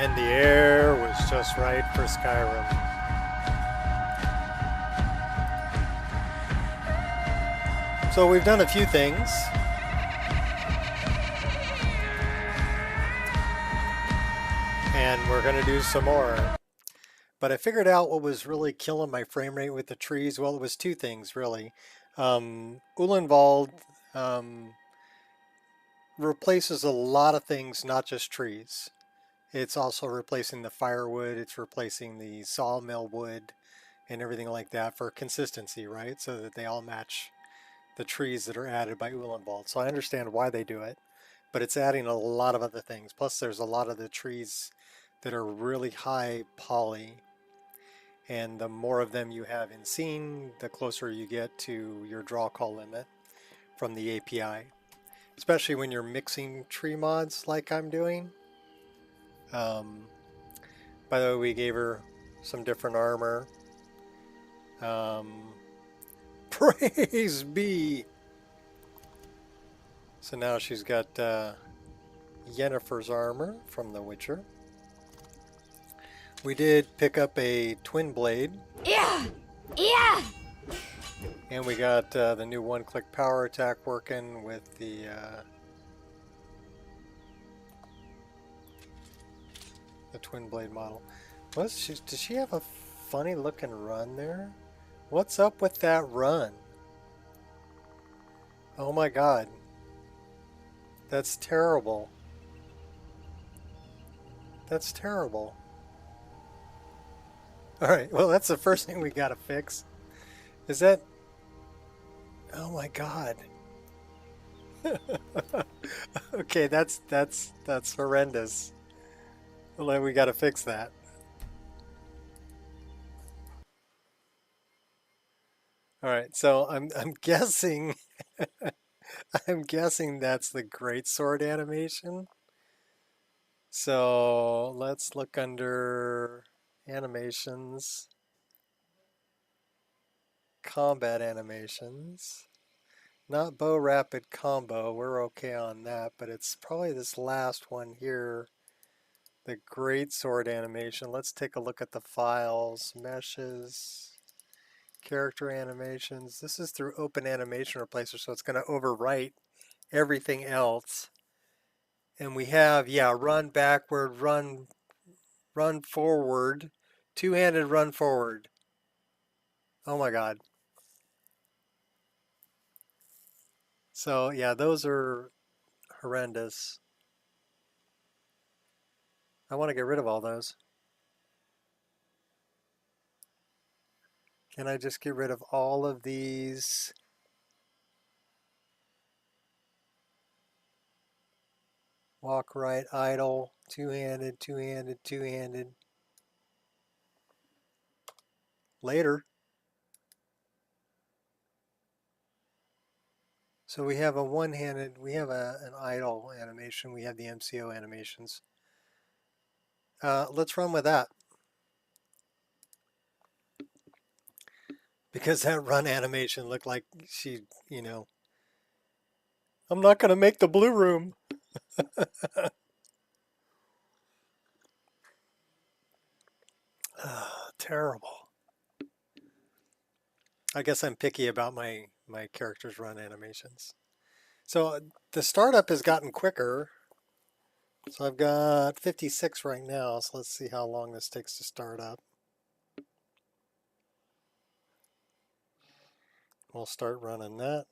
And the air was just right for Skyrim. So we've done a few things. And we're going to do some more. But I figured out what was really killing my frame rate with the trees. Well, it was two things, really. Uhlenwald replaces a lot of things, not just trees. It's also replacing the firewood, it's replacing the sawmill wood and everything like that for consistency, right? So that they all match the trees that are added by Uhlenwald. So I understand why they do it, but it's adding a lot of other things. Plus there's a lot of the trees that are really high poly, and the more of them you have in scene, the closer you get to your draw call limit from the API, especially when you're mixing tree mods like I'm doing. By the way, we gave her some different armor. Praise be! So now she's got Yennefer's armor from The Witcher. We did pick up a twin blade. Yeah! Yeah! And we got the new one-click power attack working with the twin blade model. Does she have a funny looking run there? What's up with that run? Oh my god. That's terrible. That's terrible. Alright, well that's the first thing we gotta fix. Is that... Oh my god. Okay, that's horrendous. Well, we gotta fix that. Alright, so I'm guessing I'm guessing that's the greatsword animation. So let's look under animations, combat animations. Not bow rapid combo, we're okay on that, but it's probably this last one here, the greatsword animation. Let's take a look at the files, meshes, character animations. This is through Open Animation Replacer, so it's going to overwrite everything else. And we have, yeah, run backward, run forward, two-handed run forward. Oh my god. So yeah, those are horrendous. I want to get rid of all those. Can I just get rid of all of these? Walk right, idle, two-handed, two-handed, two-handed. Later. So we have a one-handed, we have an idle animation, we have the MCO animations. Let's run with that. Because that run animation looked like she, you know, I'm not going to make the blue room. Terrible. I guess I'm picky about my characters' run animations. So the startup has gotten quicker. So I've got 56 right now. So let's see how long this takes to start up. We'll start running that.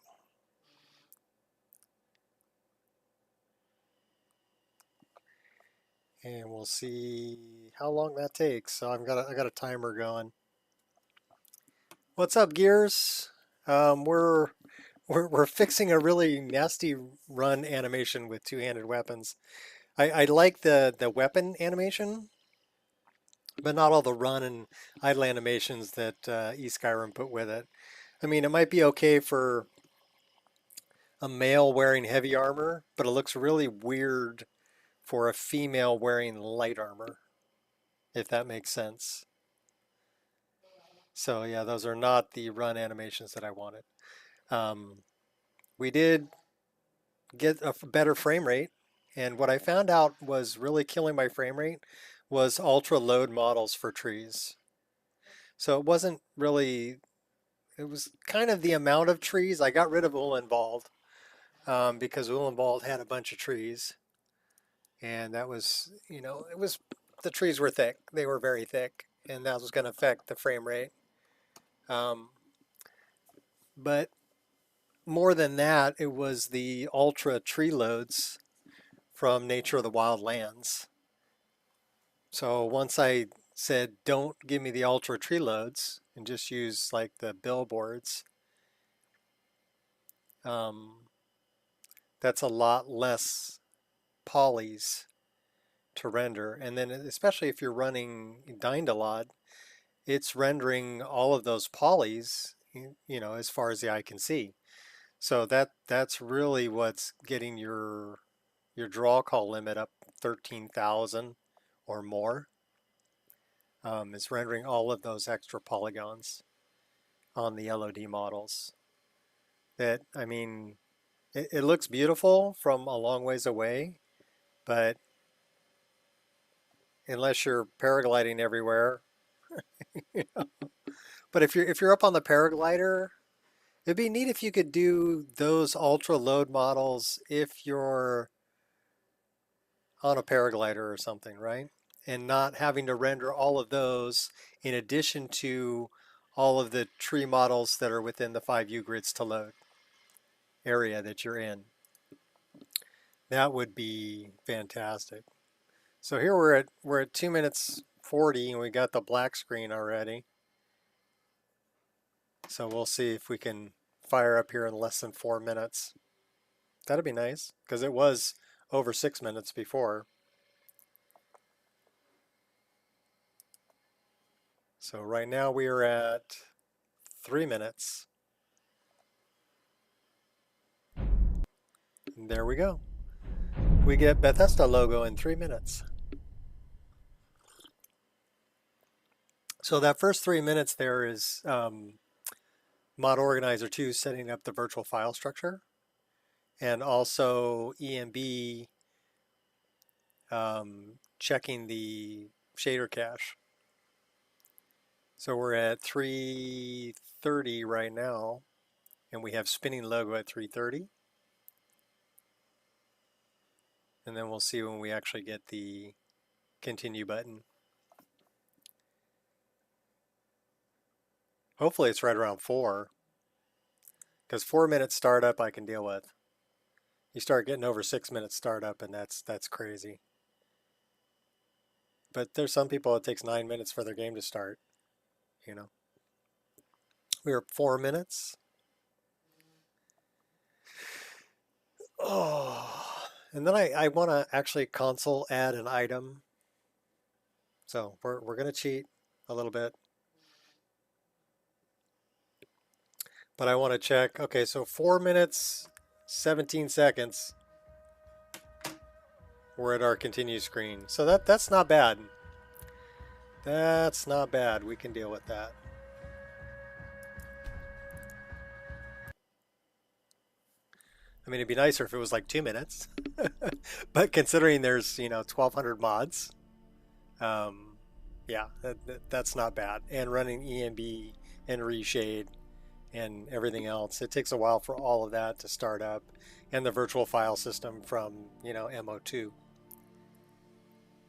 And we'll see how long that takes. So I got a timer going. What's up, Gears? We're fixing a really nasty run animation with two-handed weapons. I like the weapon animation, but not all the run and idle animations that Skyrim put with it. I mean, it might be okay for a male wearing heavy armor, but it looks really weird for a female wearing light armor, if that makes sense. So yeah, those are not the run animations that I wanted. We did get a better frame rate, and what I found out was really killing my frame rate was ultra load models for trees. So it wasn't really, it was kind of the amount of trees. I got rid of Uhlenwald because Uhlenwald had a bunch of trees. And that was, it was, the trees were thick. They were very thick. And that was going to affect the frame rate. Um, but more than that, it was the ultra tree loads from Nature of the Wild Lands. So once I said, don't give me the ultra tree loads and just use like the billboards, um, that's a lot less polys to render. And then especially if you're running Dynalod, it's rendering all of those polys, as far as the eye can see. So that's really what's getting your draw call limit up 13,000 or more, is rendering all of those extra polygons on the LOD models. That, I mean, it looks beautiful from a long ways away, but unless you're paragliding everywhere, but if you're up on the paraglider, it'd be neat if you could do those ultra load models if you're on a paraglider or something, right? And not having to render all of those in addition to all of the tree models that are within the 5U grids to load area that you're in. That would be fantastic. So here we're at 2 minutes 40 and we got the black screen already. So we'll see if we can fire up here in less than 4 minutes. That'd be nice because it was over 6 minutes before. So right now we are at 3 minutes. And there we go. We get Bethesda logo in 3 minutes. So that first 3 minutes there is Mod Organizer 2 setting up the virtual file structure, and also EMB checking the shader cache. So we're at 3:30 right now, and we have spinning logo at 3:30. And then we'll see when we actually get the continue button. Hopefully it's right around 4, because 4 minutes startup I can deal with. You start getting over 6 minutes startup, and that's crazy. But there's some people it takes 9 minutes for their game to start. We're at 4 minutes. Oh, and then I want to actually console add an item. So we're gonna cheat a little bit, but I want to check. Okay, so 4 minutes, 17 seconds. We're at our continue screen. So that's not bad. That's not bad. We can deal with that. I mean, it'd be nicer if it was like 2 minutes, but considering there's 1,200 mods, yeah, that's not bad. And running EMB and reshade and everything else, it takes a while for all of that to start up, and the virtual file system from MO2.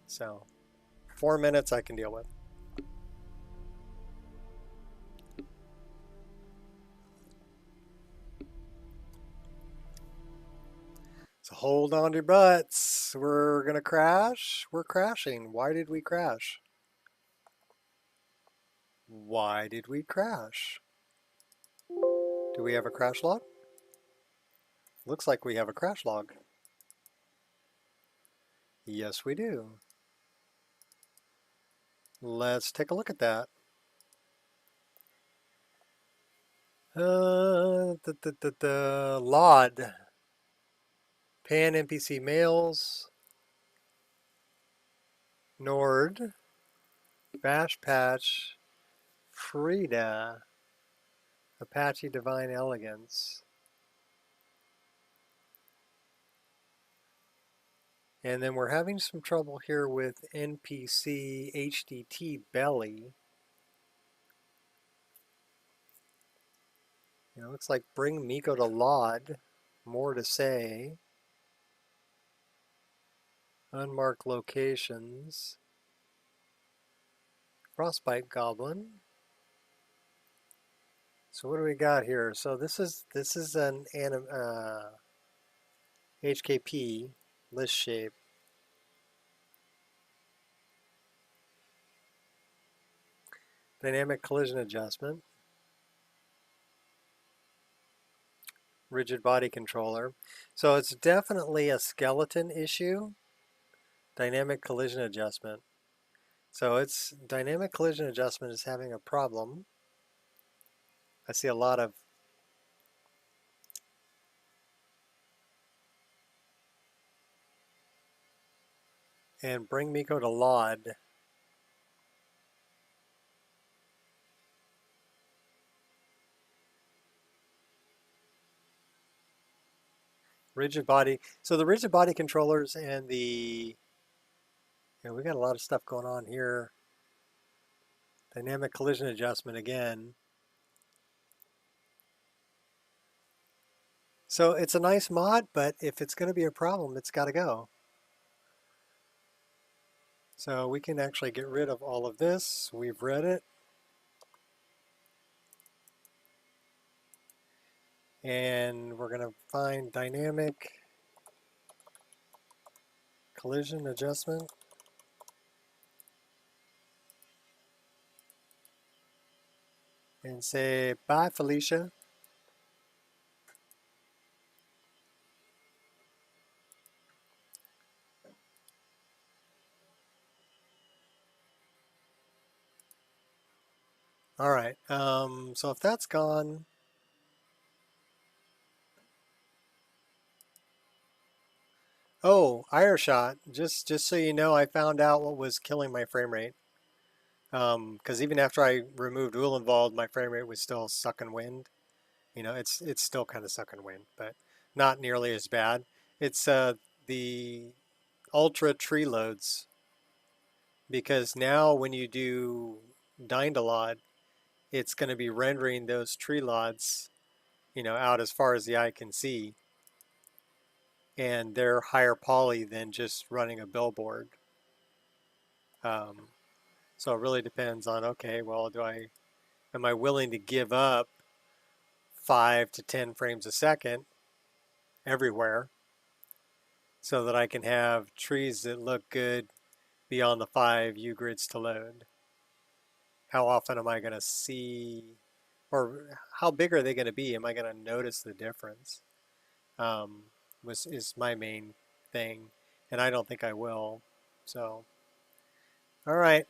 So 4 minutes I can deal with. So hold on to your butts. We're gonna crash. We're crashing. Why did we crash? Why did we crash? Do we have a crash log? Looks like we have a crash log. Yes, we do. Let's take a look at that. LOD. Pan NPC mails. Nord. Bash Patch. Frida. Apache Divine Elegance. And then we're having some trouble here with NPC HDT belly. You know, looks like bring Nico to Laud. More to say. Unmarked locations. Frostbite Goblin. So what do we got here? So this is an HKP list shape. Dynamic collision adjustment. Rigid body controller. So it's definitely a skeleton issue. Dynamic collision adjustment. So it's dynamic collision adjustment is having a problem. I see a lot of and bring Miko to Laud. Rigid body. So the rigid body controllers and we got a lot of stuff going on here. Dynamic collision adjustment again. So it's a nice mod, but if it's going to be a problem, it's got to go. So we can actually get rid of all of this. We've read it. And we're going to find dynamic collision adjustment. And say, bye, Felicia. All right, so if that's gone, oh, Ireshot, just so you know, I found out what was killing my frame rate. Because even after I removed Uhlenwald, my frame rate was still sucking wind. You know, it's still kind of sucking wind, but not nearly as bad. It's the ultra tree loads, because now when you do Dynalod, it's going to be rendering those tree lots, you know, out as far as the eye can see, and they're higher poly than just running a billboard. Um, so it really depends on, okay, well, am I willing to give up 5 to 10 frames a second everywhere so that I can have trees that look good beyond the 5 U grids to load? How often am I going to see, or how big are they going to be? Am I going to notice the difference? Is my main thing, and I don't think I will. So, all right.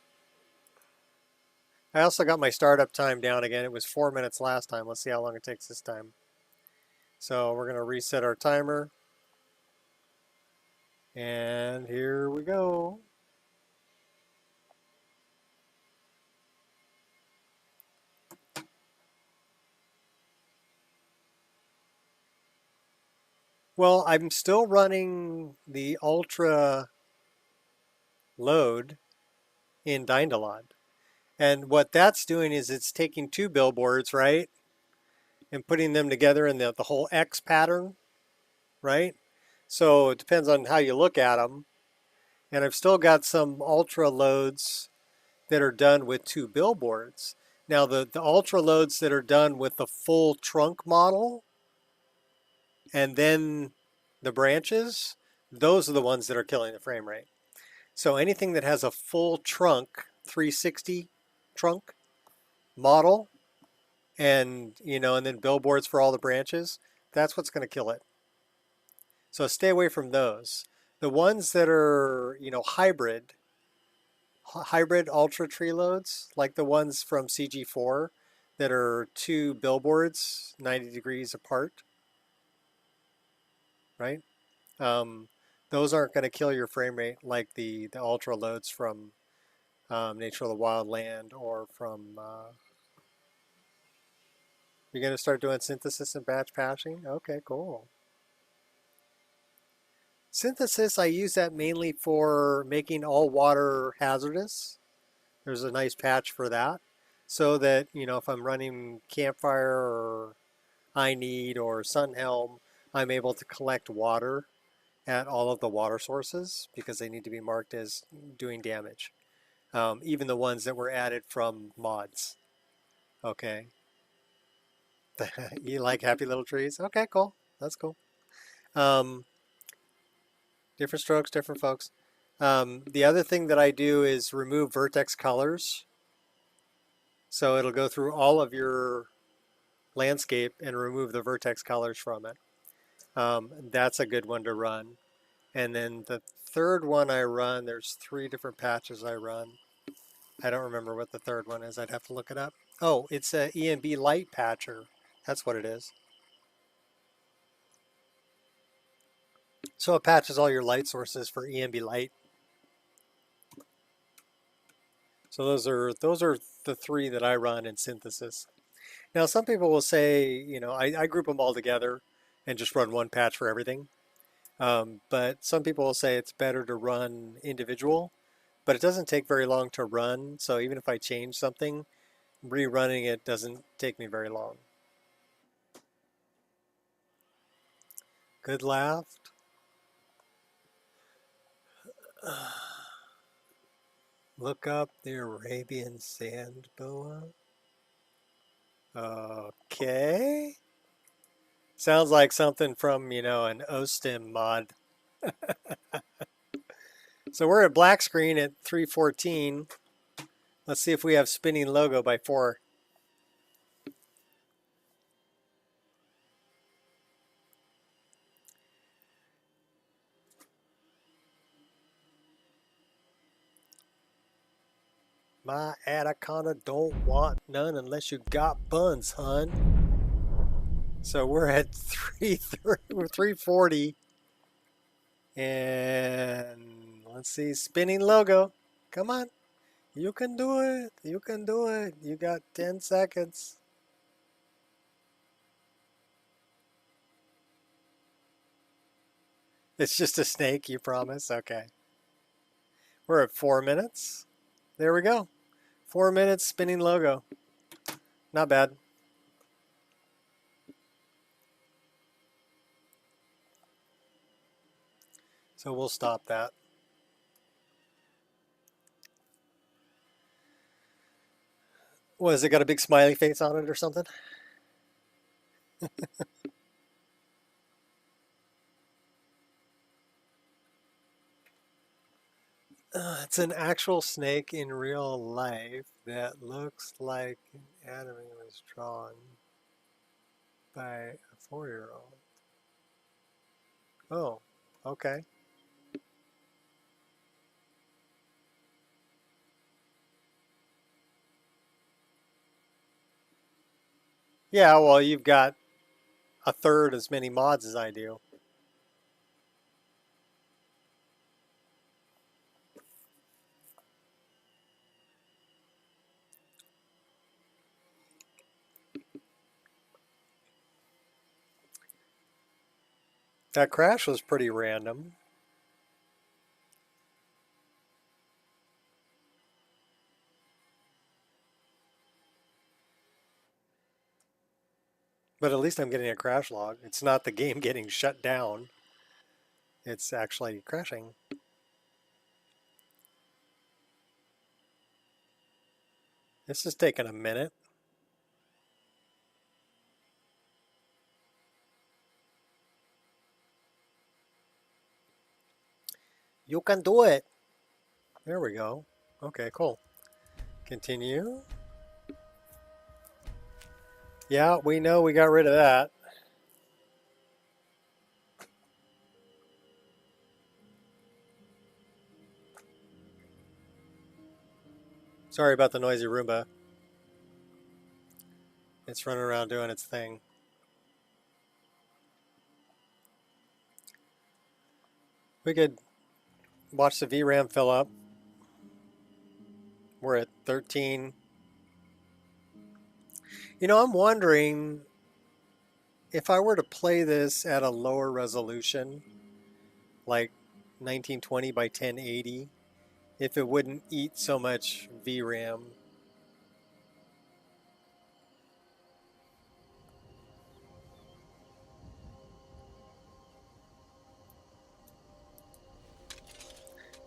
I also got my startup time down again. It was 4 minutes last time. Let's see how long it takes this time. So we're going to reset our timer. And here we go. Well, I'm still running the ultra load in Dynalod. And what that's doing is it's taking 2 billboards, right? And putting them together in the whole X pattern, right? So it depends on how you look at them. And I've still got some ultra loads that are done with 2 billboards. Now the ultra loads that are done with the full trunk model and then the branches, those are the ones that are killing the frame rate. So anything that has a full trunk, 360 trunk model, and and then billboards for all the branches, that's what's going to kill it. So stay away from those. The ones that are, hybrid ultra tree loads, like the ones from CG4 that are 2 billboards 90 degrees apart, right? Um, those aren't going to kill your frame rate like the ultra loads from Nature of the Wild Land or from. You're going to start doing synthesis and batch patching? Okay, cool. Synthesis, I use that mainly for making all water hazardous. There's a nice patch for that. So that, if I'm running campfire or I need or sun helm, I'm able to collect water at all of the water sources because they need to be marked as doing damage. Even the ones that were added from mods. Okay. You like happy little trees? Okay, cool. That's cool. Um, Different strokes, different folks. The other thing that I do is remove vertex colors. So it'll go through all of your landscape and remove the vertex colors from it. That's a good one to run. And then the third one I run, there's 3 different patches I run. I don't remember what the third one is. I'd have to look it up. Oh, it's a EMB light patcher. That's what it is. So it patches all your light sources for EMB light. So those are the 3 that I run in synthesis. Now some people will say, I group them all together and just run one patch for everything. But some people will say it's better to run individual, but it doesn't take very long to run. So even if I change something, rerunning it doesn't take me very long. Good laugh. Look up the Arabian sand boa. Okay. Sounds like something from, an OSTEM mod. So we're at black screen at 3:14. Let's see if we have spinning logo by 4. My anaconda don't want none unless you got buns, hun. So we're at 340. And let's see, spinning logo. Come on. You can do it. You can do it. You got 10 seconds. It's just a snake, you promise? Okay. We're at 4 minutes. There we go. 4 minutes spinning logo. Not bad. So we'll stop that. What, has it got a big smiley face on it or something? It's an actual snake in real life that looks like an anime was drawn by a 4-year-old. Oh, okay. Yeah, well, you've got a third as many mods as I do. That crash was pretty random. But at least I'm getting a crash log. It's not the game getting shut down. It's actually crashing. This is taking a minute. You can do it. There we go. Okay, cool. Continue. Yeah, we know we got rid of that. Sorry about the noisy Roomba. It's running around doing its thing. We could watch the VRAM fill up. We're at 13. I'm wondering if I were to play this at a lower resolution, like 1920 by 1080 if it wouldn't eat so much VRAM.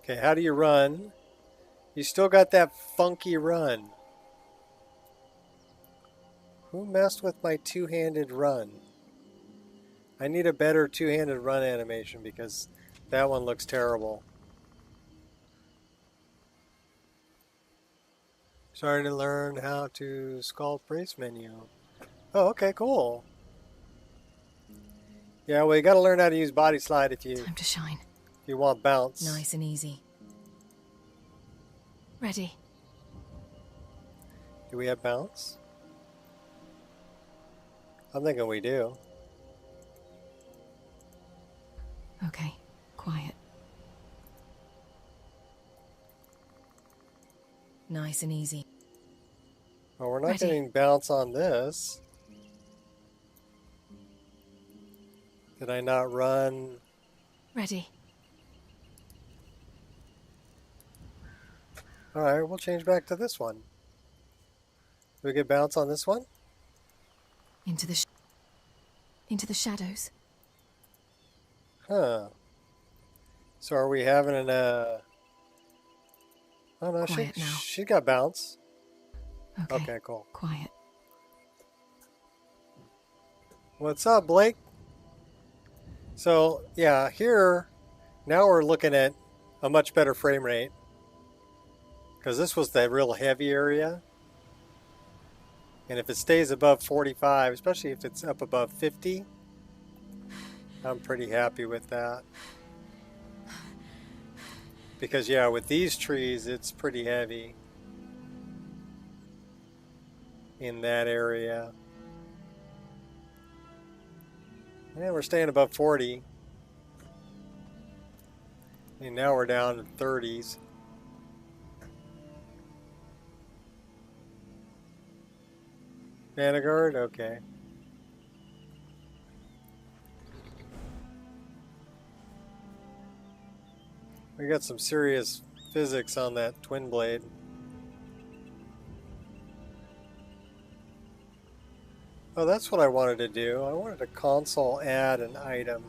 Okay, how do you run? You still got that funky run. Who messed with my two-handed run? I need a better two-handed run animation because that one looks terrible. Starting to learn how to sculpt brace menu. Oh, okay, cool. Yeah, well, you got to learn how to use body slide if Time to shine. you want bounce. Nice and easy. Ready. Do we have bounce? I'm thinking we do. Okay, quiet. Nice and easy. Well, we're not Ready. getting bounce on this. Did I not run? Ready. All right, we'll change back to this one. Do we get bounce on this one? Into the shadows. Huh. So are we having an oh no, Quiet now. she got bounce. Okay. Okay, cool. Quiet. What's up, Blake? So yeah, here now we're looking at a much better frame rate because this was the real heavy area. And if it stays above 45, especially if it's up above 50, I'm pretty happy with that. Because yeah, with these trees, it's pretty heavy in that area. Yeah, we're staying above 40. And now we're down to 30s. Vanguard, okay. We got some serious physics on that twin blade. Oh, that's what I wanted to do. I wanted to console add an item.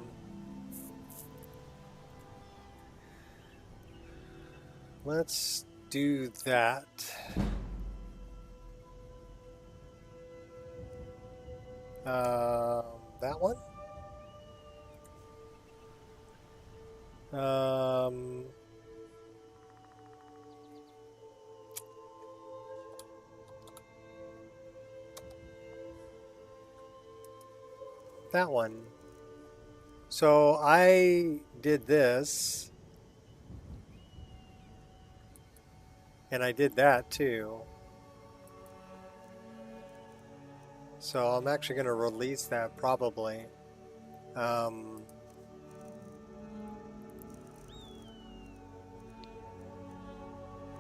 Let's do that. That one? That one. So I did this. And I did that too. So I'm actually going to release that probably.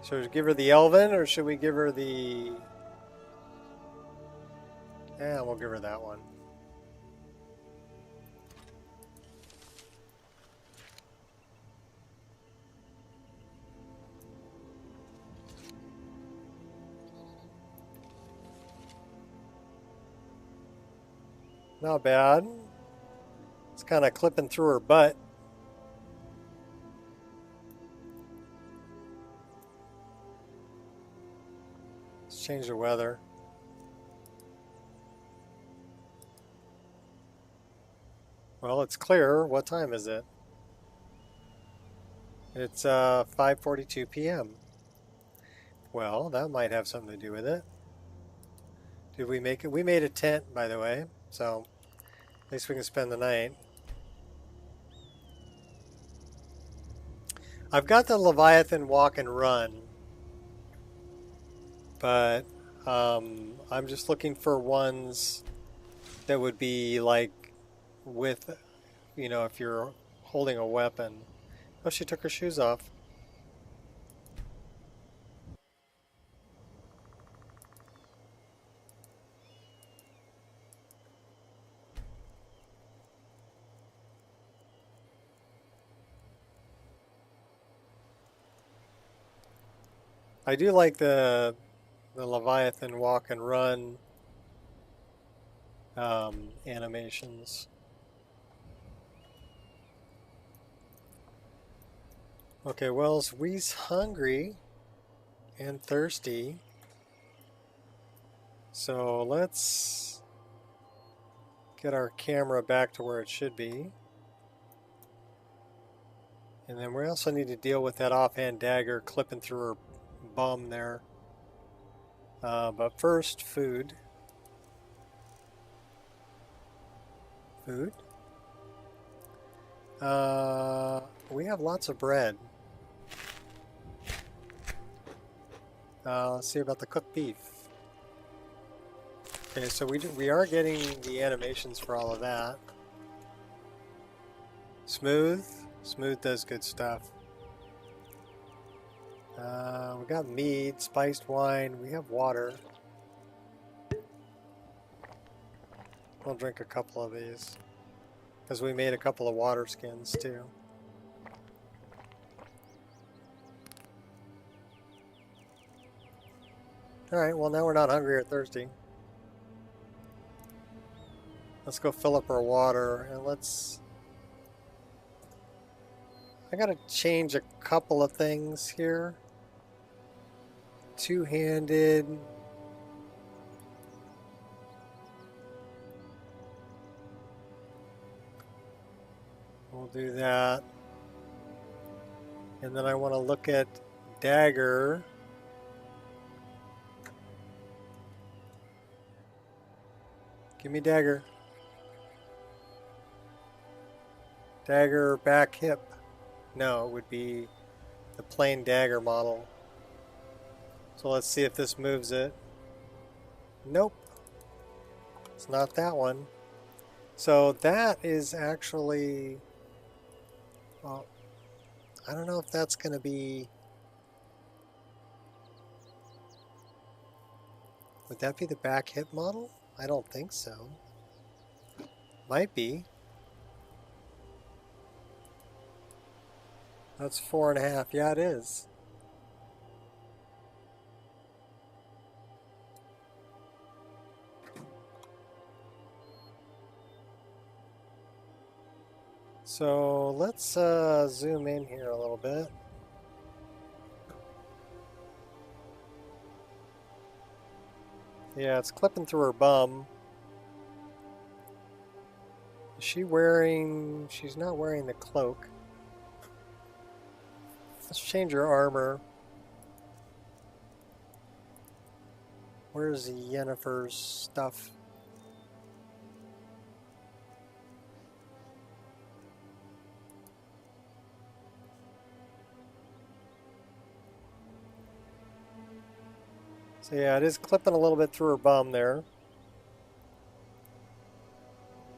So give her the Elven, or should we give her the... Yeah, we'll give her that one. Not bad. It's kind of clipping through her butt. Let's change the weather. Well, it's clear. What time is it? It's 5:42 p.m. Well, that might have something to do with it. Did we make it? We made a tent, by the way, so at least we can spend the night. I've got the Leviathan walk and run, but I'm just looking for ones that would be like with, you know, if you're holding a weapon. Oh, she took her shoes off. I do like the Leviathan walk and run animations. Okay, Wells, we's hungry and thirsty. So let's get our camera back to where it should be. And then we also need to deal with that offhand dagger clipping through her bum there. But first, food. Food. We have lots of bread. Let's see about the cooked beef. Okay, so we are getting the animations for all of that. Smooth. Smooth does good stuff. We got mead, spiced wine. We have water. We'll drink a couple of these. Because we made a couple of water skins too. Alright, well now we're not hungry or thirsty. Let's go fill up our water and let's... I gotta change a couple of things here. Two-handed. We'll do that. And then I want to look at dagger. Give me dagger. Dagger back hip. No, it would be the plain dagger model. So let's see if this moves it. Nope. It's not that one. So that is actually... Well, I don't know if that's going to be... Would that be the back hip model? I don't think so. Might be. That's 4.5. Yeah, it is. So let's zoom in here a little bit. Yeah, it's clipping through her bum. Is she wearing... She's not wearing the cloak. Let's change her armor. Where's Yennefer's stuff? So yeah, it is clipping a little bit through her bum there.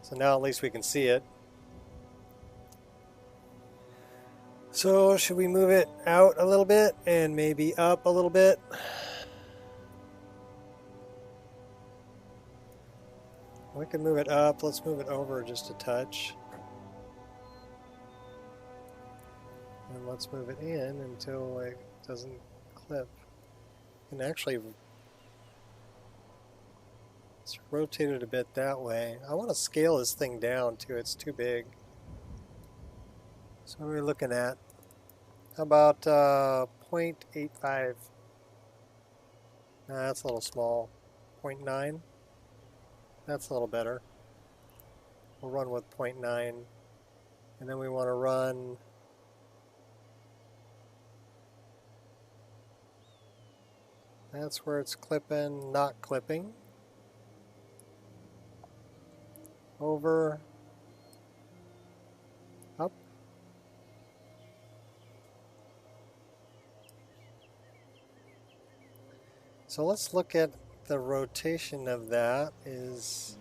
So now at least we can see it. So should we move it out a little bit and maybe up a little bit? We can move it up. Let's move it over just a touch. And let's move it in until it doesn't clip. And actually, let's rotate it a bit that way. I want to scale this thing down too. It's too big. So what are we looking at? How about 0.85? Nah, that's a little small. 0.9? That's a little better. We'll run with 0.9. And then we want to run... That's where it's clipping, not clipping. Over. Up. So let's look at the rotation of that is...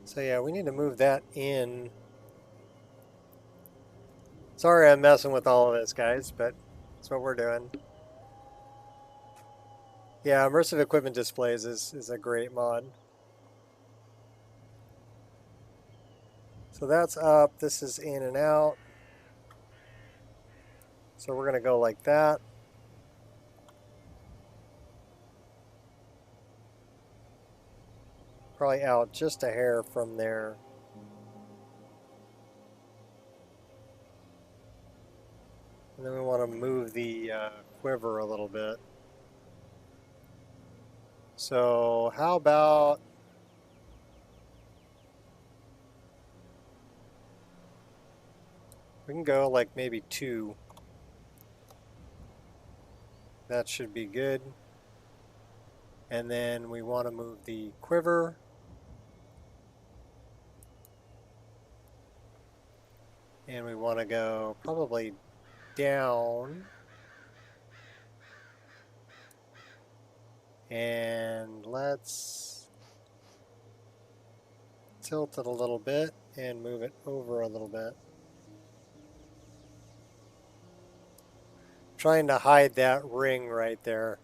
So yeah, we need to move that in. Sorry I'm messing with all of this, guys, but that's what we're doing. Yeah, immersive equipment displays is a great mod. So that's up, this is in and out. So we're gonna go like that. Probably out just a hair from there. And then we want to move the quiver a little bit. So how about we can go like maybe 2. That should be good. And then we want to move the quiver. And we want to go probably down. And let's tilt it a little bit and move it over a little bit. Trying to hide that ring right there.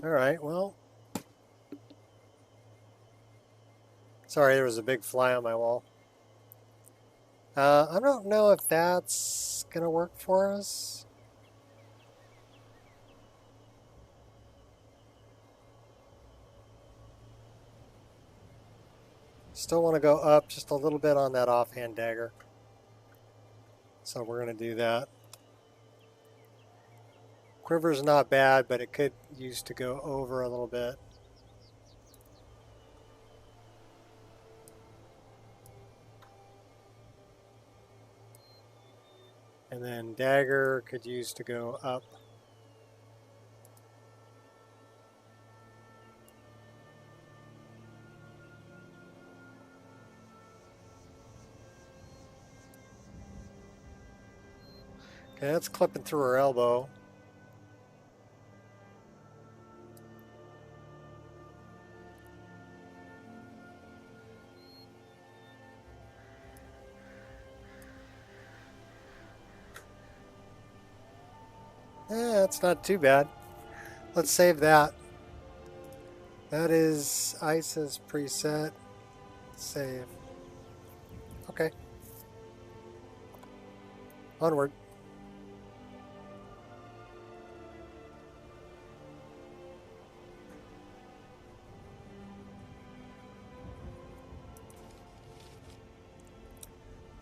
All right, well. Sorry, there was a big fly on my wall. I don't know if that's going to work for us. Still want to go up just a little bit on that offhand dagger. So we're going to do that. Quiver's not bad, but it could use to go over a little bit. And then dagger could use to go up. Okay, that's clipping through her elbow. That's not too bad. Let's save that. That is ISIS preset. Save. Okay. Onward.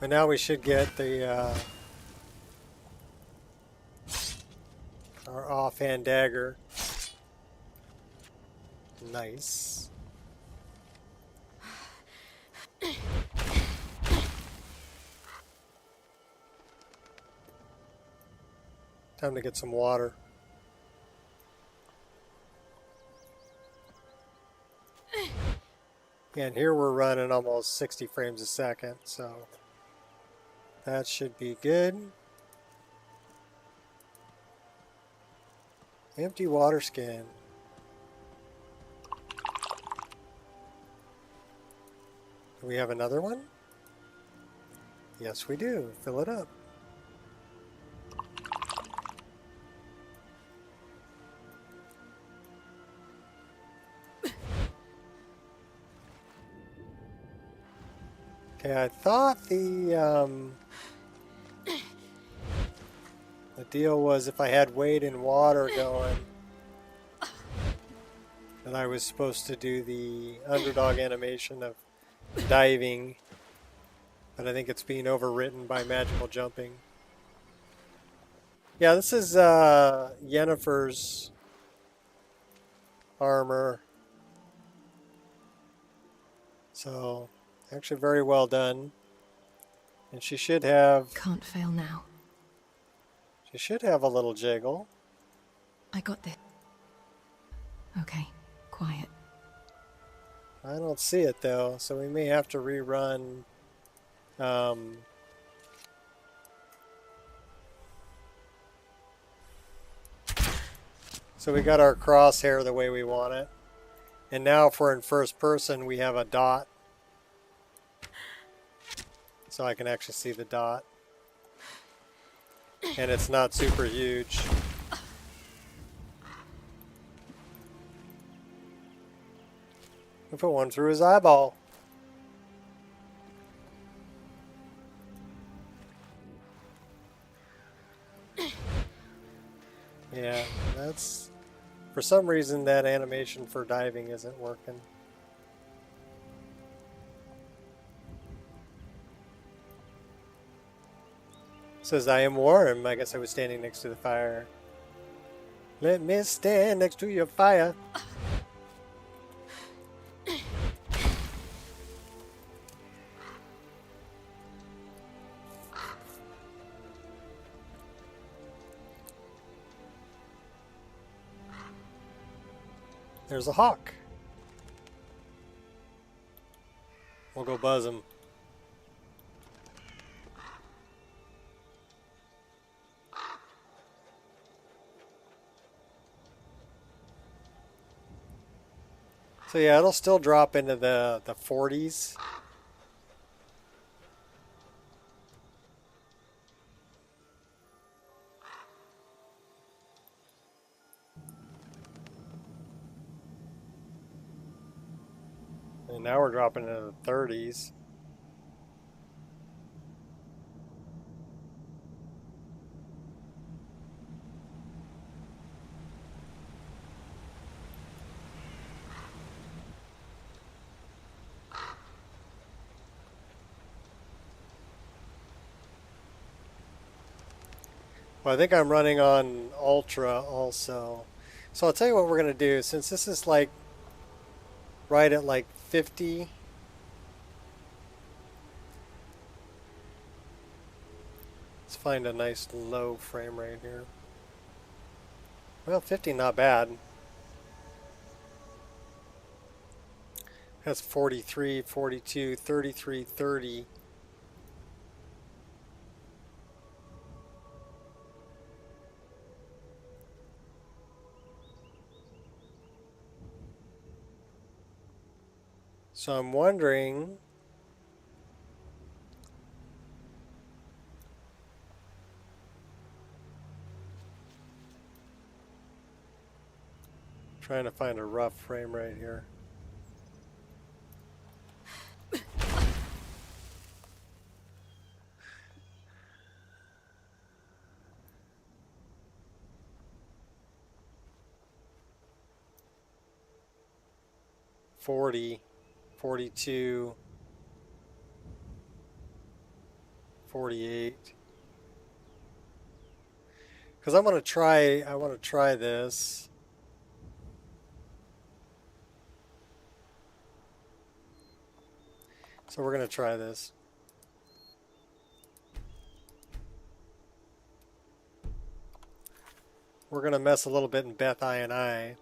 And now we should get the our offhand dagger. Nice. Time to get some water. And here we're running almost 60 frames a second, so that should be good. Empty water skin. Do we have another one? Yes, we do. Fill it up. Okay, I thought the deal was if I had weight and water going, that I was supposed to do the underdog animation of diving, but I think it's being overwritten by magical jumping. Yeah, this is Yennefer's armor. So, actually very well done. And she should have... Can't fail now. She should have a little jiggle. I got this. Okay, quiet. I don't see it though, so we may have to rerun. So we got our crosshair the way we want it. And now if we're in first person, we have a dot. So I can actually see the dot. and it's not super huge. I put one through his eyeball. Yeah, that's... For some reason, that animation for diving isn't working. It says, I am warm. I guess I was standing next to the fire. Let me stand next to your fire. There's a hawk. We'll go buzz him. So yeah, it'll still drop into the 40s. And now we're dropping into the 30s. Well, I think I'm running on Ultra also. So I'll tell you what we're going to do. Since this is like right at like 50. Let's find a nice low frame rate here. Well, 50 not bad. That's 43, 42, 33, 30. So I'm wondering, trying to find a rough frame rate here. $40, 42, 48. Because I want to try this. So we're going to try this. We're going to mess a little bit in Beth I and I.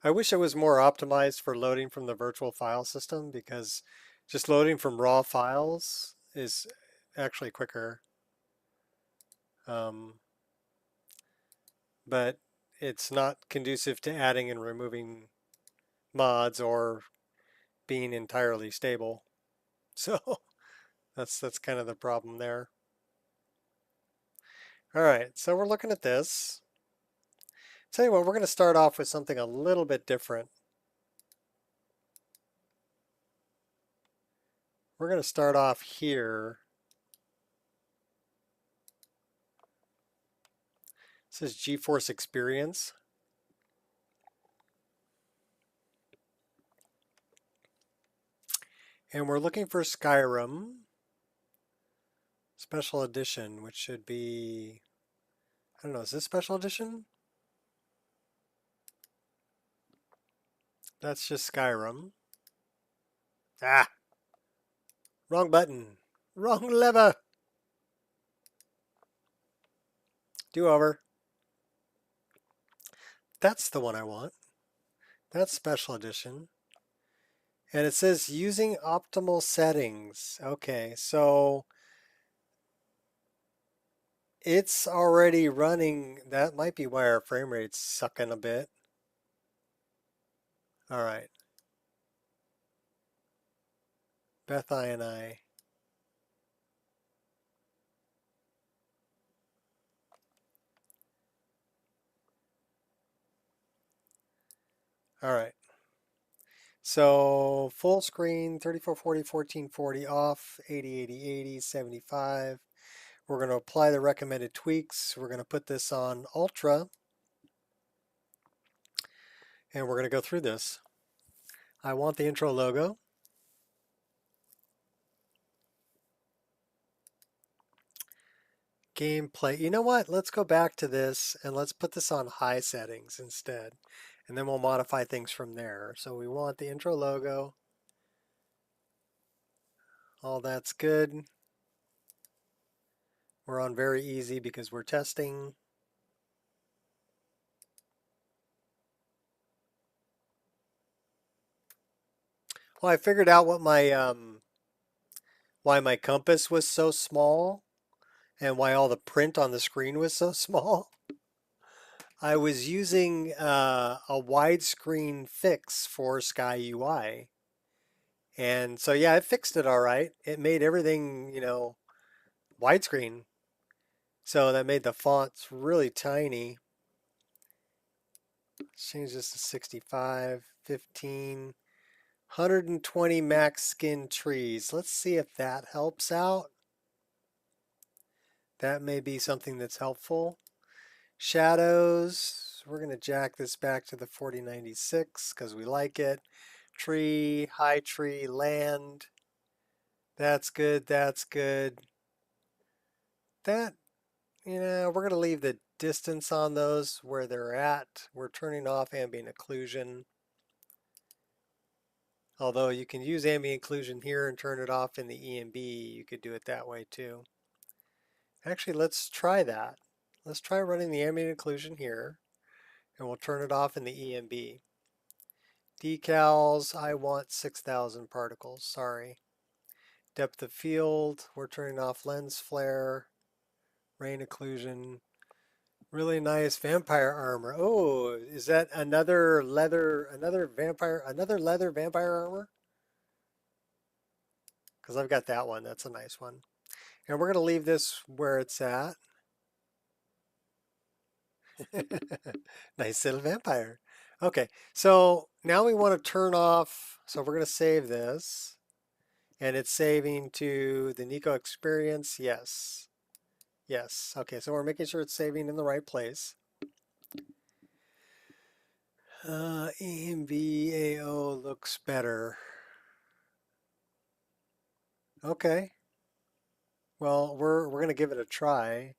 I wish it was more optimized for loading from the virtual file system, because just loading from raw files is actually quicker. But it's not conducive to adding and removing mods or being entirely stable. So that's kind of the problem there. All right, so we're looking at this. Tell you what, we're going to start off with something a little bit different. We're going to start off here. This is GeForce Experience. And we're looking for Skyrim Special Edition, which should be, I don't know, is this Special Edition? That's just Skyrim. Ah! Wrong button. Wrong lever. Do over. That's the one I want. That's Special Edition. And it says using optimal settings. Okay, so It's already running. That might be why our frame rate's sucking a bit. All right. Beth I and I. All right. So full screen, 3440, 1440 off, 80, 75. We're going to apply the recommended tweaks. We're going to put this on ultra and we're going to go through this. I want the intro logo. Gameplay. You know what? Let's go back to this and let's put this on high settings instead. And then we'll modify things from there. So we want the intro logo. All that's good. We're on very easy because we're testing. Well, I figured out what my why my compass was so small and why all the print on the screen was so small. I was using a widescreen fix for Sky UI. And so, yeah, it fixed it all right. It made everything, widescreen. So that made the fonts really tiny. Let's change this to 65, 15, 120 max skin trees. Let's see if that helps out. That may be something that's helpful. Shadows, we're going to jack this back to the 4096 because we like it. Tree, high tree, land. That's good, that's good. That, we're going to leave the distance on those where they're at. We're turning off ambient occlusion. Although you can use ambient occlusion here and turn it off in the EMB. You could do it that way too. Actually, let's try that. Let's try running the ambient occlusion here, and we'll turn it off in the EMB. Decals, I want 6,000 particles, sorry. Depth of field, we're turning off lens flare, rain occlusion. Really nice vampire armor. Oh, is that another leather vampire armor? Because I've got that one, that's a nice one. And we're going to leave this where it's at. Nice little vampire. Okay, so now we want to turn off, so we're going to save this. And it's saving to the Nico experience, yes. Yes, okay, so we're making sure it's saving in the right place. EMVAO looks better. Okay. Well, we're going to give it a try.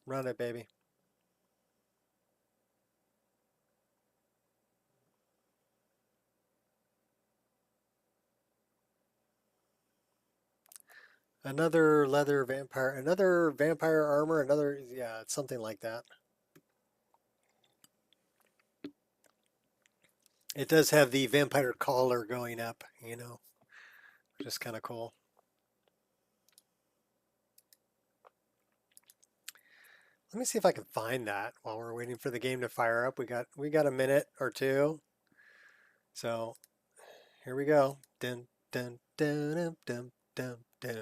Run it, baby. Another leather vampire, another vampire armor, another, yeah, it's something like that. It does have the vampire collar going up, which is kind of cool. Let me see if I can find that while we're waiting for the game to fire up. We got a minute or two. So here we go. Dun dun dun dun dun dun dun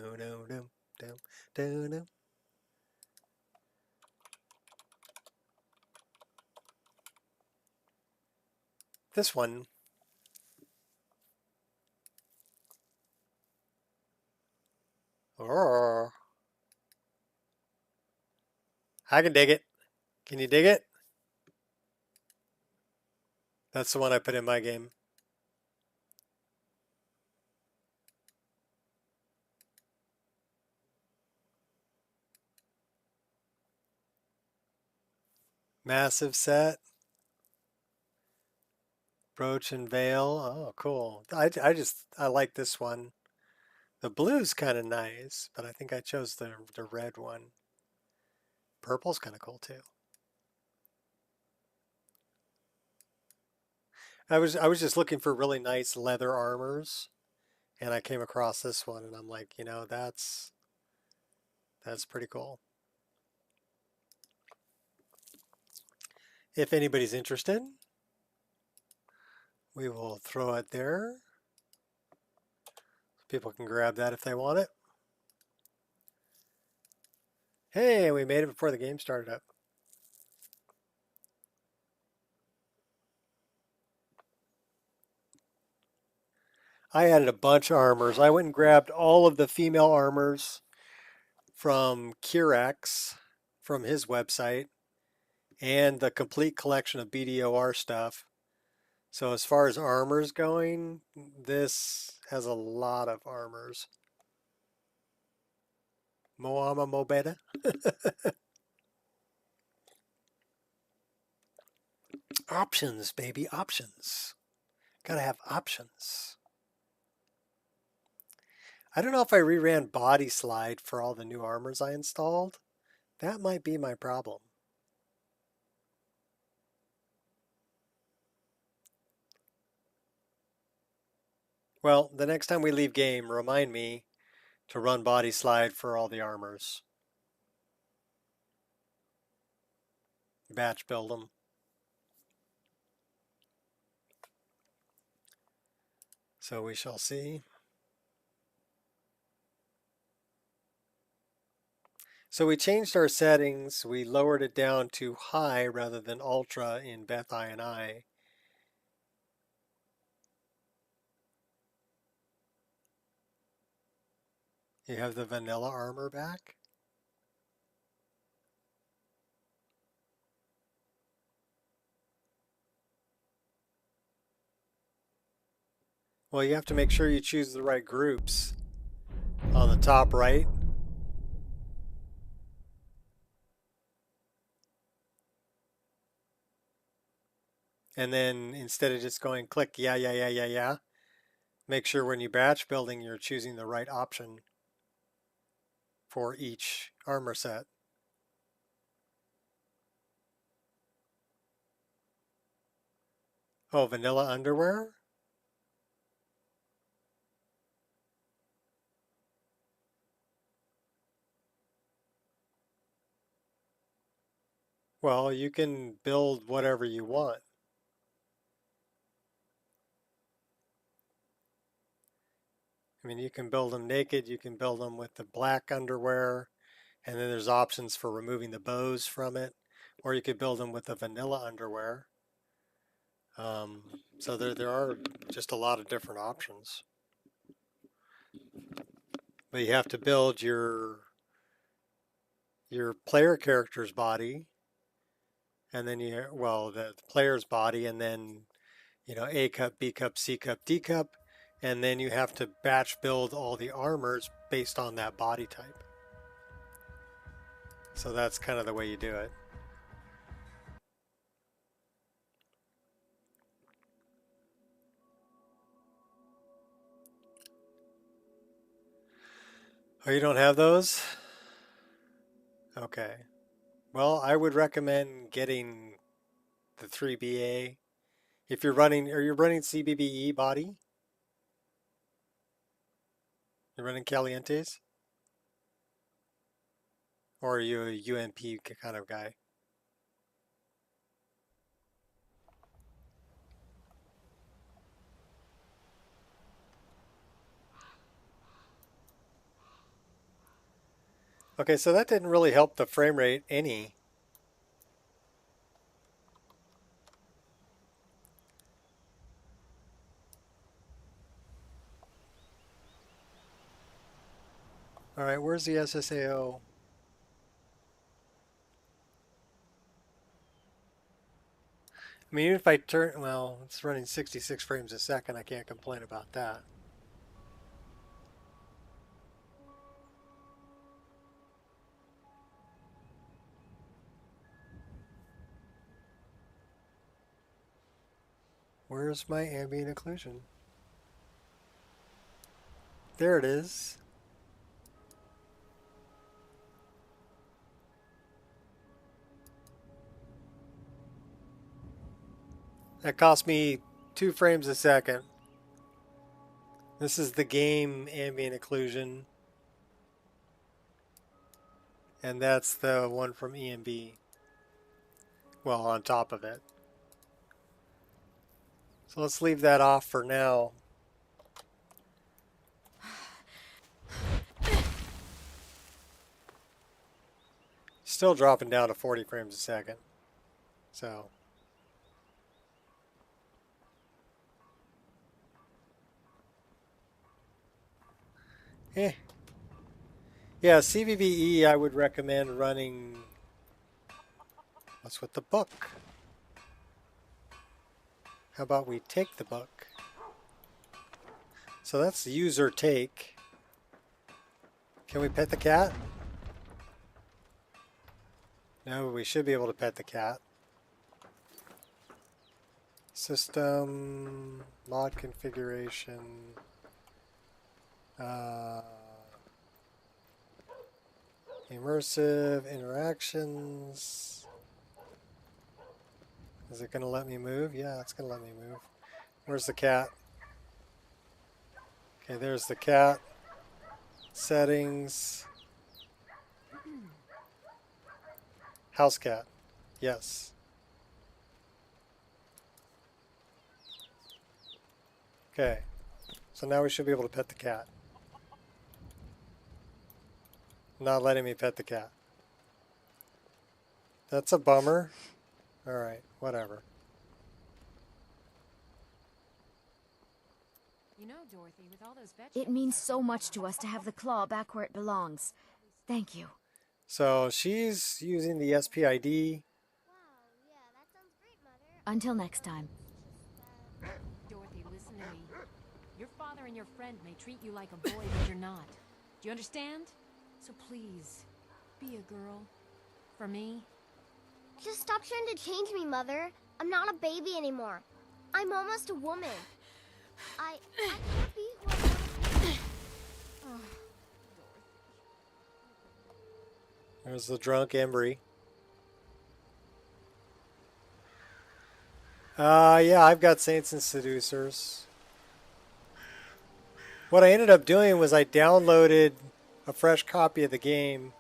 dun dun dun dun. This one. Oh, I can dig it. Can you dig it? That's the one I put in my game. Massive set. Brooch and veil. Oh, cool. I like this one. The blue's kind of nice, but I think I chose the red one. Purple's kind of cool too. I was just looking for really nice leather armors, and I came across this one, and I'm like, that's pretty cool. If anybody's interested, we will throw it there. People can grab that if they want it. Hey, we made it before the game started up. I added a bunch of armors. I went and grabbed all of the female armors from Kirex, from his website, and the complete collection of BDOR stuff. So as far as armors going, this has a lot of armors. Moama Mobeta. Options, baby, options. Gotta have options. I don't know if I reran Body Slide for all the new armors I installed. That might be my problem. Well, the next time we leave game, remind me to run Body Slide for all the armors. Batch build them. So we shall see. So we changed our settings. We lowered it down to high rather than ultra in Beth I and I. You have the vanilla armor back. Well, you have to make sure you choose the right groups on the top right. And then instead of just going click, yeah, make sure when you batch building, you're choosing the right option for each armor set. Oh, vanilla underwear? Well, you can build whatever you want. I mean, you can build them naked, you can build them with the black underwear, and then there's options for removing the bows from it, or you could build them with the vanilla underwear. So there are just a lot of different options. But you have to build your player character's body, and then the player's body, and then A cup, B cup, C cup, D cup, and then you have to batch build all the armors based on that body type. So that's kind of the way you do it. Oh, you don't have those? Okay. Well, I would recommend getting the 3BA. If you're running, are you running CBBE body? You're running Calientes? Or are you a UMP kind of guy? Okay, so that didn't really help the frame rate any. All right, where's the SSAO? I mean, even if I turn, well, it's running 66 frames a second. I can't complain about that. Where's my ambient occlusion? There it is. That cost me 2 frames a second. This is the game ambient occlusion. And that's the one from EMB. Well, on top of it. So let's leave that off for now. Still dropping down to 40 frames a second. So. Eh. Yeah, CVVE I would recommend running. What's with the book? How about we take the book? So that's user take. Can we pet the cat? No, we should be able to pet the cat. System, mod configuration, immersive interactions. Is it going to let me move? Yeah, it's going to let me move. Where's the cat? Okay, there's the cat. Settings. House cat. Yes. Okay. So now we should be able to pet the cat. Not letting me pet the cat. That's a bummer. Alright, whatever. You know, Dorothy, with all those It means so much to us to have the claw back where it belongs. Thank you. So she's using the SPID. Until next time. Dorothy, listen to me. Your father and your friend may treat you like a boy, but you're not. Do you understand? So please, be a girl. For me. Just stop trying to change me, Mother. I'm not a baby anymore. I'm almost a woman. I can't be who I want to be. There's the drunk Embry. Yeah, I've got Saints and Seducers. What I ended up doing was I downloaded a fresh copy of the game.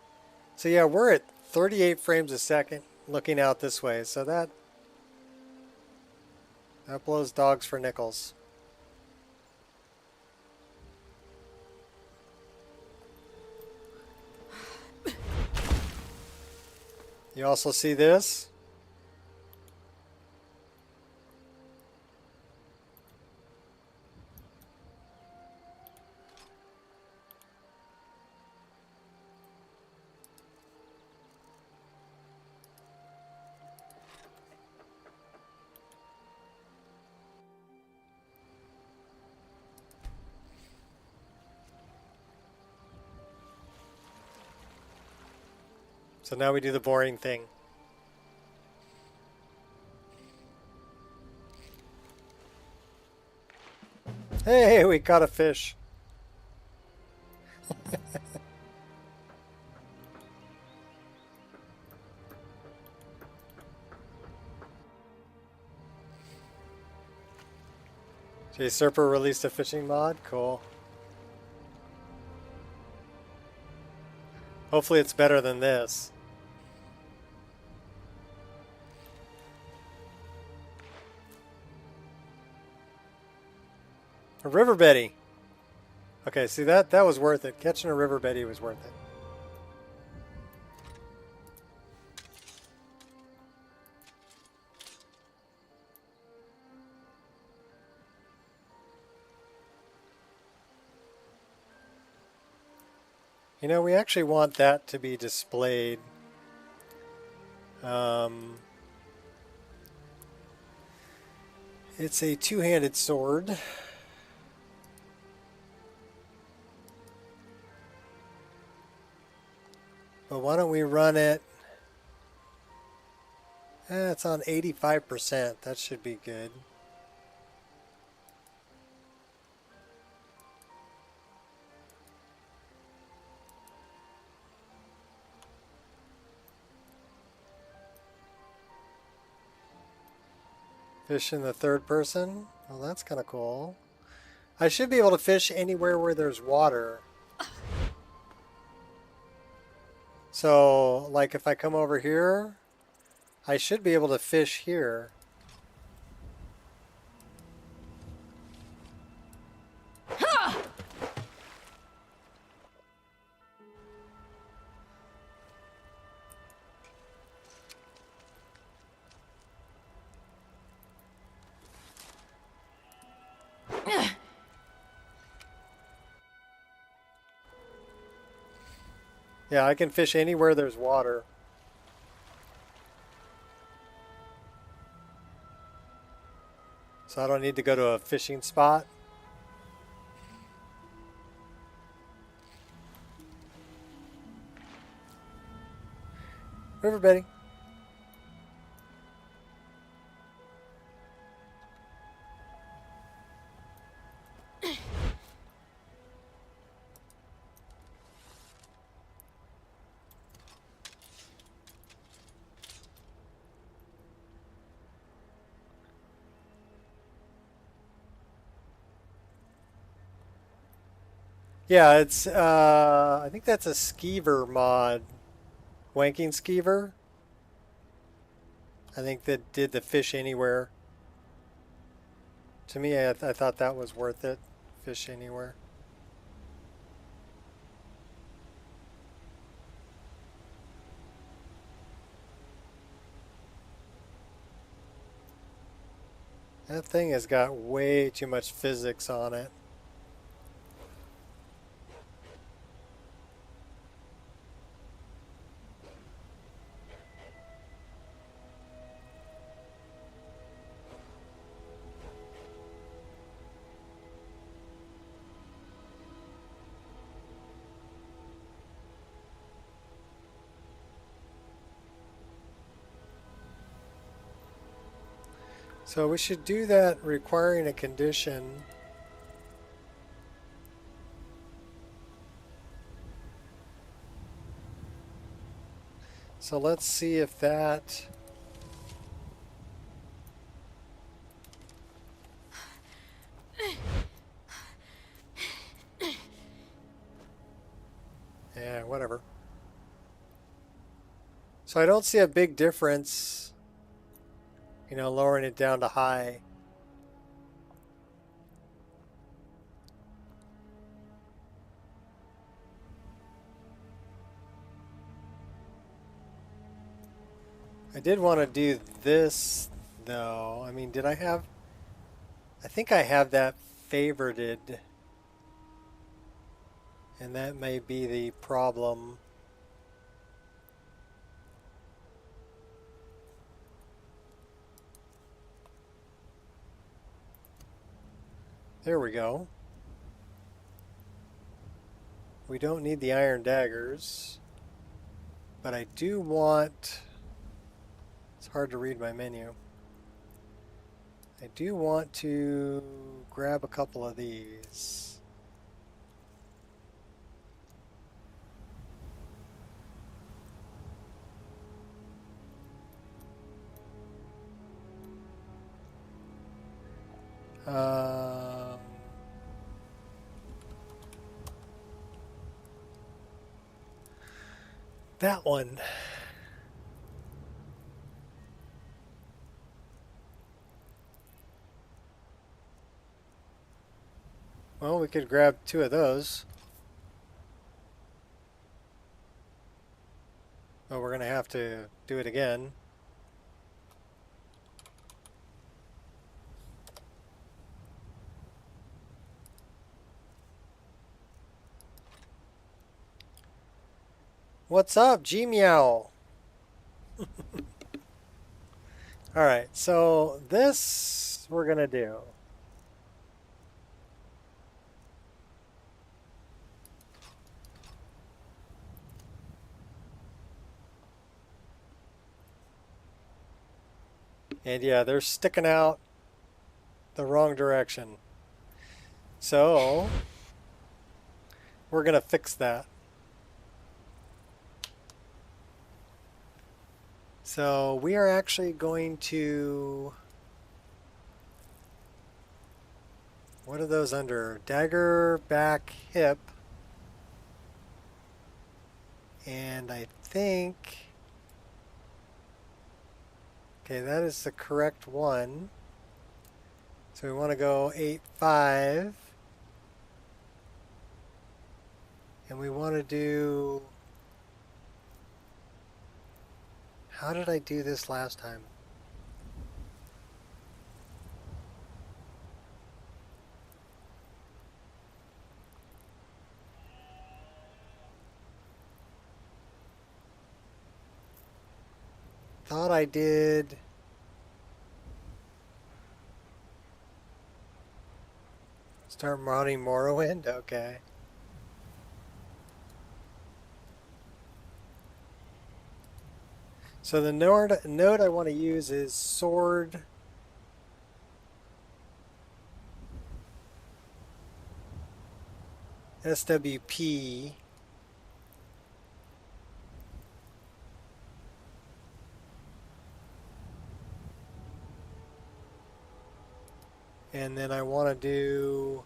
So yeah, we're at 38 frames a second looking out this way. So that blows dogs for nickels. You also see this? So now we do the boring thing. Hey, we caught a fish. Jay Serper released a fishing mod. Cool. Hopefully it's better than this. A river Betty. Okay, see that was worth it. Catching a river Betty was worth it. You know, we actually want that to be displayed. It's a two-handed sword. But why don't we run it? It's on 85%. That should be good. Fish in the third person? Well, that's kind of cool. I should be able to fish anywhere where there's water. So, like if I come over here, I should be able to fish here. Yeah, I can fish anywhere there's water. So I don't need to go to a fishing spot. River Betty. Yeah, it's I think that's a skeever mod. Wanking skeever. I think that did the fish anywhere. To me, I thought that was worth it. Fish anywhere. That thing has got way too much physics on it. So we should do that requiring a condition. So let's see if that... Yeah, whatever. So I don't see a big difference, you know, lowering it down to high. I did want to do this, though. I mean, did I have... I think I have that favorited. And that may be the problem. There we go. We don't need the iron daggers. But I do want... It's hard to read my menu. I do want to grab a couple of these. That one. Well, we could grab two of those. Oh, we're going to have to do it again. What's up, G-Meow? Alright, so this we're going to do. And yeah, they're sticking out the wrong direction. So we're going to fix that. So we are actually going to what are those under? Dagger, back, hip. And I think... Okay, that is the correct one. So we want to go 8-5. And we want to do... How did I do this last time? Thought I did... Start mounting Morrowind? Okay. So the node I want to use is sword SWP. And then I want to do...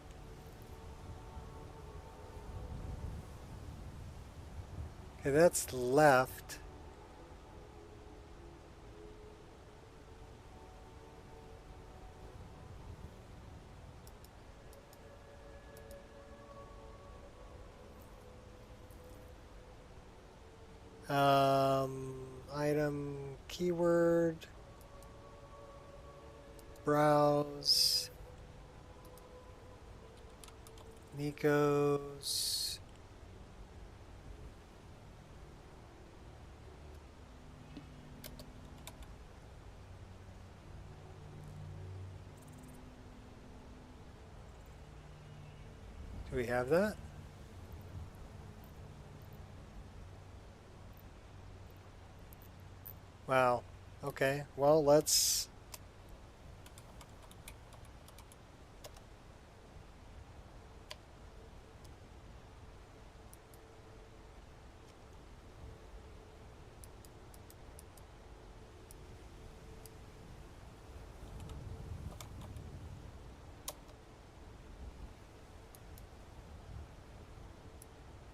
Okay, that's left. Item, keyword, browse, Nico's, do we have that? Wow. Okay. Well, let's...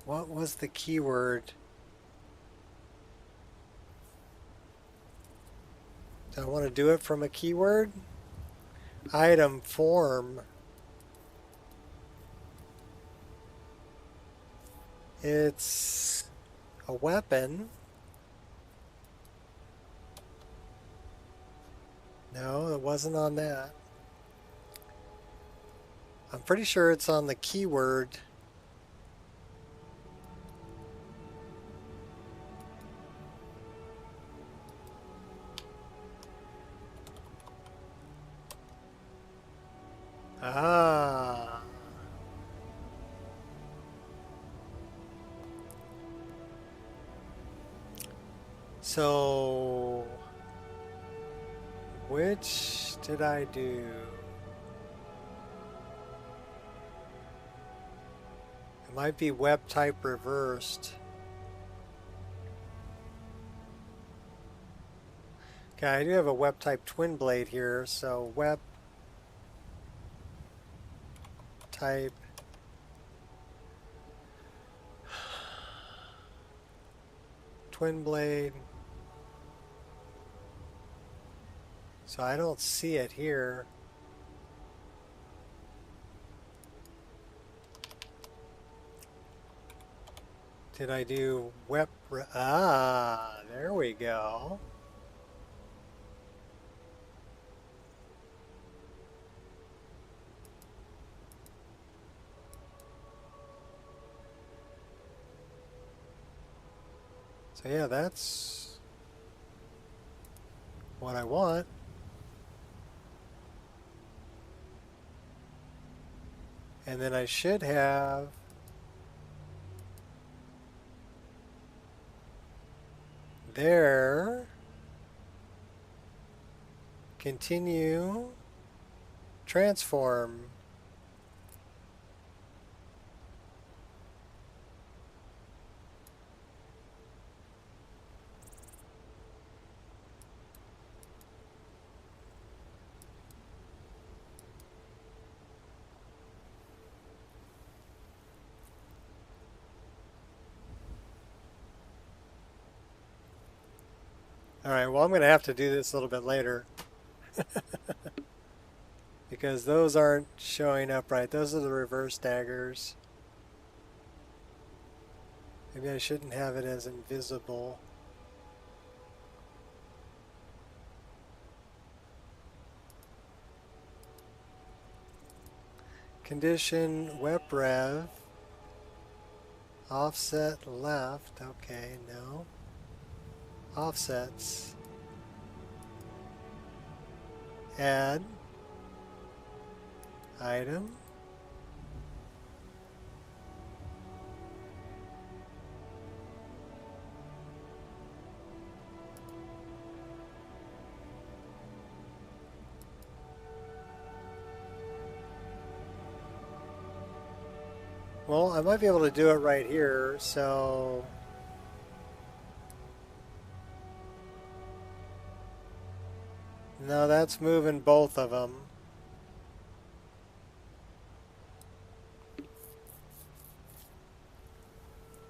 What was the keyword? Do I want to do it from a keyword? Item form. It's a weapon. No, it wasn't on that. I'm pretty sure it's on the keyword. Ah. So, which did I do? It might be web type reversed. Okay, I do have a web type twin blade here, so web type twin blade. So I don't see it here. Did I do web? Ah, there we go. So yeah, that's what I want. And then I should have there, continue, transform. Alright, well I'm going to have to do this a little bit later. Because those aren't showing up right. Those are the reverse daggers. Maybe I shouldn't have it as invisible. Condition, whip rev. Offset left. Okay, no. Offsets. Add. Item. Well, I might be able to do it right here, so... No, that's moving both of them.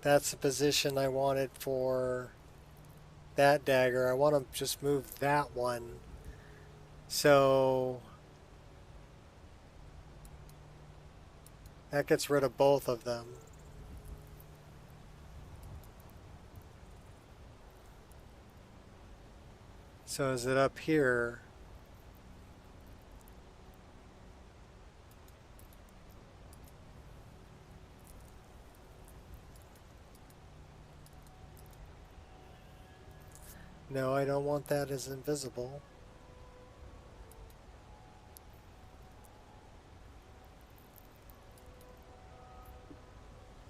That's the position I wanted for that dagger. I want to just move that one. So... that gets rid of both of them. So is it up here? No, I don't want that as invisible.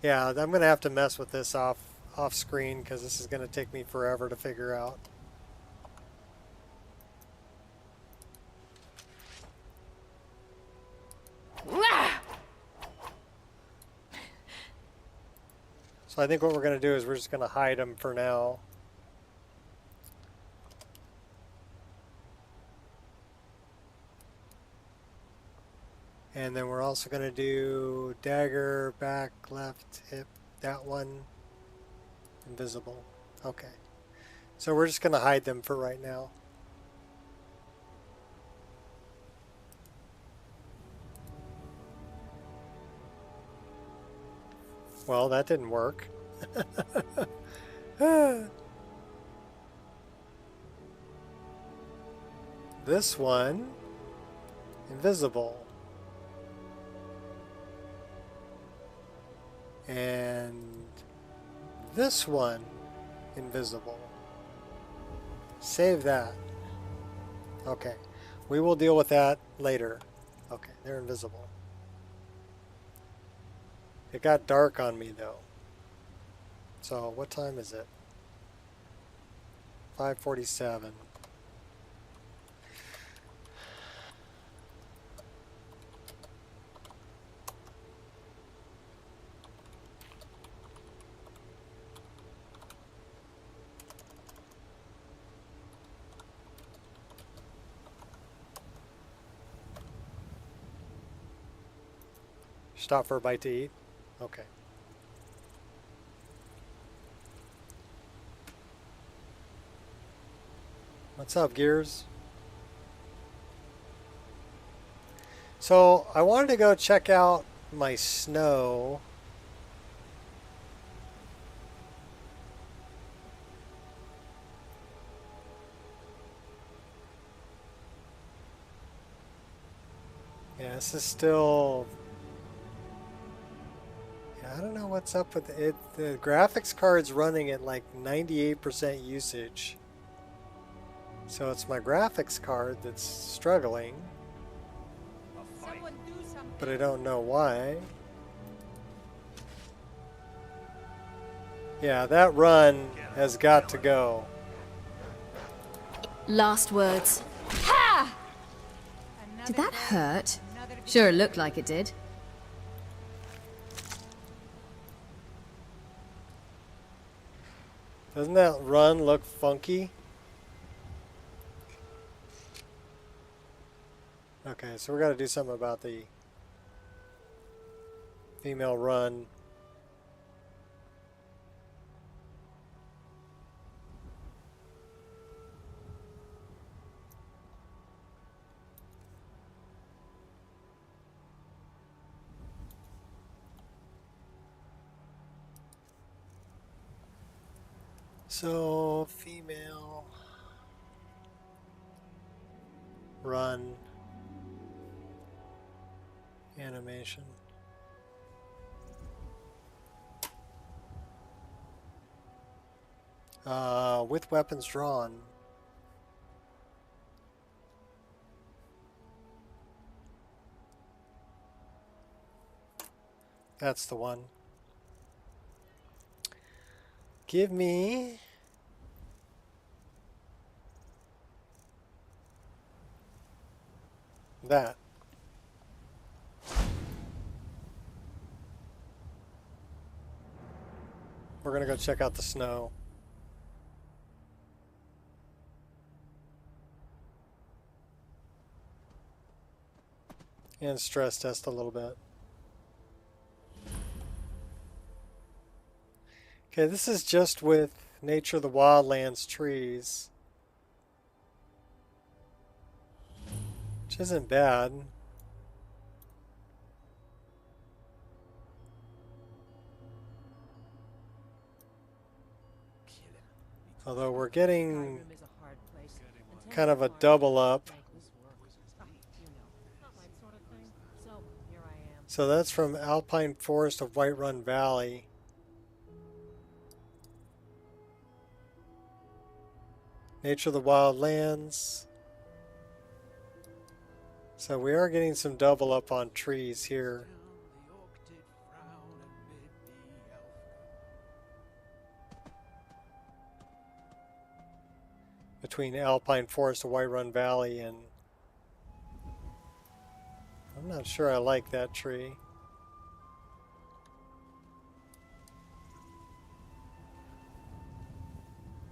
Yeah, I'm going to have to mess with this off screen because this is going to take me forever to figure out. So I think what we're going to do is we're just going to hide them for now. And then we're also going to do dagger, back, left, hip, that one, invisible. Okay. So we're just going to hide them for right now. Well, that didn't work. This one, invisible. And this one, invisible. Save that. Okay. We will deal with that later. Okay, they're invisible. It got dark on me though. So what time is it? 5:47. Stop for a bite to eat? Okay. What's up, Gears? So, I wanted to go check out my snow. Yeah, this is still... I don't know what's up with it. The graphics card's running at like 98% usage. So it's my graphics card that's struggling. But I don't know why. Yeah, that run has got to go. Last words. Ha! Did that hurt? Sure, it looked like it did. Doesn't that run look funky? Okay, so we got to do something about the female run. So, female, run, animation. With weapons drawn. That's the one. Give me that. We're gonna go check out the snow. And stress test a little bit. Okay, this is just with Nature of the Wildlands trees. Which isn't bad. Although we're getting kind of a double up. So that's from Alpine Forest of Whiterun Valley. Nature of the Wildlands. So we are getting some double up on trees here. Between Alpine Forest of Whiterun Valley and... I'm not sure I like that tree.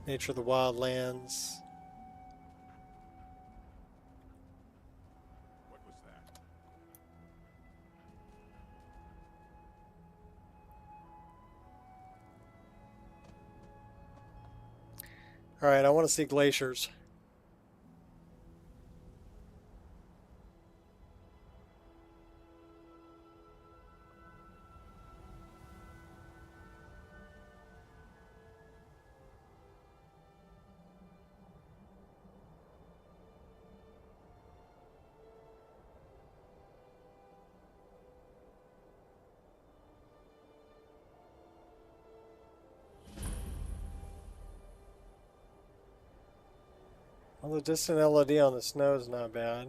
Nature of the Wildlands. What was that? All right, I want to see glaciers. Well, the distant LOD on the snow is not bad.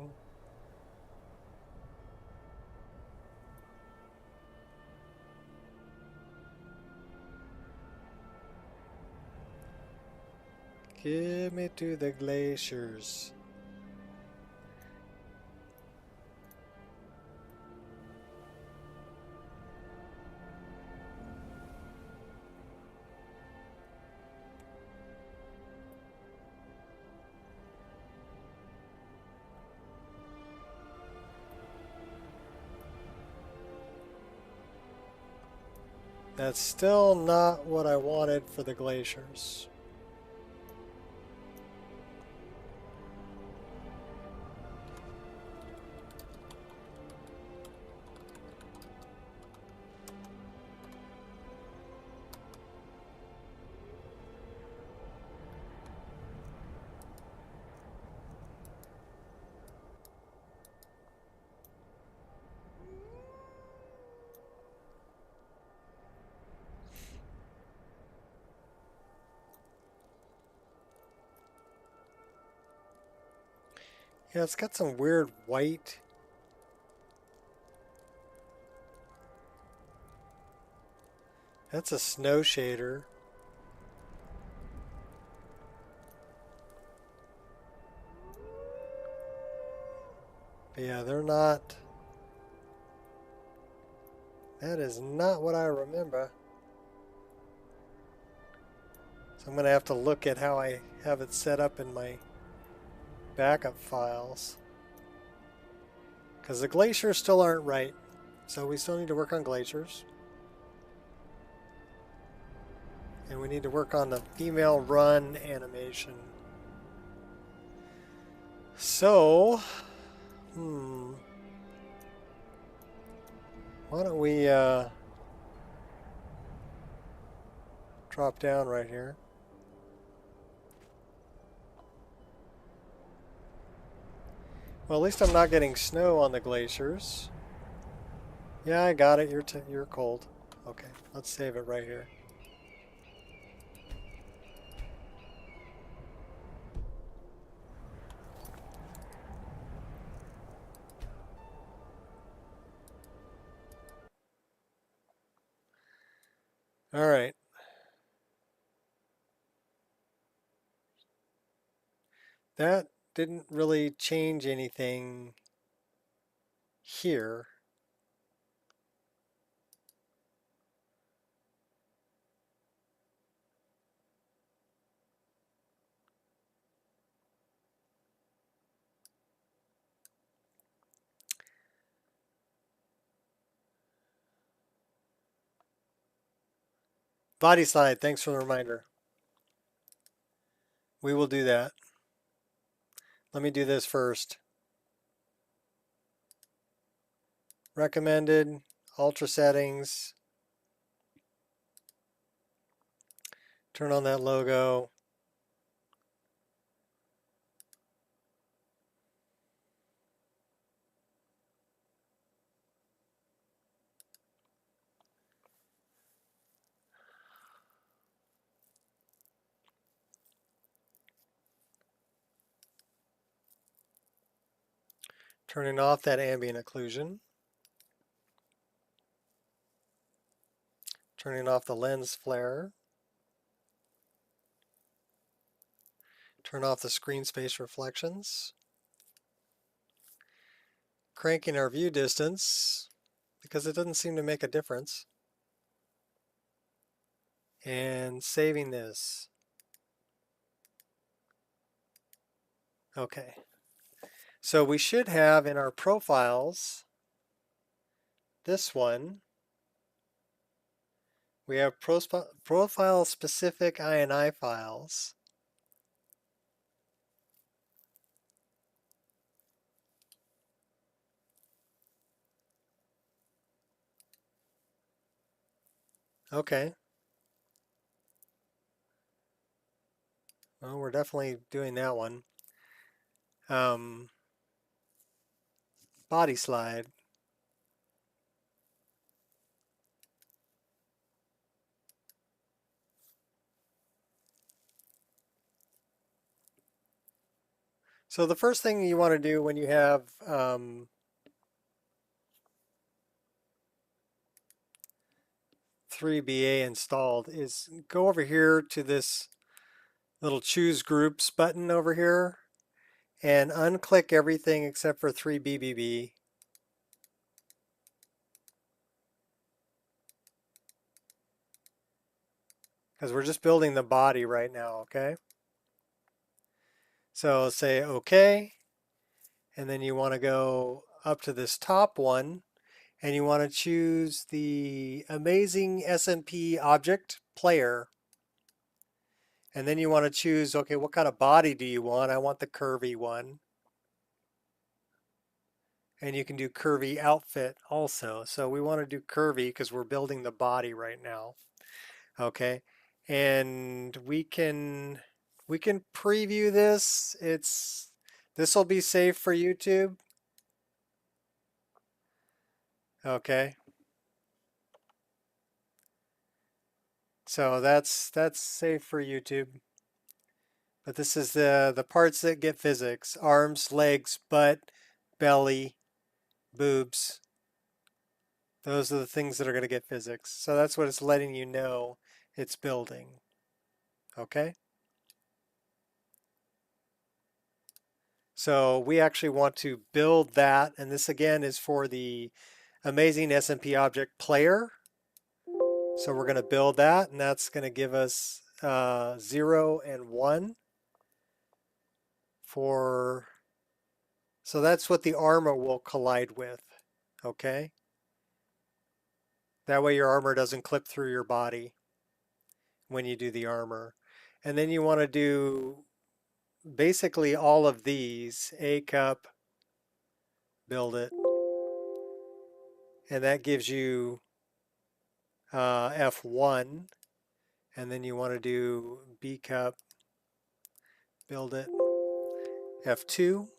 Give me to the glaciers. That's still not what I wanted for the glaciers. Yeah, it's got some weird white. That's a snow shader. But yeah, they're not. That is not what I remember. So I'm going to have to look at how I have it set up in my backup files. Because the glaciers still aren't right. So we still need to work on glaciers. And we need to work on the female run animation. So, why don't we drop down right here. Well, at least I'm not getting snow on the glaciers. Yeah, I got it. You're cold. Okay, let's save it right here. All right. That didn't really change anything here. Body slide, thanks for the reminder. We will do that. Let me do this first. Recommended, ultra settings. Turn on that logo. Turning off that ambient occlusion. Turning off the lens flare. Turn off the screen space reflections. Cranking our view distance because it doesn't seem to make a difference. And saving this. Okay. So we should have in our profiles this one. We have profile specific INI files. Okay. Well, we're definitely doing that one. Body slide. So the first thing you want to do when you have 3BA installed is go over here to this little choose groups button over here and unclick everything except for 3BBB. Because we're just building the body right now, okay? So say OK, and then you want to go up to this top one, and you want to choose the Amazing SMP Object Player. And then you want to choose, okay, what kind of body do you want? I want the curvy one. And you can do curvy outfit also. So we want to do curvy because we're building the body right now. Okay. And we can preview this. This will be safe for YouTube. Okay. So that's safe for YouTube. But this is the parts that get physics: arms, legs, butt, belly, boobs. Those are the things that are going to get physics. So that's what it's letting you know it's building. Okay? So we actually want to build that, and this again is for the Amazing SMP Object Player. So we're going to build that, and that's going to give us 0 and 1 for, so that's what the armor will collide with, okay? That way your armor doesn't clip through your body when you do the armor. And then you want to do basically all of these, A cup, build it, and that gives you F1, and then you want to do B cup, build it, F2,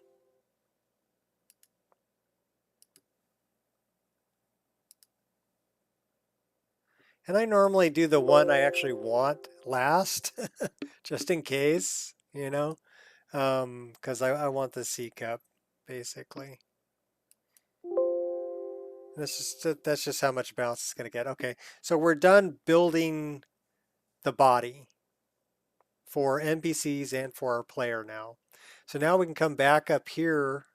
And I normally do the one I actually want last, just in case, you know, because I want the C cup, basically. That's just how much bounce it's going to get. Okay, so we're done building the body for NPCs and for our player now. So now we can come back up here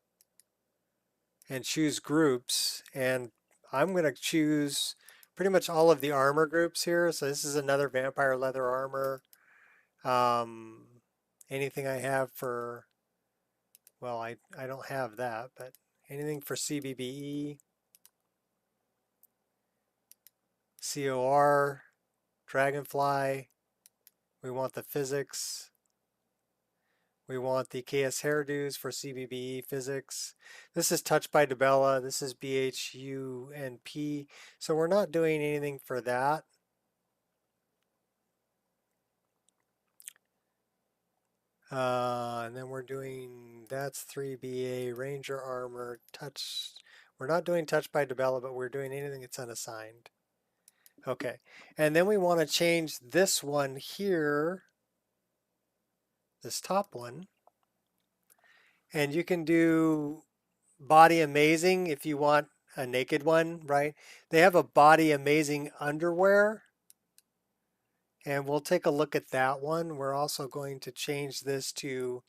and choose groups, and I'm going to choose pretty much all of the armor groups here. So this is another vampire leather armor. Anything I have for, well, I don't have that, but anything for CBBE, COR, Dragonfly, we want the physics. We want the KS hairdos for CBBE physics. This is Touched by Debella. This is BHUNP. So we're not doing anything for that. And then we're doing, that's 3BA, Ranger Armor, Touch. We're not doing Touched by Debella, but we're doing anything that's unassigned. Okay, and then we want to change this one here, this top one. And you can do Body Amazing if you want a naked one, right? They have a Body Amazing underwear. And we'll take a look at that one. We're also going to change this to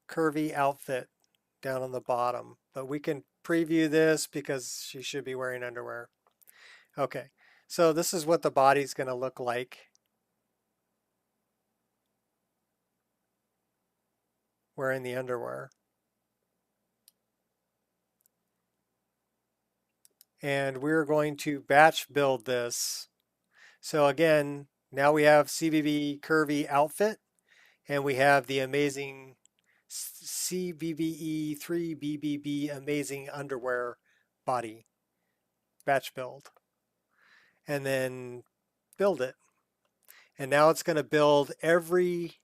curvy outfit down on the bottom. But we can preview this because she should be wearing underwear. Okay, so this is what the body's going to look like wearing the underwear. And we're going to batch build this. So again, now we have CBB curvy outfit, and we have the amazing CBBE 3BBB amazing underwear body. Batch build. And then build it. And now it's going to build every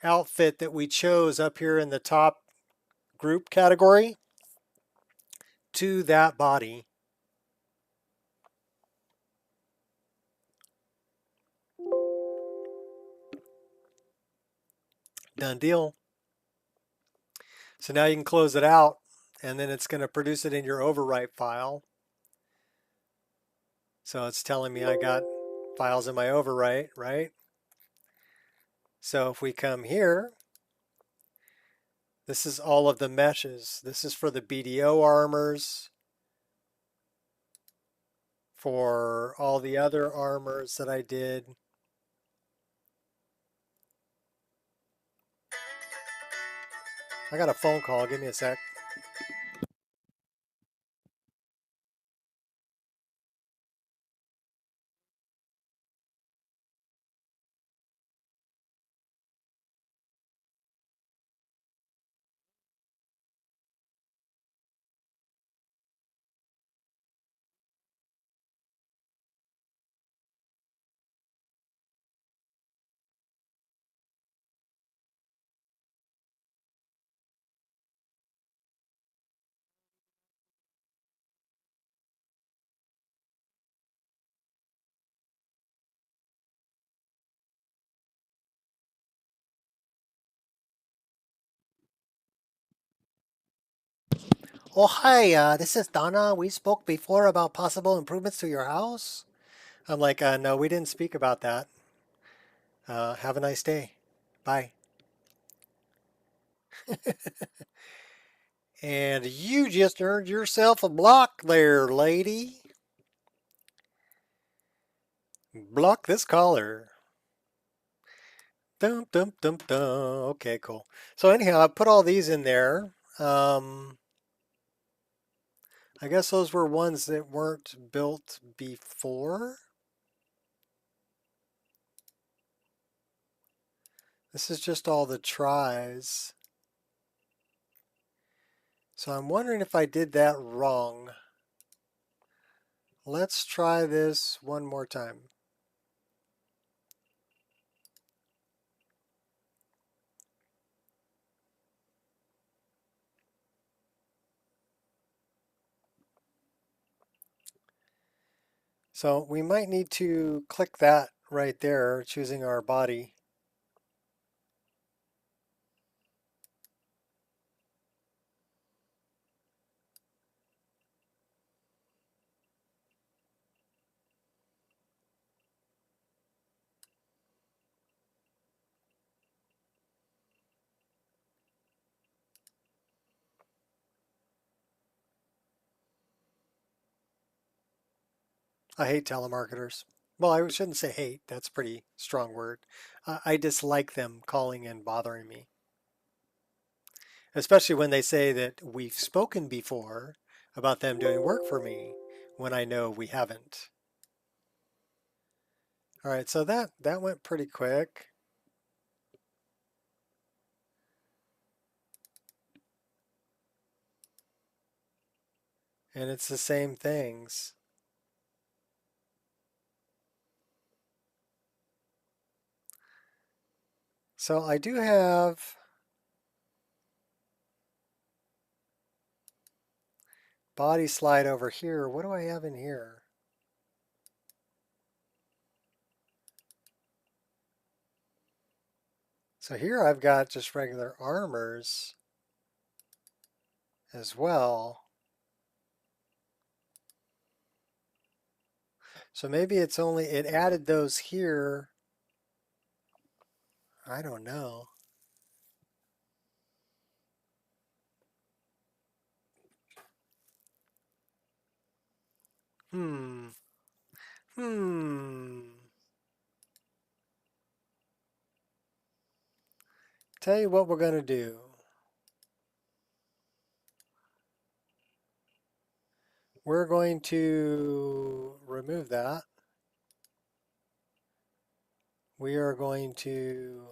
outfit that we chose up here in the top group category to that body. Done deal. So now you can close it out, and then it's going to produce it in your overwrite file. So it's telling me I got files in my overwrite, right? So if we come here, this is all of the meshes. This is for the BDO armors, for all the other armors that I did. I got a phone call. Give me a sec. Oh, hi, this is Donna. We spoke before about possible improvements to your house. I'm like, no, we didn't speak about that. Have a nice day. Bye. And you just earned yourself a block there, lady. Block this caller. Dum, dum, dum, dum. Okay, cool. So anyhow, I put all these in there. I guess those were ones that weren't built before. This is just all the tries. So I'm wondering if I did that wrong. Let's try this one more time. So we might need to click that right there, choosing our body. I hate telemarketers. Well, I shouldn't say hate. That's a pretty strong word. I dislike them calling and bothering me, especially when they say that we've spoken before about them doing work for me when I know we haven't. All right, so that went pretty quick. And it's the same things. So I do have body slide over here. What do I have in here? So here I've got just regular armors as well. So maybe it's only, it added those here. I don't know. Hmm. Tell you what we're going to do. We're going to remove that. We are going to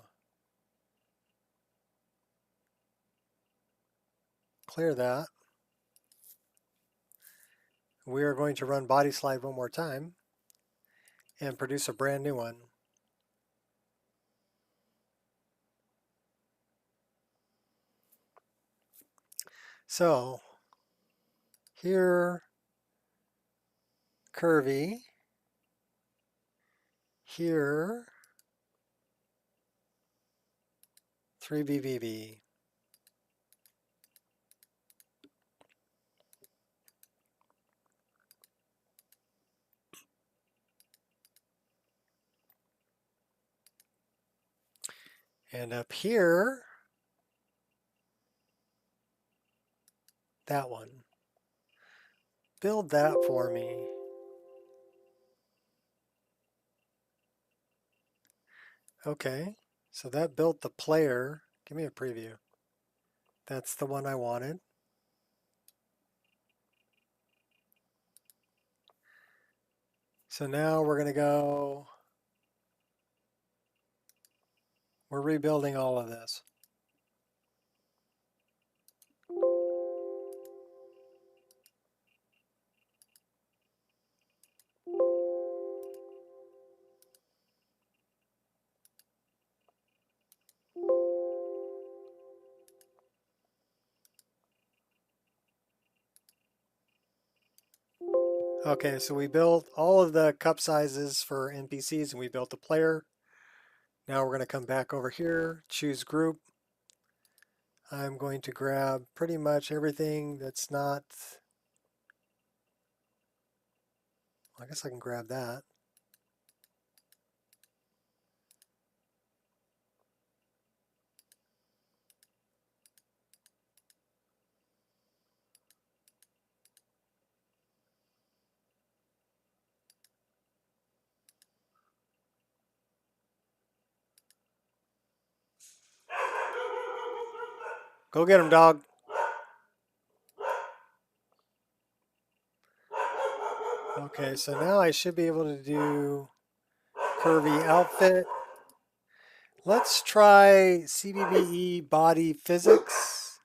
clear that. We are going to run body slide one more time and produce a brand new one. So here, curvy, here, 3BBB. And up here, that one. Build that for me. Okay, so that built the player. Give me a preview. That's the one I wanted. So now we're going to go, we're rebuilding all of this. Okay, so we built all of the cup sizes for NPCs and we built the player. Now we're going to come back over here, choose group. I'm going to grab pretty much everything that's not, I guess I can grab that. Go get him, dog. Okay, so now I should be able to do curvy outfit. Let's try CBBE body physics.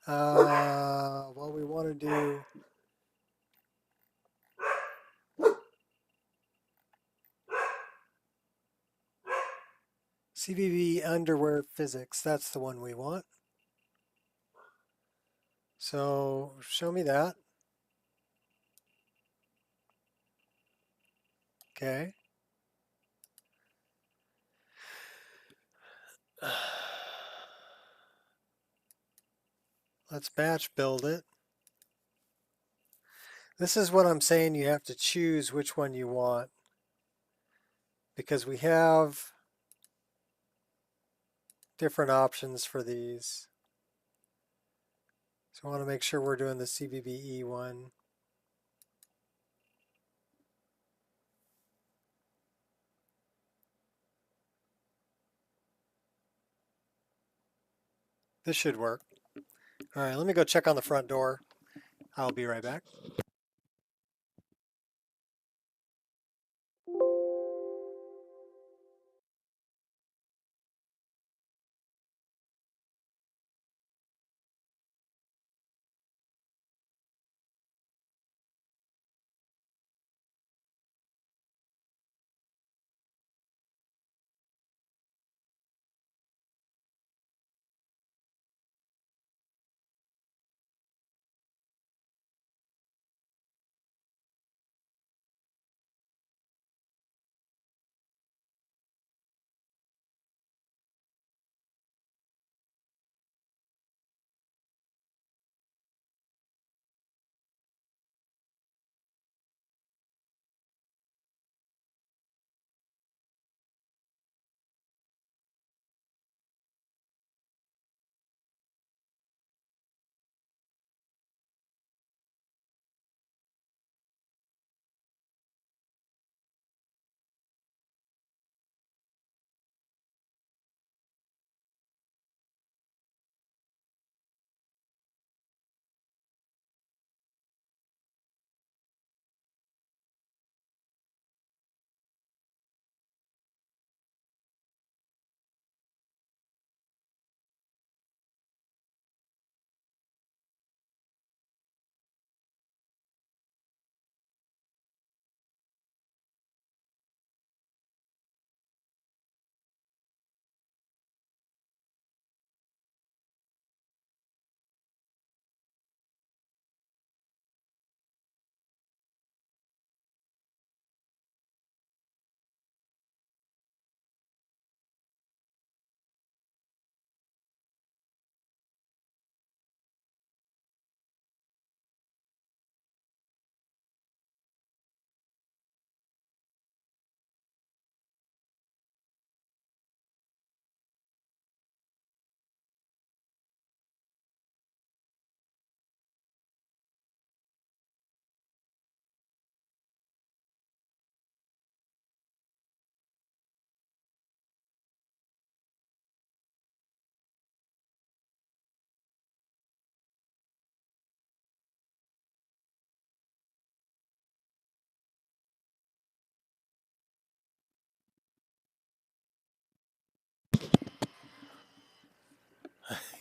What we want to do, CBBE underwear physics, that's the one we want. So show me that. Okay. Let's batch build it. This is what I'm saying, you have to choose which one you want, because we have different options for these. So I want to make sure we're doing the CBBE one. This should work. All right, let me go check on the front door. I'll be right back.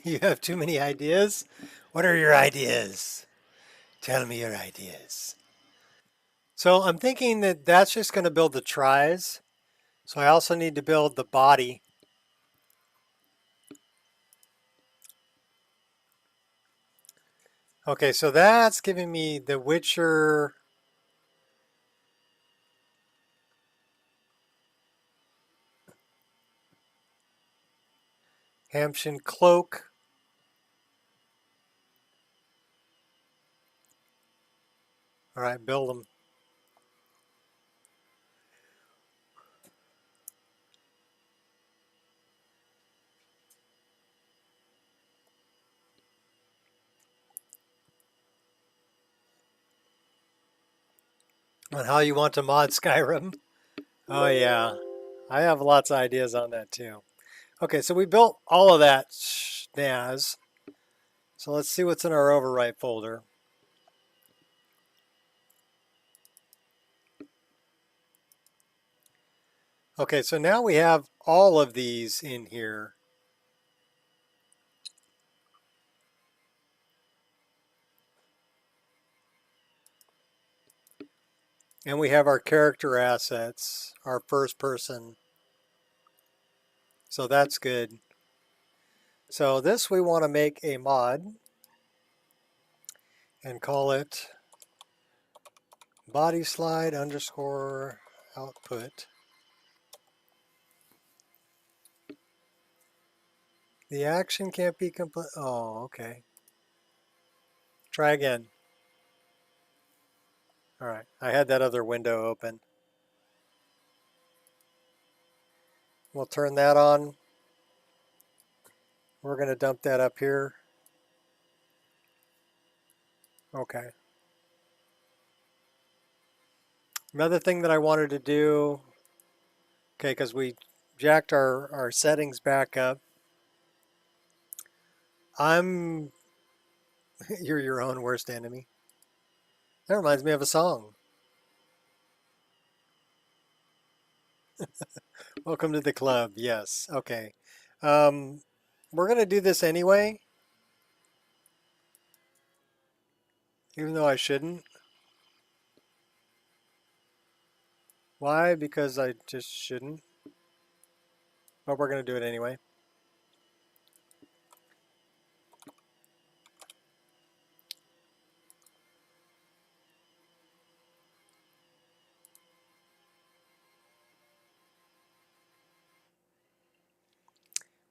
You have too many ideas? What are your ideas? Tell me your ideas. So I'm thinking that that's just going to build the tries. So I also need to build the body. Okay, so that's giving me the Witcher Hampton cloak. All right, build them. On how you want to mod Skyrim. Oh yeah, I have lots of ideas on that too. Okay, so we built all of that snaz. So let's see what's in our overwrite folder. Okay, so now we have all of these in here. And we have our character assets, our first person. So that's good. So this we want to make a mod and call it body slide underscore output. The action can't be complete. Oh, okay. Try again. All right. I had that other window open. We'll turn that on. We're going to dump that up here. Okay. Another thing that I wanted to do, okay, because we jacked our settings back up. You're your own worst enemy. That reminds me of a song. Welcome to the club. Yes. Okay. We're going to do this anyway, even though I shouldn't. Why? Because I just shouldn't. But we're going to do it anyway.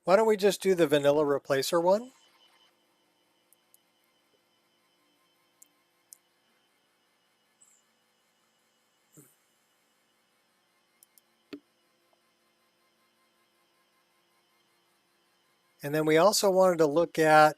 Why don't we just do the vanilla replacer one? And then we also wanted to look at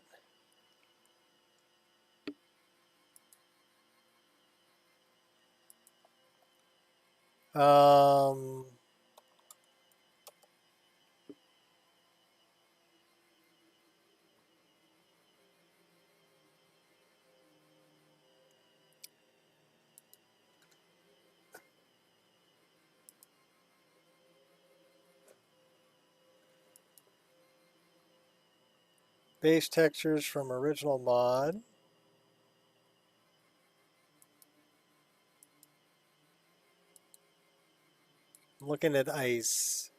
base textures from original mod. I'm looking at ice.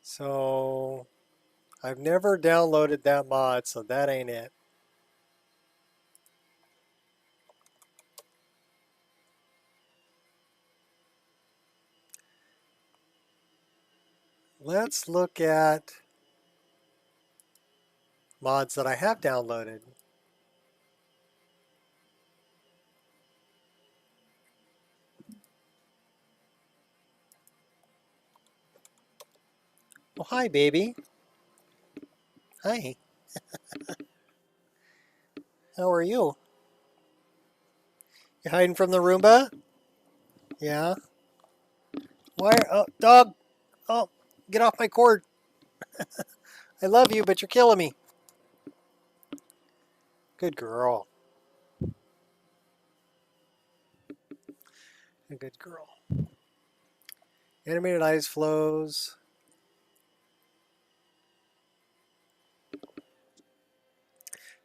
So I've never downloaded that mod, so that ain't it. Let's look at mods that I have downloaded. Oh, hi, baby. Hi. How are you? You hiding from the Roomba? Yeah. Why? Oh, dog. Oh, get off my cord. I love you, but you're killing me. Good girl. A good girl. Animated ice flows.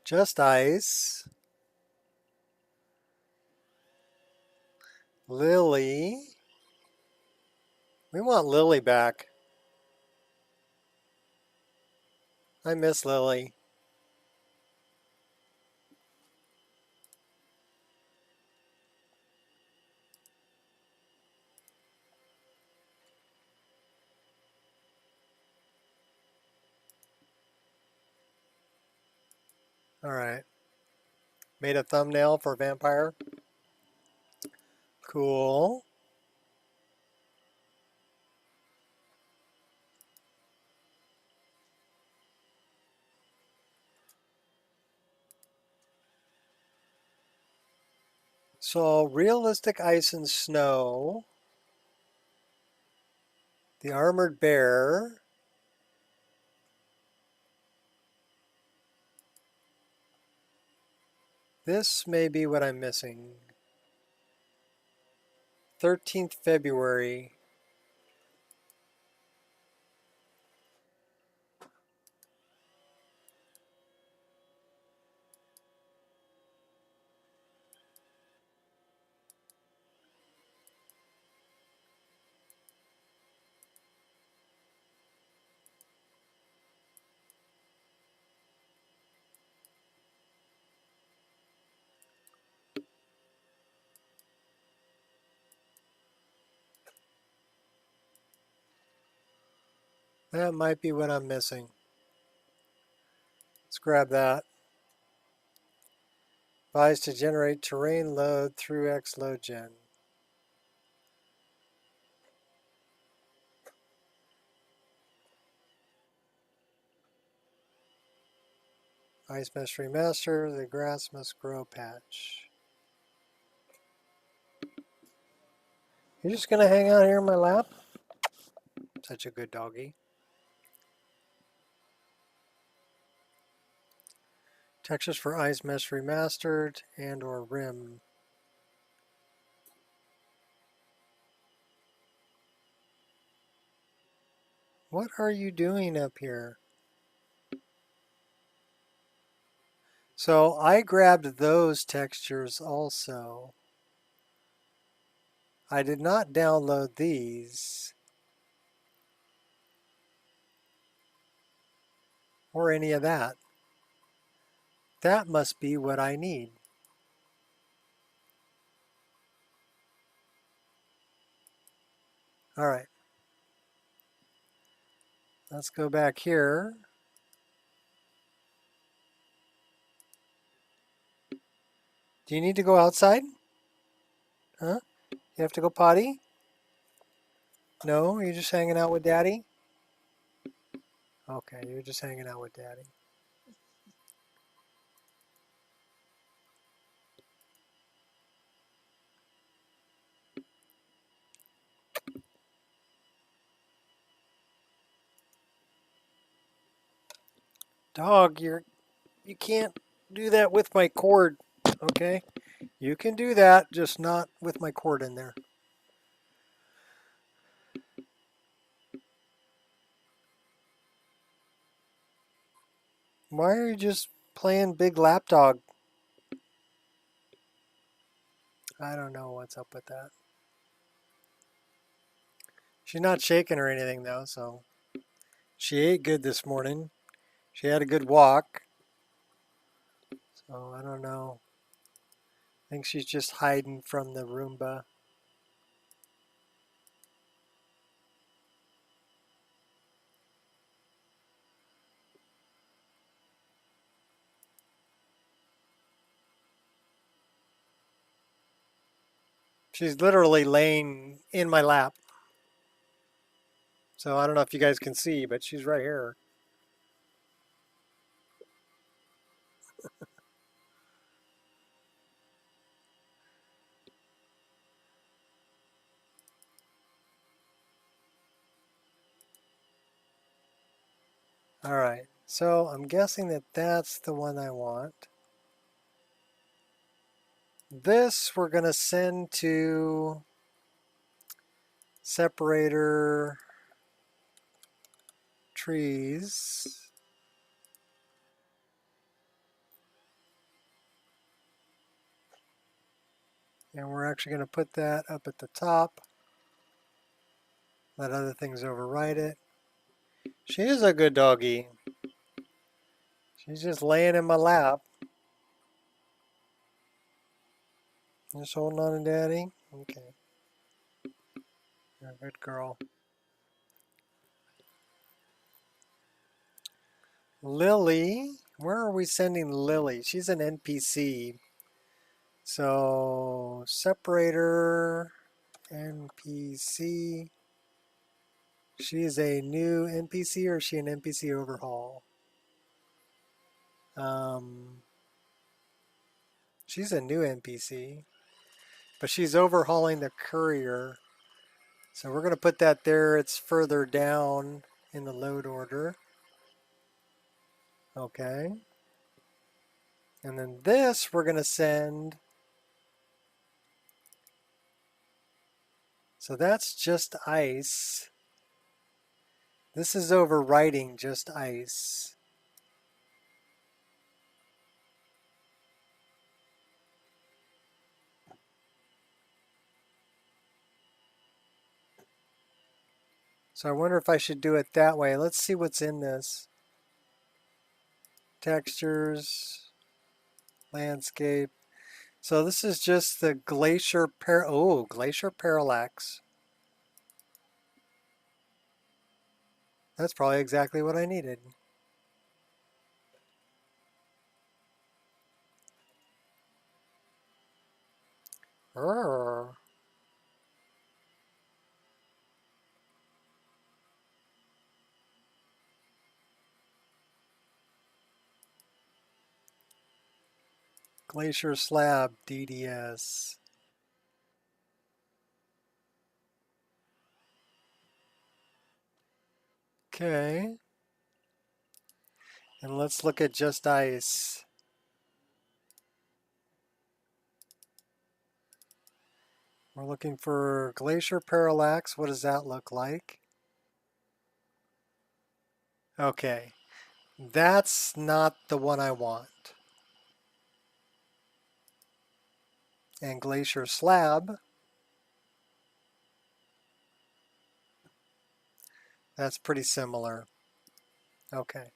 Just ice. Lily. We want Lily back. I miss Lily. All right. Made a thumbnail for vampire. Cool. So realistic ice and snow. The armored bear. This may be what I'm missing. 13th February. That might be what I'm missing. Let's grab that. Advised to generate terrain load through X load gen. Ice must remaster, the grass must grow patch. You're just gonna hang out here in my lap? Such a good doggy. Textures for Ice Mesh Remastered and or Rim. What are you doing up here? So I grabbed those textures also. I did not download these or any of that. That must be what I need. All right. Let's go back here. Do you need to go outside? Huh? You have to go potty? No, you're just hanging out with Daddy? Okay, you're just hanging out with Daddy. Dog, you can't do that with my cord, okay? You can do that, just not with my cord in there. Why are you just playing big lapdog? I don't know what's up with that. She's not shaking or anything though, so she ate good this morning. She had a good walk. So I don't know. I think she's just hiding from the Roomba. She's literally laying in my lap. So I don't know if you guys can see, but she's right here. All right, so I'm guessing that that's the one I want. This we're going to send to separator trees. And we're actually going to put that up at the top. Let other things override it. She is a good doggy. She's just laying in my lap. Just holding on to Daddy. Okay. You're a good girl. Lily. Where are we sending Lily? She's an NPC. So, separator, NPC. She is a new NPC or is she an NPC overhaul? She's a new NPC. But she's overhauling the courier. So we're going to put that there. It's further down in the load order. Okay. And then this we're going to send. So that's just ice. This is overwriting just ice. So I wonder if I should do it that way. Let's see what's in this. Textures, landscape. So this is just the glacier glacier parallax. That's probably exactly what I needed. Roar. Glacier slab, DDS. Okay. And let's look at just ice. We're looking for glacier parallax. What does that look like? Okay. That's not the one I want. And glacier slab. That's pretty similar. Okay.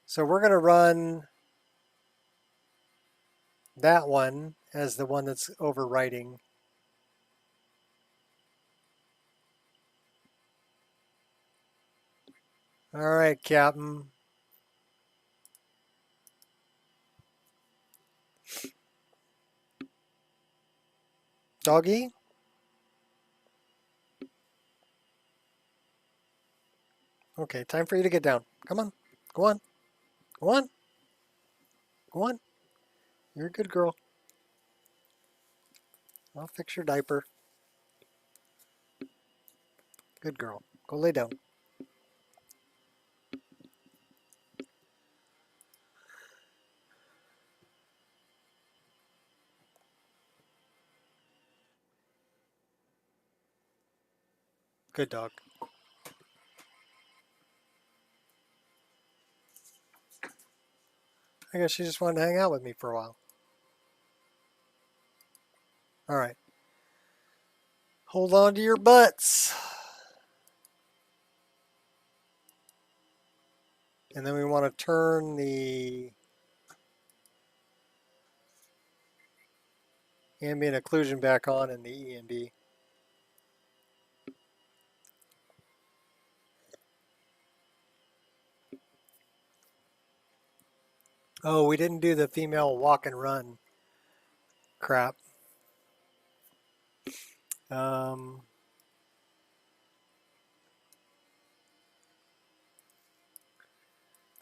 So we're going to run that one as the one that's overwriting. All right, Captain. Doggy? Okay, time for you to get down. Come on. Go on. Go on. Go on. You're a good girl. I'll fix your diaper. Good girl. Go lay down. Good dog. I guess she just wanted to hang out with me for a while. All right. Hold on to your butts. And then we want to turn the ambient occlusion back on in the ENB. Oh, we didn't do the female walk and run crap. The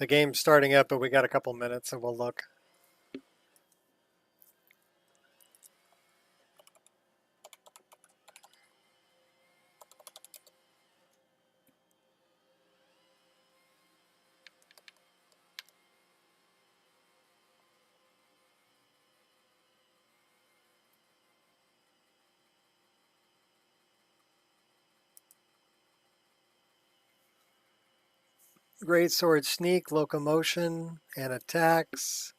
game's starting up, but we got a couple minutes, and we'll look. Great sword sneak, locomotion, and attacks.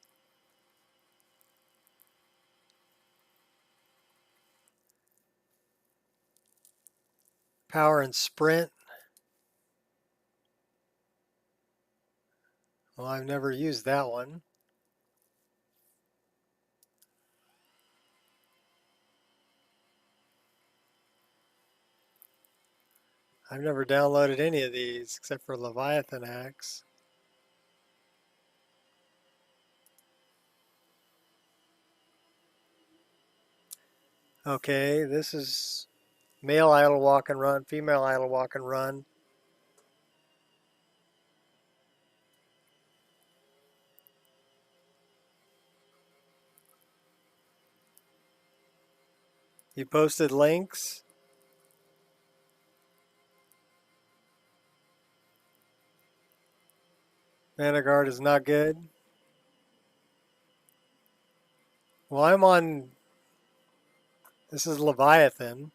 Power and sprint. Well, I've never used that one. I've never downloaded any of these except for Leviathan Axe. Okay, this is male idle walk and run, female idle walk and run. You posted links. Vanguard is not good. Well, I'm on, this is Leviathan.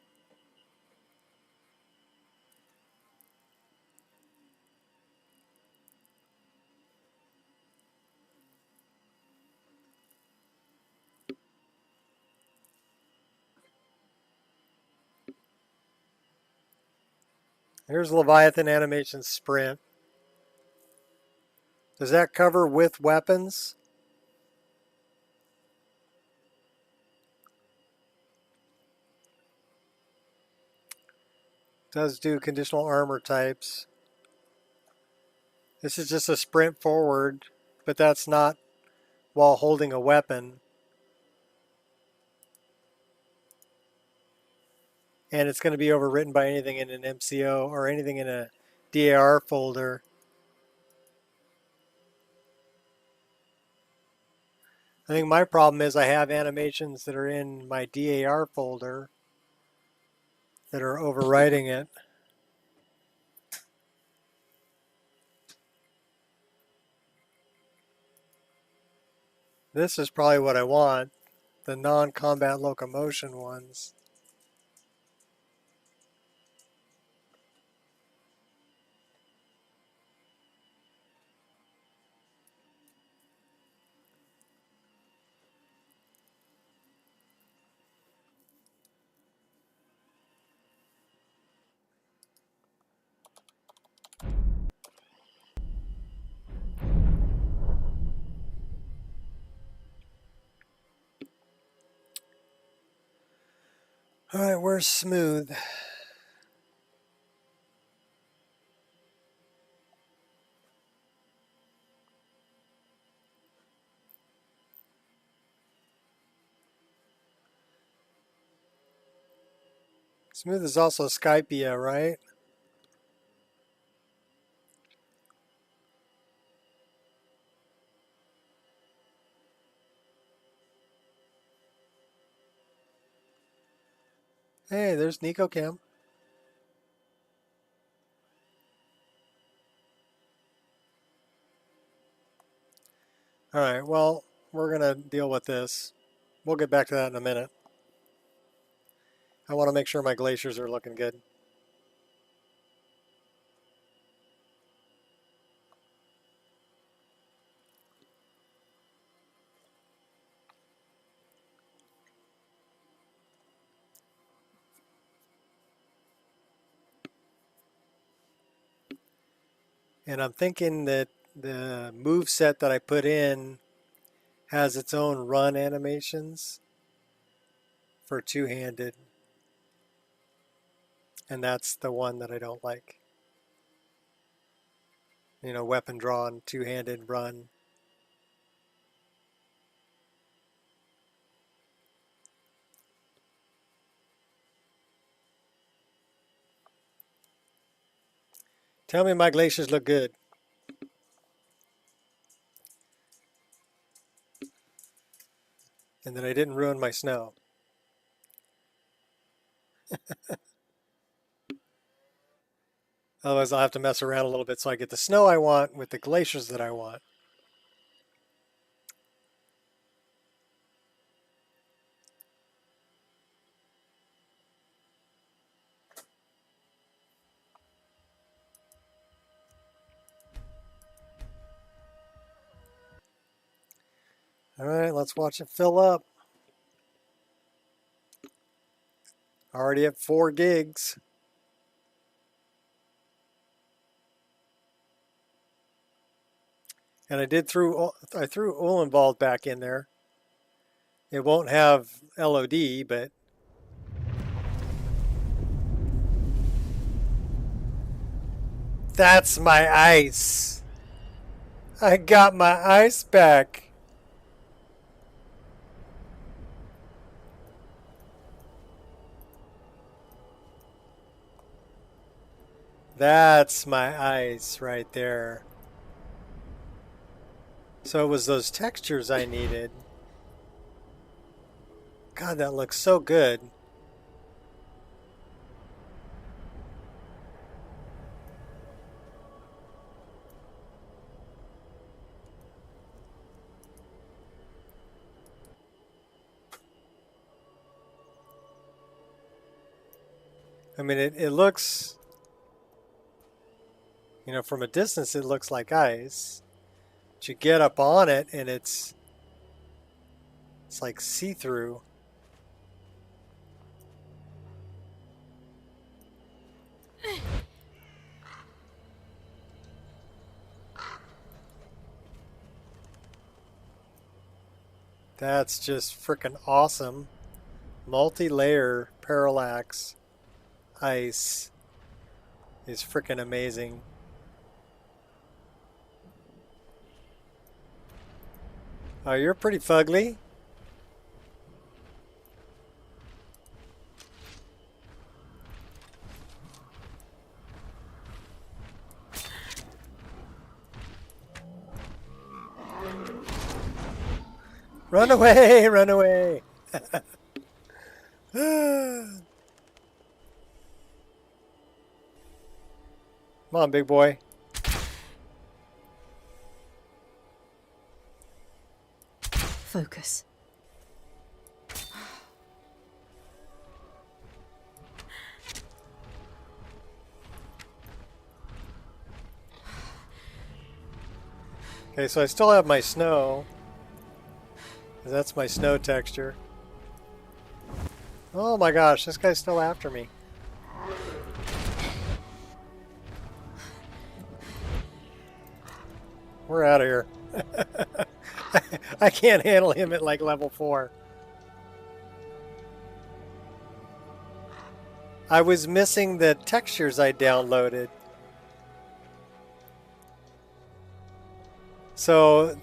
Here's Leviathan animation sprint. Does that cover with weapons? Does do conditional armor types. This is just a sprint forward, but that's not while holding a weapon. And it's going to be overwritten by anything in an MCO or anything in a DAR folder. I think my problem is I have animations that are in my DAR folder that are overwriting it. This is probably what I want, the non-combat locomotion ones. All right, where's Smooth? Smooth is also Skypia, right? Hey, there's Nico Cam. All right, well, we're going to deal with this. We'll get back to that in a minute. I want to make sure my glaciers are looking good. And I'm thinking that the move set that I put in has its own run animations for two-handed. And that's the one that I don't like. You know, weapon drawn, two-handed run. Tell me my glaciers look good. And that I didn't ruin my snow. Otherwise, I'll have to mess around a little bit so I get the snow I want with the glaciers that I want. All right, let's watch it fill up. Already at 4 gigs. And I threw Uhlenwald back in there. It won't have LOD, but that's my ice. I got my ice back. That's my ice right there. So it was those textures I needed. God, that looks so good. I mean, it looks, you know, from a distance it looks like ice. But you get up on it and it's like see-through. That's just freaking awesome. Multi-layer parallax ice is freaking amazing. Oh, you're pretty fugly. Run away, run away. Come on, big boy. Focus. Okay, so I still have my snow. That's my snow texture. Oh my gosh, this guy's still after me. We're out of here. I can't handle him at like level 4. I was missing the textures I downloaded. So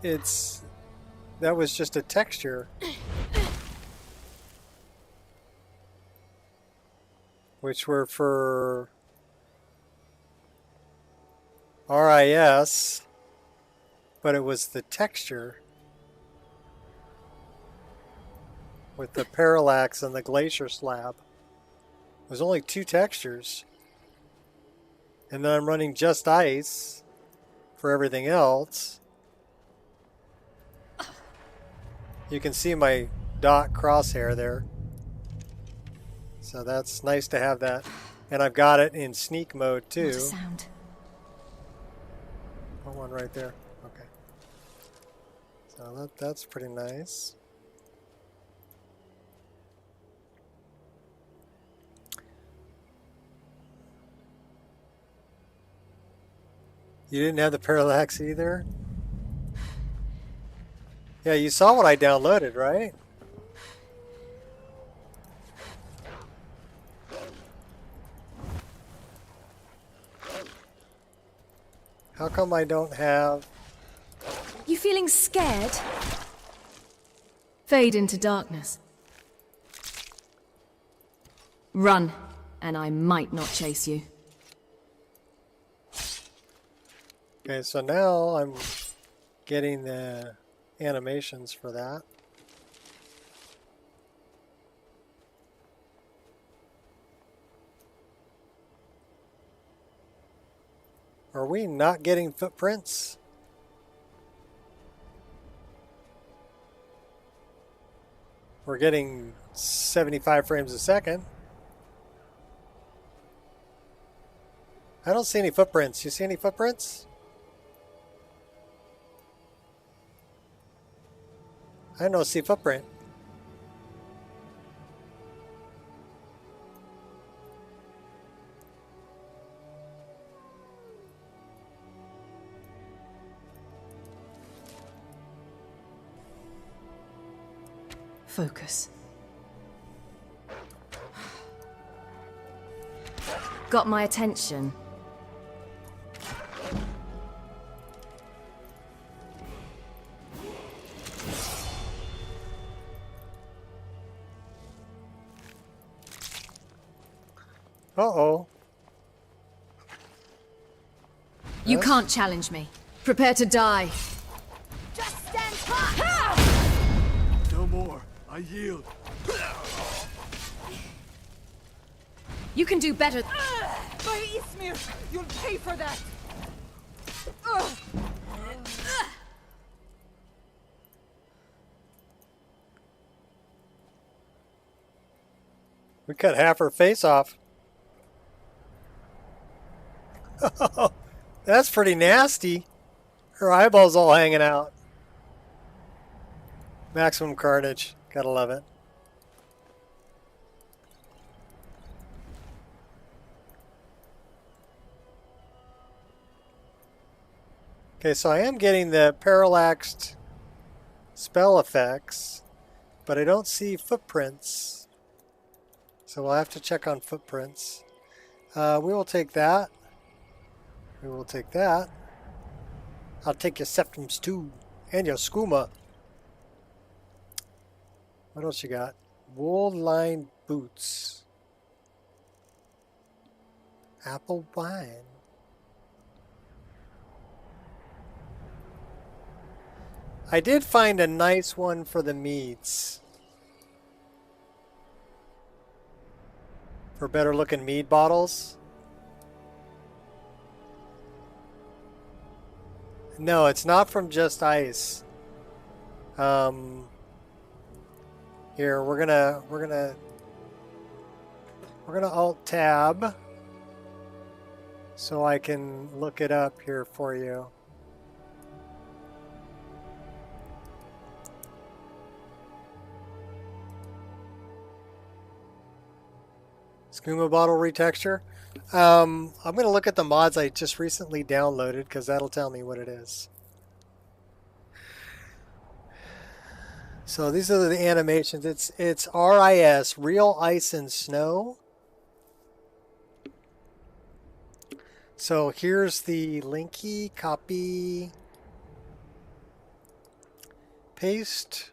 that was just a texture. Which were for RIS, but it was the texture with the parallax and the glacier slab. It was only 2 textures. And then I'm running just ice for everything else. You can see my dot crosshair there. So that's nice to have that. And I've got it in sneak mode too. Not a sound. Oh, one right there. Okay. So that's pretty nice. You didn't have the parallax either? Yeah, you saw what I downloaded, right? How come I don't have... You feeling scared? Fade into darkness. Run, and I might not chase you. Okay, so now I'm getting the animations for that. Are we not getting footprints? We're getting 75 frames a second. I don't see any footprints. You see any footprints? I don't see footprint. Focus. Got my attention. Uh-oh. You can't challenge me. Prepare to die. Just stand tight! No more. I yield. You can do better. By Ismir, you'll pay for that! We cut half her face off. Oh, that's pretty nasty. Her eyeballs all hanging out. Maximum carnage. Gotta love it. Okay, so I am getting the parallaxed spell effects, but I don't see footprints. So we'll have to check on footprints. We will take that. We will take that. I'll take your septums too. And your skooma. What else you got? Wool-lined boots. Apple wine. I did find a nice one for the meads. For better looking mead bottles. No, it's not from Just Ice. Here we're gonna Alt Tab so I can look it up here for you. Skooma bottle retexture. I'm going to look at the mods I just recently downloaded because that'll tell me what it is. So these are the animations. It's RIS, Real Ice and Snow. So here's the linky, copy, paste.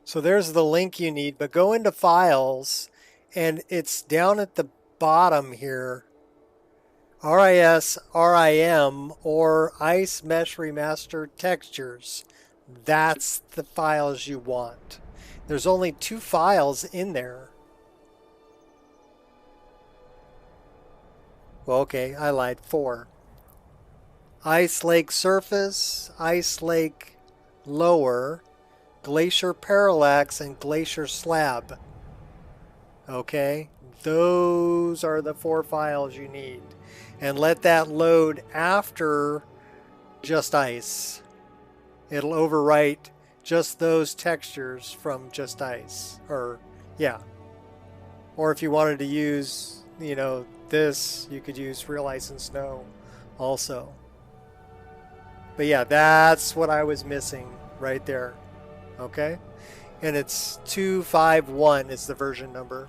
So there's the link you need, but go into Files, and it's down at the bottom here. RIS, RIM, or Ice Mesh Remaster Textures. That's the files you want. There's only 2 files in there. Well, okay, I lied. 4. Ice Lake Surface, Ice Lake Lower, Glacier Parallax, and Glacier Slab. Okay, those are the 4 files you need. And let that load after Just Ice. It'll overwrite just those textures from Just Ice. Or, yeah. Or if you wanted to use, you know, this, you could use Real Ice and Snow also. But yeah, that's what I was missing right there. Okay? And it's 251 is the version number.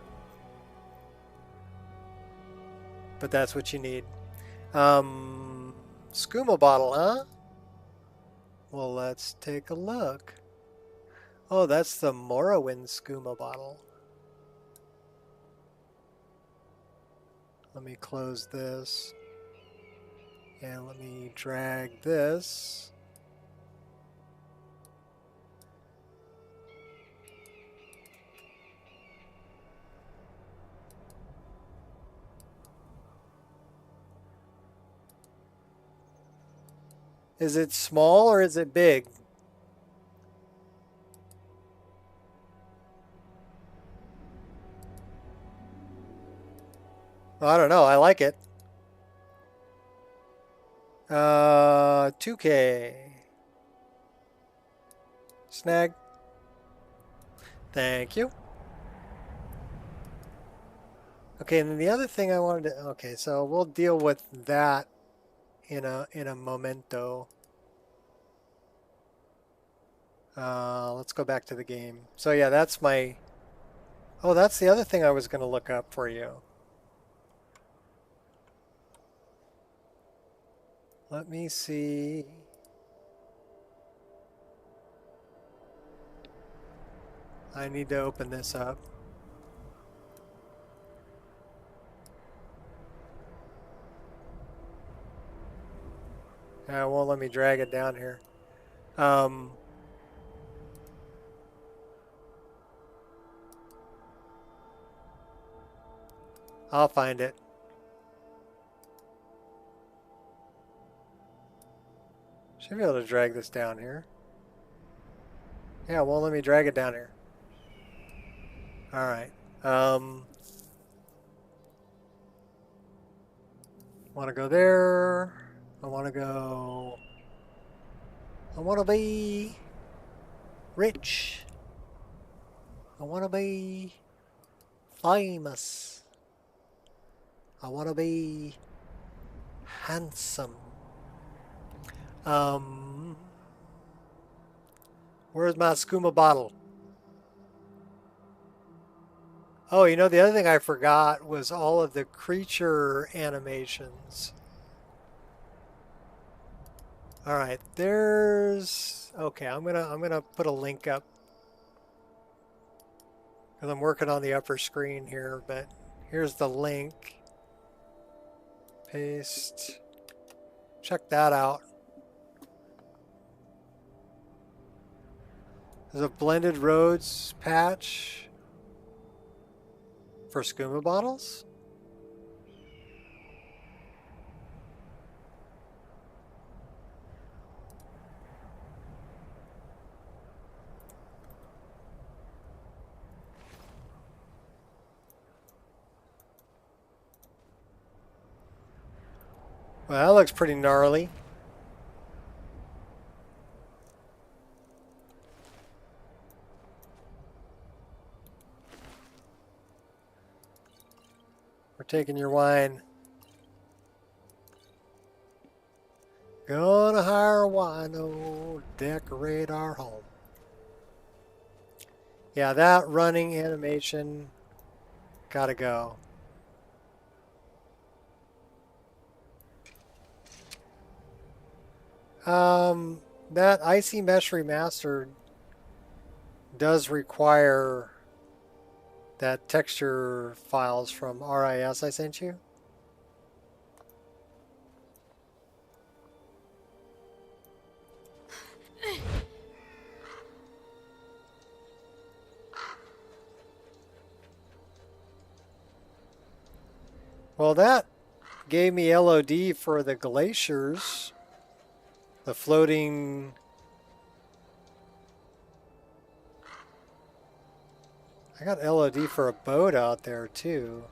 But that's what you need. Skooma bottle, huh? Well, let's take a look. Oh, that's the Morrowind skooma bottle. Let me close this. And let me drag this. Is it small or is it big? I don't know. I like it. 2K. Snag. Thank you. Okay, and then the other thing I wanted to... Okay, so we'll deal with that in a momento. Let's go back to the game. So yeah, that's my... Oh, that's the other thing I was going to look up for you. Let me see. I need to open this up. It won't let me drag it down here. I'll find it. Should be able to drag this down here. Yeah, it won't let me drag it down here. Alright. Want to go there. I want to go... I want to be rich. I want to be famous. I want to be handsome. Where's my skooma bottle? Oh, you know, the other thing I forgot was all of the creature animations. All right, there's okay. I'm gonna put a link up because I'm working on the upper screen here. But here's the link. Paste. Check that out. There's a blended roads patch for skooma bottles. Well, that looks pretty gnarly. We're taking your wine. Gonna hire a wino to decorate our home. Yeah, that running animation gotta go. That Icy Mesh Remastered does require that texture files from RIS I sent you. Well, that gave me LOD for the glaciers, the floating. I got LOD for a boat out there too.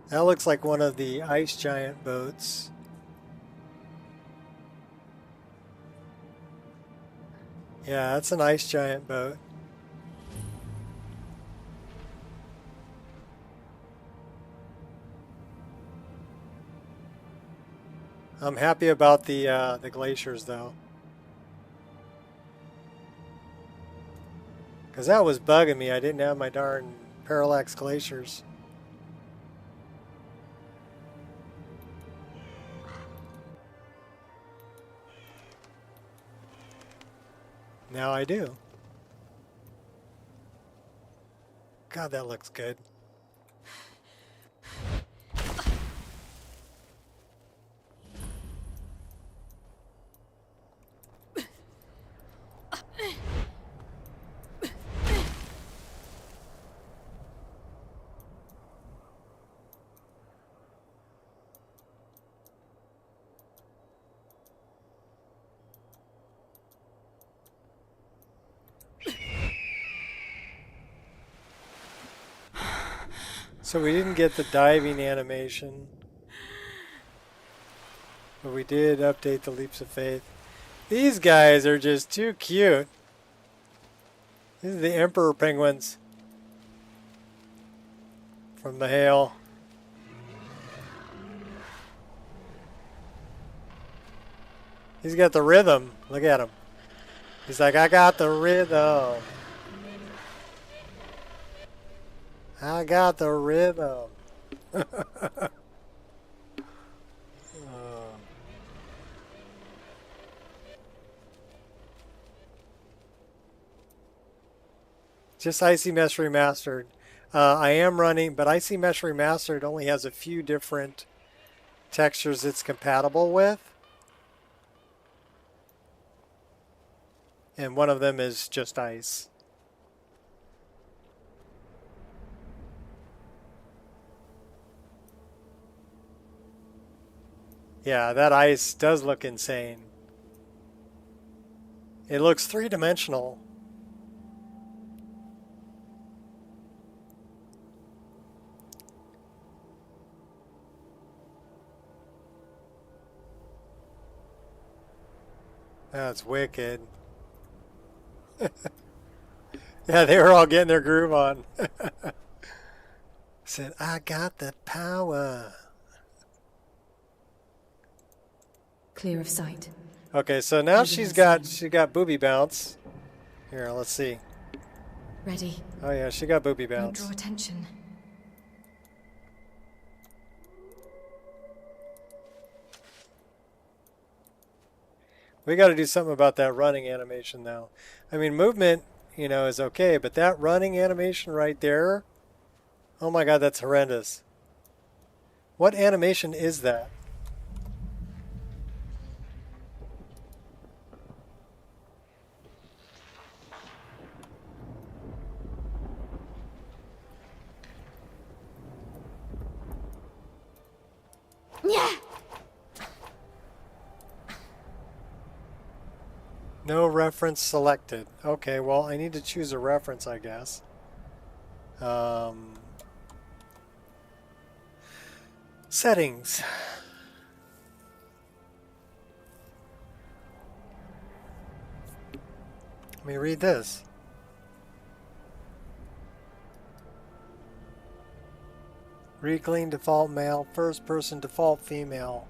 That looks like one of the ice giant boats. Yeah, that's an ice giant boat. I'm happy about the glaciers though, because that was bugging me. I didn't have my darn parallax glaciers. Now I do. God, that looks good. So we didn't get the diving animation, but we did update the leaps of faith. These guys are just too cute. These are the emperor penguins from the hail. He's got the rhythm. Look at him. He's like, I got the rhythm. I got the rhythm. Just Icy Mesh Remastered. I am running, but Icy Mesh Remastered only has a few different textures it's compatible with. And one of them is just ice. Yeah, that ice does look insane. It looks three-dimensional. That's wicked. Yeah, they were all getting their groove on. Said, I got the power. Clear of sight. Okay, so now Moving she's us got booby bounce. Here, let's see. Ready. Oh yeah, she got booby Don't bounce. draw attention. We got to do something about that running animation though. I mean, movement, you know, is okay, but that running animation right there, oh my god, that's horrendous. What animation is that? Yeah. No reference selected. Okay, well, I need to choose a reference, I guess. Settings. Let me read this. Reclean default male, first person default female.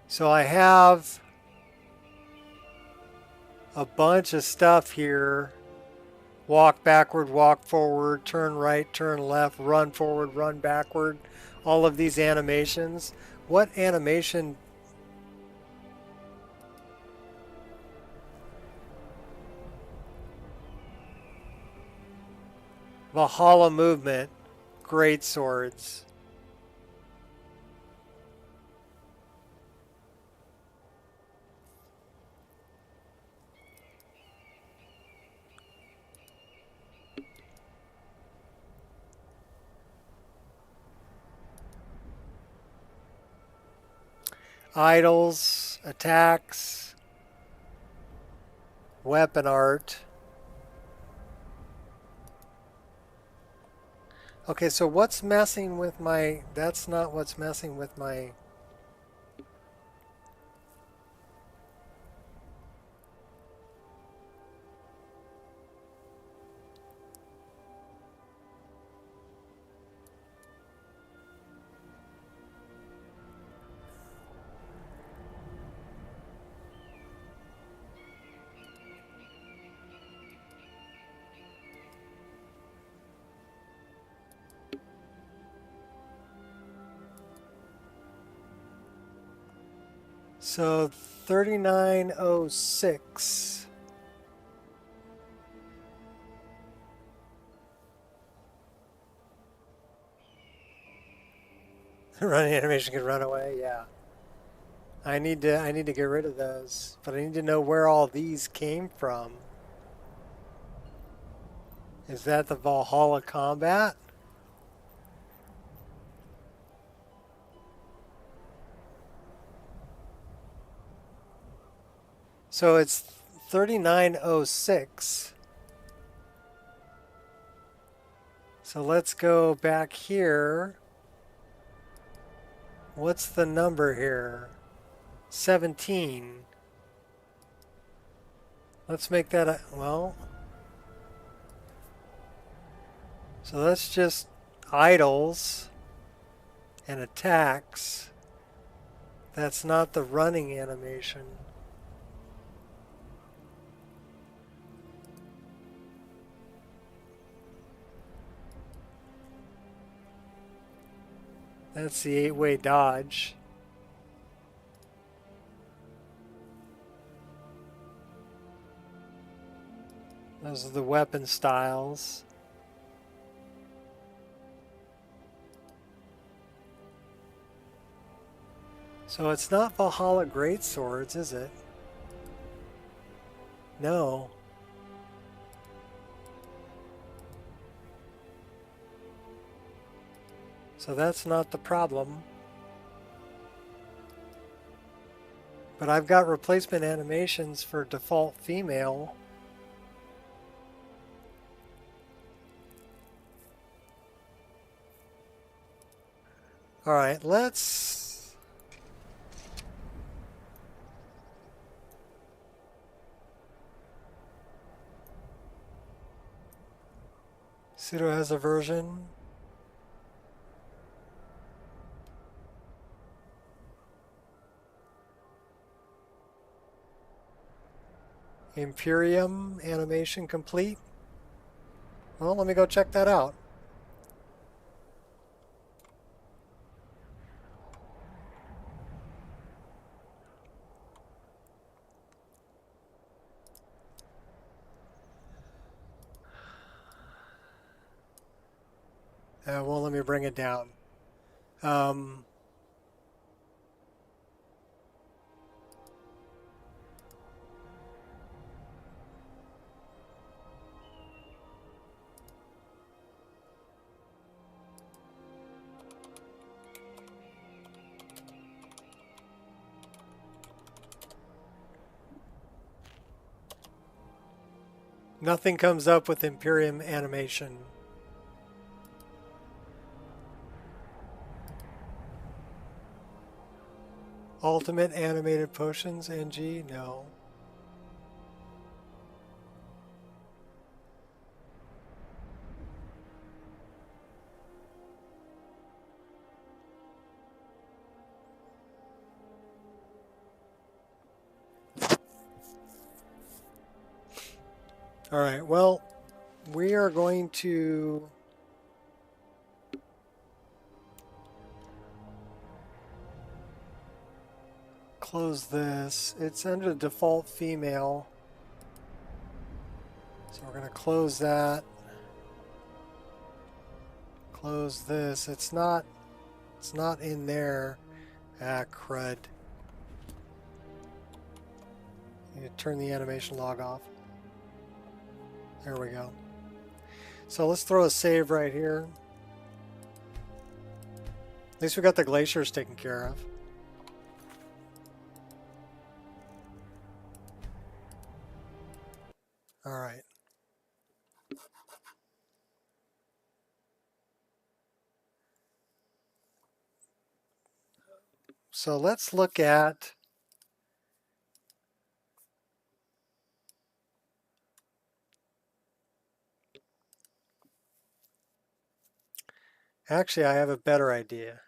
So I have a bunch of stuff here. Walk backward, walk forward, turn right, turn left, run forward, run backward. All of these animations. What animation? Valhalla movement. Great swords. Idols, attacks, weapon art. Okay, so what's messing with my... That's not what's messing with my... So 3906. Running animation can run away, yeah. I need to get rid of those, but I need to know where all these came from. Is that the Valhalla combat? So it's 3906. So let's go back here. What's the number here? 17. Let's make that a, well. So that's just idols and attacks. That's not the running animation. That's the 8-way dodge. Those are the weapon styles. So it's not Valhalla Greatswords, is it? No. So that's not the problem. But I've got replacement animations for default female. Alright, let's... Pseudo has a version. Imperium animation complete. Well, let me go check that out. Well, let me bring it down. Nothing comes up with Imperium animation. Ultimate animated potions, NG? No. All right, well, we are going to close this. It's under default female. So we're going to close that. Close this. It's not in there. Ah, crud. You turn the animation log off. There we go. So let's throw a save right here. At least we got the glaciers taken care of. All right. So let's look at actually, I have a better idea.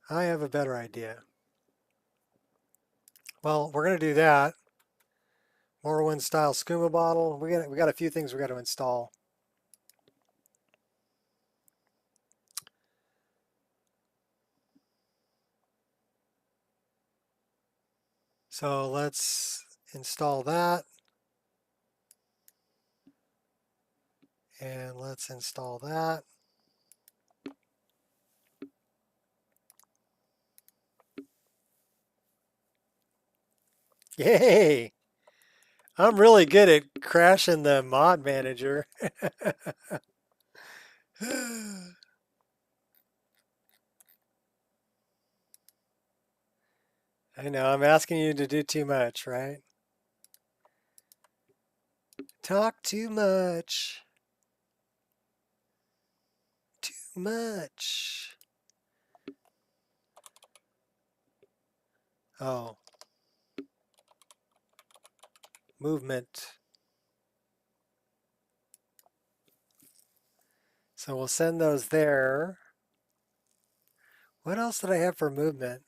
I have a better idea. Well, we're going to do that. Morrowind style skooma bottle. We got a few things we got to install. So let's install that. And let's install that. Yay! I'm really good at crashing the mod manager. I know, I'm asking you to do too much, right? Talk too much. Too much. Oh. Movement. So we'll send those there. What else did I have for movement?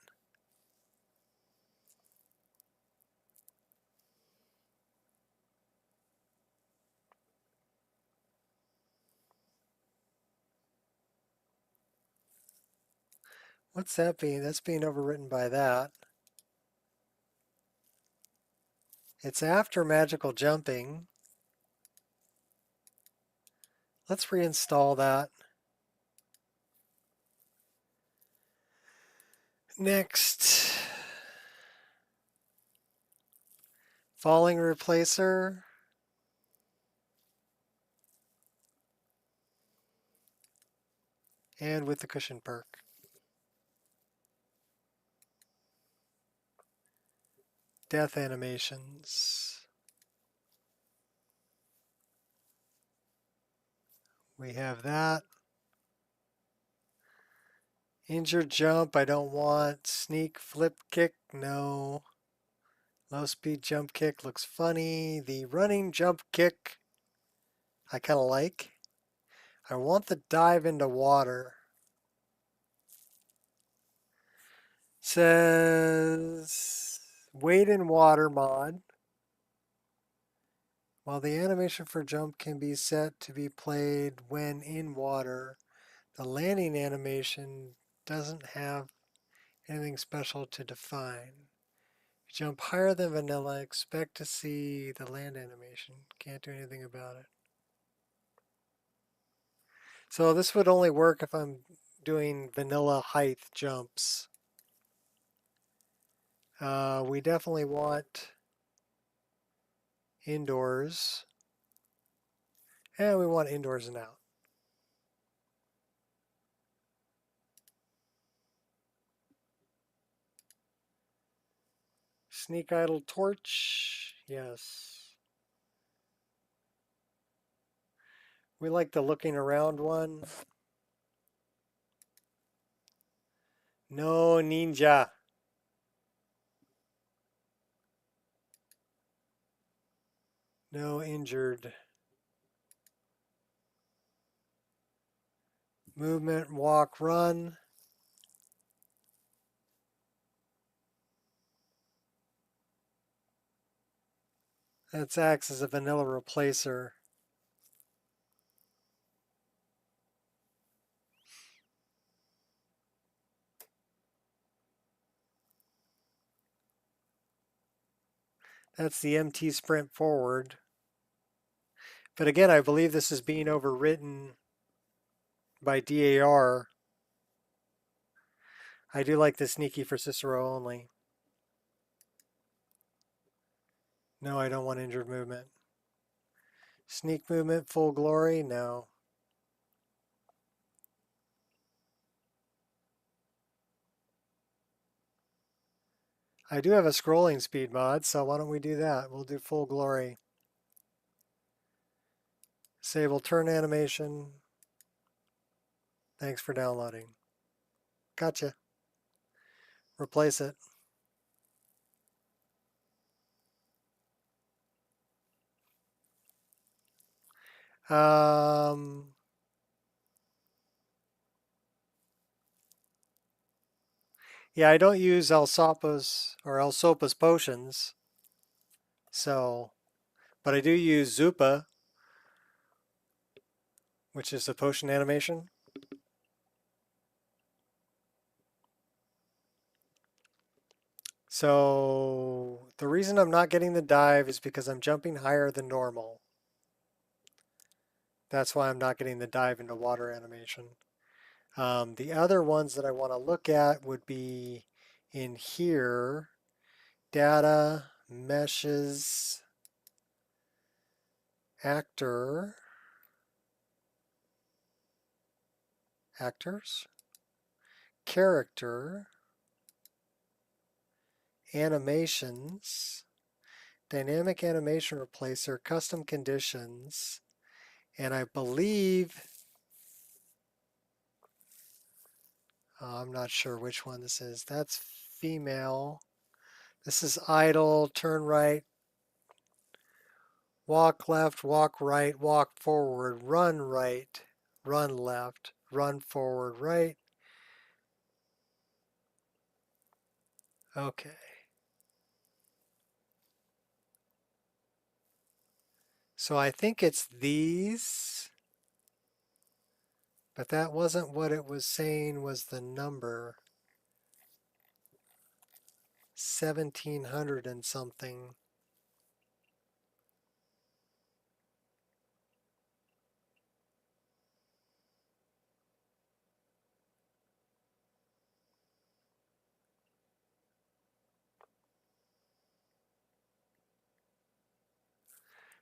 What's that being? That's being overwritten by that. It's after magical jumping. Let's reinstall that. Next. Falling replacer. And with the cushion perk. Death animations. We have that. Injured jump, I don't want. Sneak, flip, kick, no. Low speed jump kick looks funny. The running jump kick I kind of like. I want the dive into water. Says wade in water mod. While the animation for jump can be set to be played when in water, the landing animation doesn't have anything special to define. Jump higher than vanilla, expect to see the land animation. Can't do anything about it. So this would only work if I'm doing vanilla height jumps. We definitely want indoors. And we want indoors and out. Sneak idle torch, yes. We like the looking around one. No ninja. No injured. Movement, walk, run. That acts as a vanilla replacer. That's the MT sprint forward. But again, I believe this is being overwritten by DAR. I do like the sneaky for Cicero only. No, I don't want injured movement. Sneak movement, full glory, no. I do have a scrolling speed mod, so why don't we do that? We'll do full glory. Disable turn animation. Thanks for downloading. Gotcha. Replace it. Yeah, I don't use Elsopa's potions. So, but I do use Zupa, which is a potion animation. So the reason I'm not getting the dive is because I'm jumping higher than normal. That's why I'm not getting the dive into water animation. The other ones that I want to look at would be in here, data, meshes, actors, character, animations, dynamic animation replacer, custom conditions, and I believe, I'm not sure which one this is. That's female. This is idle, turn right, walk left, walk right, walk forward, run right, run left, run forward, right. Okay. So I think it's these, but that wasn't what it was saying was the number. 1700 and something.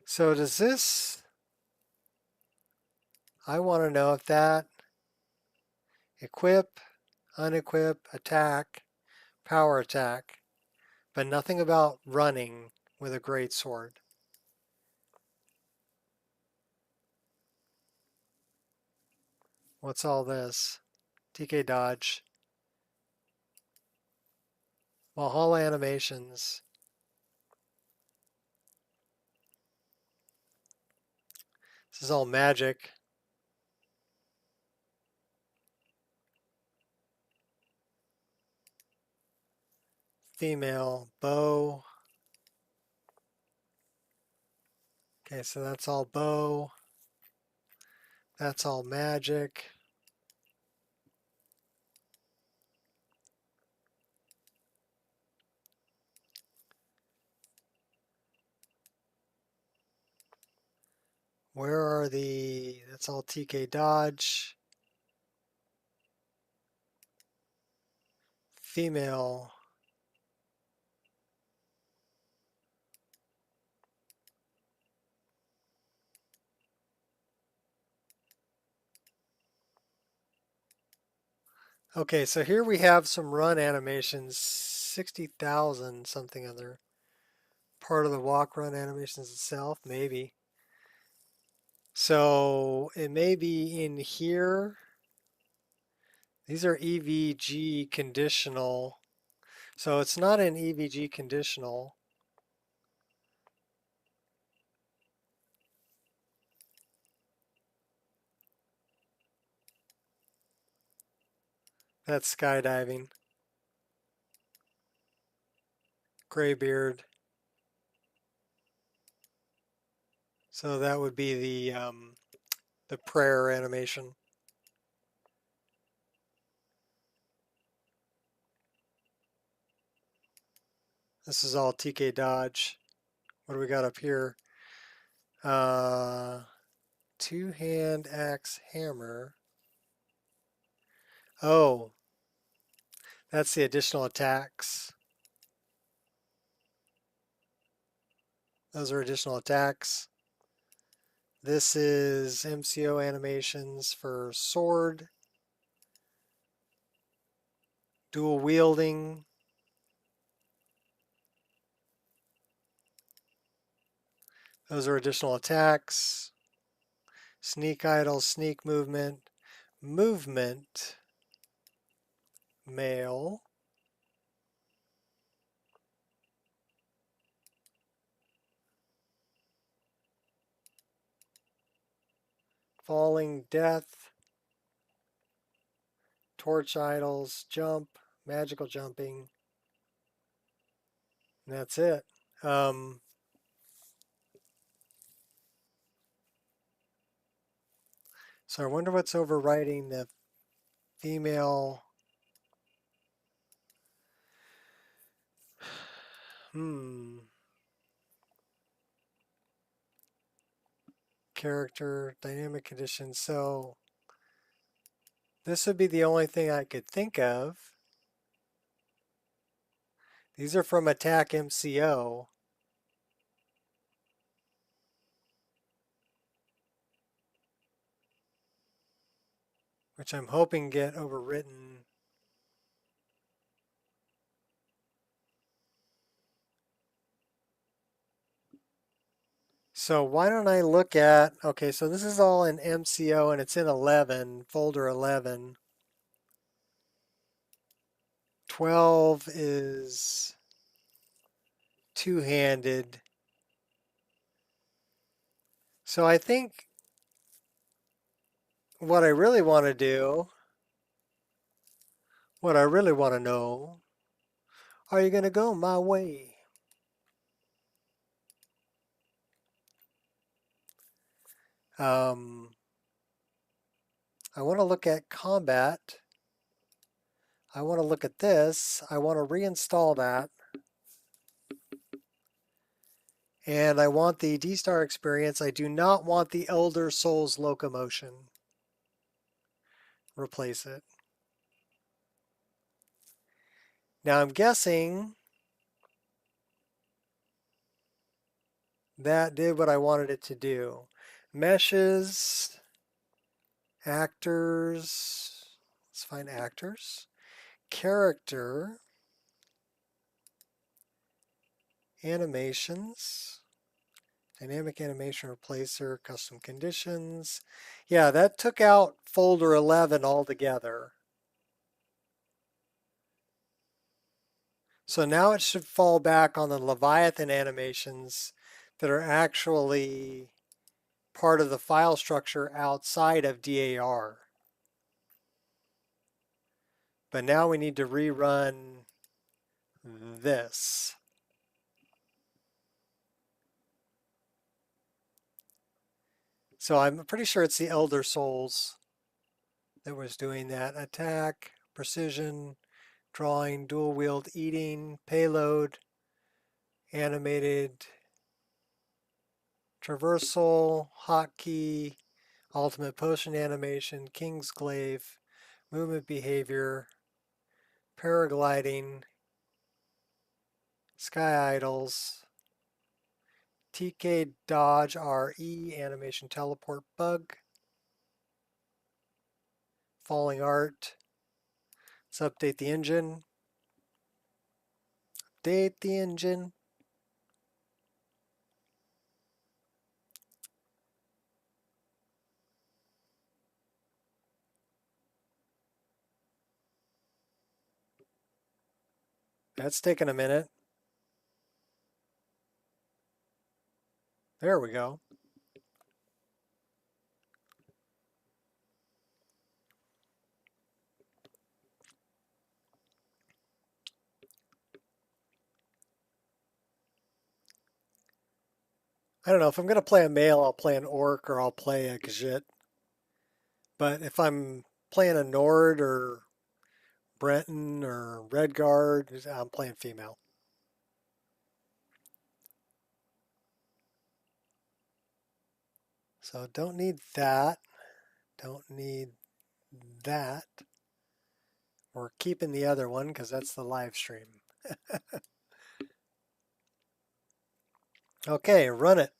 So does this, I want to know if that equip, unequip, attack, power attack, but nothing about running with a great sword. What's all this? TK dodge. Valhalla animations. This is all magic. Female bow. Okay, so that's all bow. That's all magic. Where are the, that's all TK dodge. Female. Okay, so here we have some run animations, 60,000 something other. Part of the walk run animations itself, maybe. So it may be in here. These are EVG conditional. So it's not an EVG conditional. That's skydiving. Graybeard. So that would be the prayer animation. This is all TK dodge. What do we got up here? Two-hand axe hammer. Oh, that's the additional attacks. Those are additional attacks. This is MCO animations for sword, dual wielding. Those are additional attacks. Sneak idle, sneak movement, movement, male. Falling, death, torch idols, jump, magical jumping. And that's it. So I wonder what's overriding the female. Character, dynamic conditions. So this would be the only thing I could think of. These are from Attack MCO. Which I'm hoping get overwritten. So why don't I look at, okay, so this is all in MCO and it's in 11, folder 11. 12 is two-handed. So I think what I really want to do, what I really want to know, are you going to go my way? I want to look at combat. I want to look at this. I want to reinstall that. And I want the D-Star experience. I do not want the Elder Souls locomotion. Replace it. Now I'm guessing that did what I wanted it to do. Meshes, actors, let's find actors, character, animations, dynamic animation replacer, custom conditions. Yeah, that took out folder 11 altogether. So now it should fall back on the Leviathan animations that are actually part of the file structure outside of DAR. But now we need to rerun this. So I'm pretty sure it's the Elder Souls that was doing that. Attack, precision, drawing, dual wield, eating, payload, animated, traversal, hotkey, ultimate potion animation, king's glaive, movement behavior, paragliding, sky idols, TK dodge RE, animation teleport bug, falling art. Let's update the engine. Update the engine. That's taking a minute. There we go. I don't know, if I'm going to play a male, I'll play an orc or I'll play a Gjit. But if I'm playing a Nord or Breton or Redguard, I'm playing female. So don't need that. Don't need that. We're keeping the other one because that's the live stream. Okay, run it.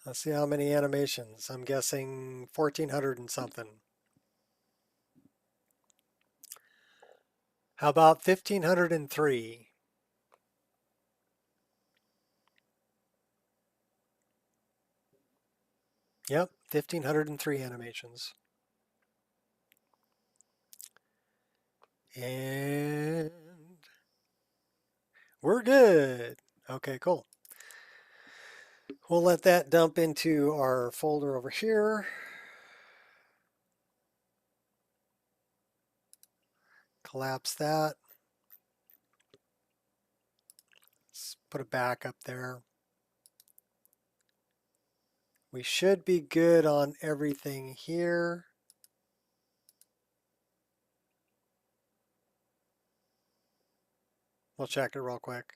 Let's see how many animations. I'm guessing 1,400 and something. How about 1,503? Yep, 1,503 animations. And we're good. Okay, cool. We'll let that dump into our folder over here. Collapse that. Let's put it back up there. We should be good on everything here. We'll check it real quick.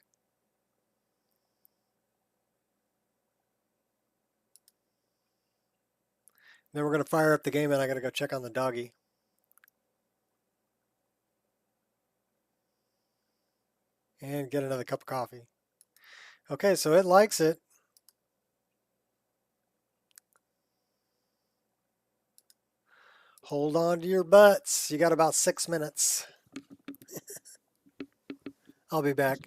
Then we're going to fire up the game and I got to go check on the doggy. And get another cup of coffee. Okay, so it likes it. Hold on to your butts. You got about 6 minutes. I'll be back.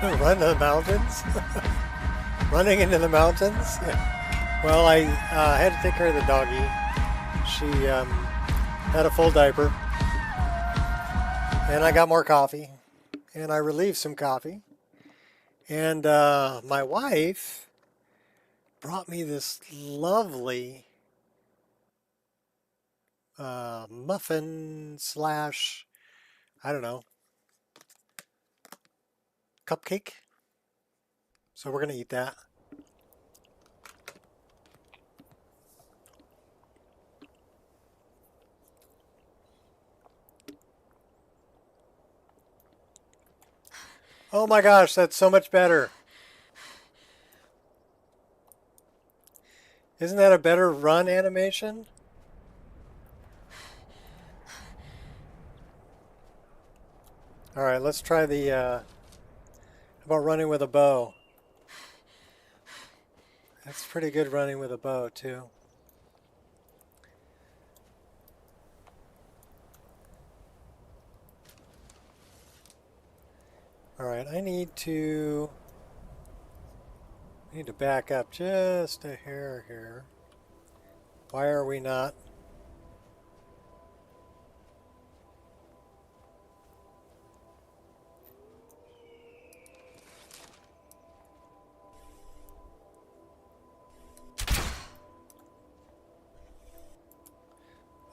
Run to the mountains? Running into the mountains? Well, I had to take care of the doggy. She had a full diaper. And I got more coffee. And I relieved some coffee. And my wife brought me this lovely muffin slash, I don't know, cupcake. So we're going to eat that. Oh my gosh, that's so much better. Isn't that a better run animation? All right, let's try the, how about running with a bow? That's pretty good running with a bow too. All right, I need to back up just a hair here. Why are we not?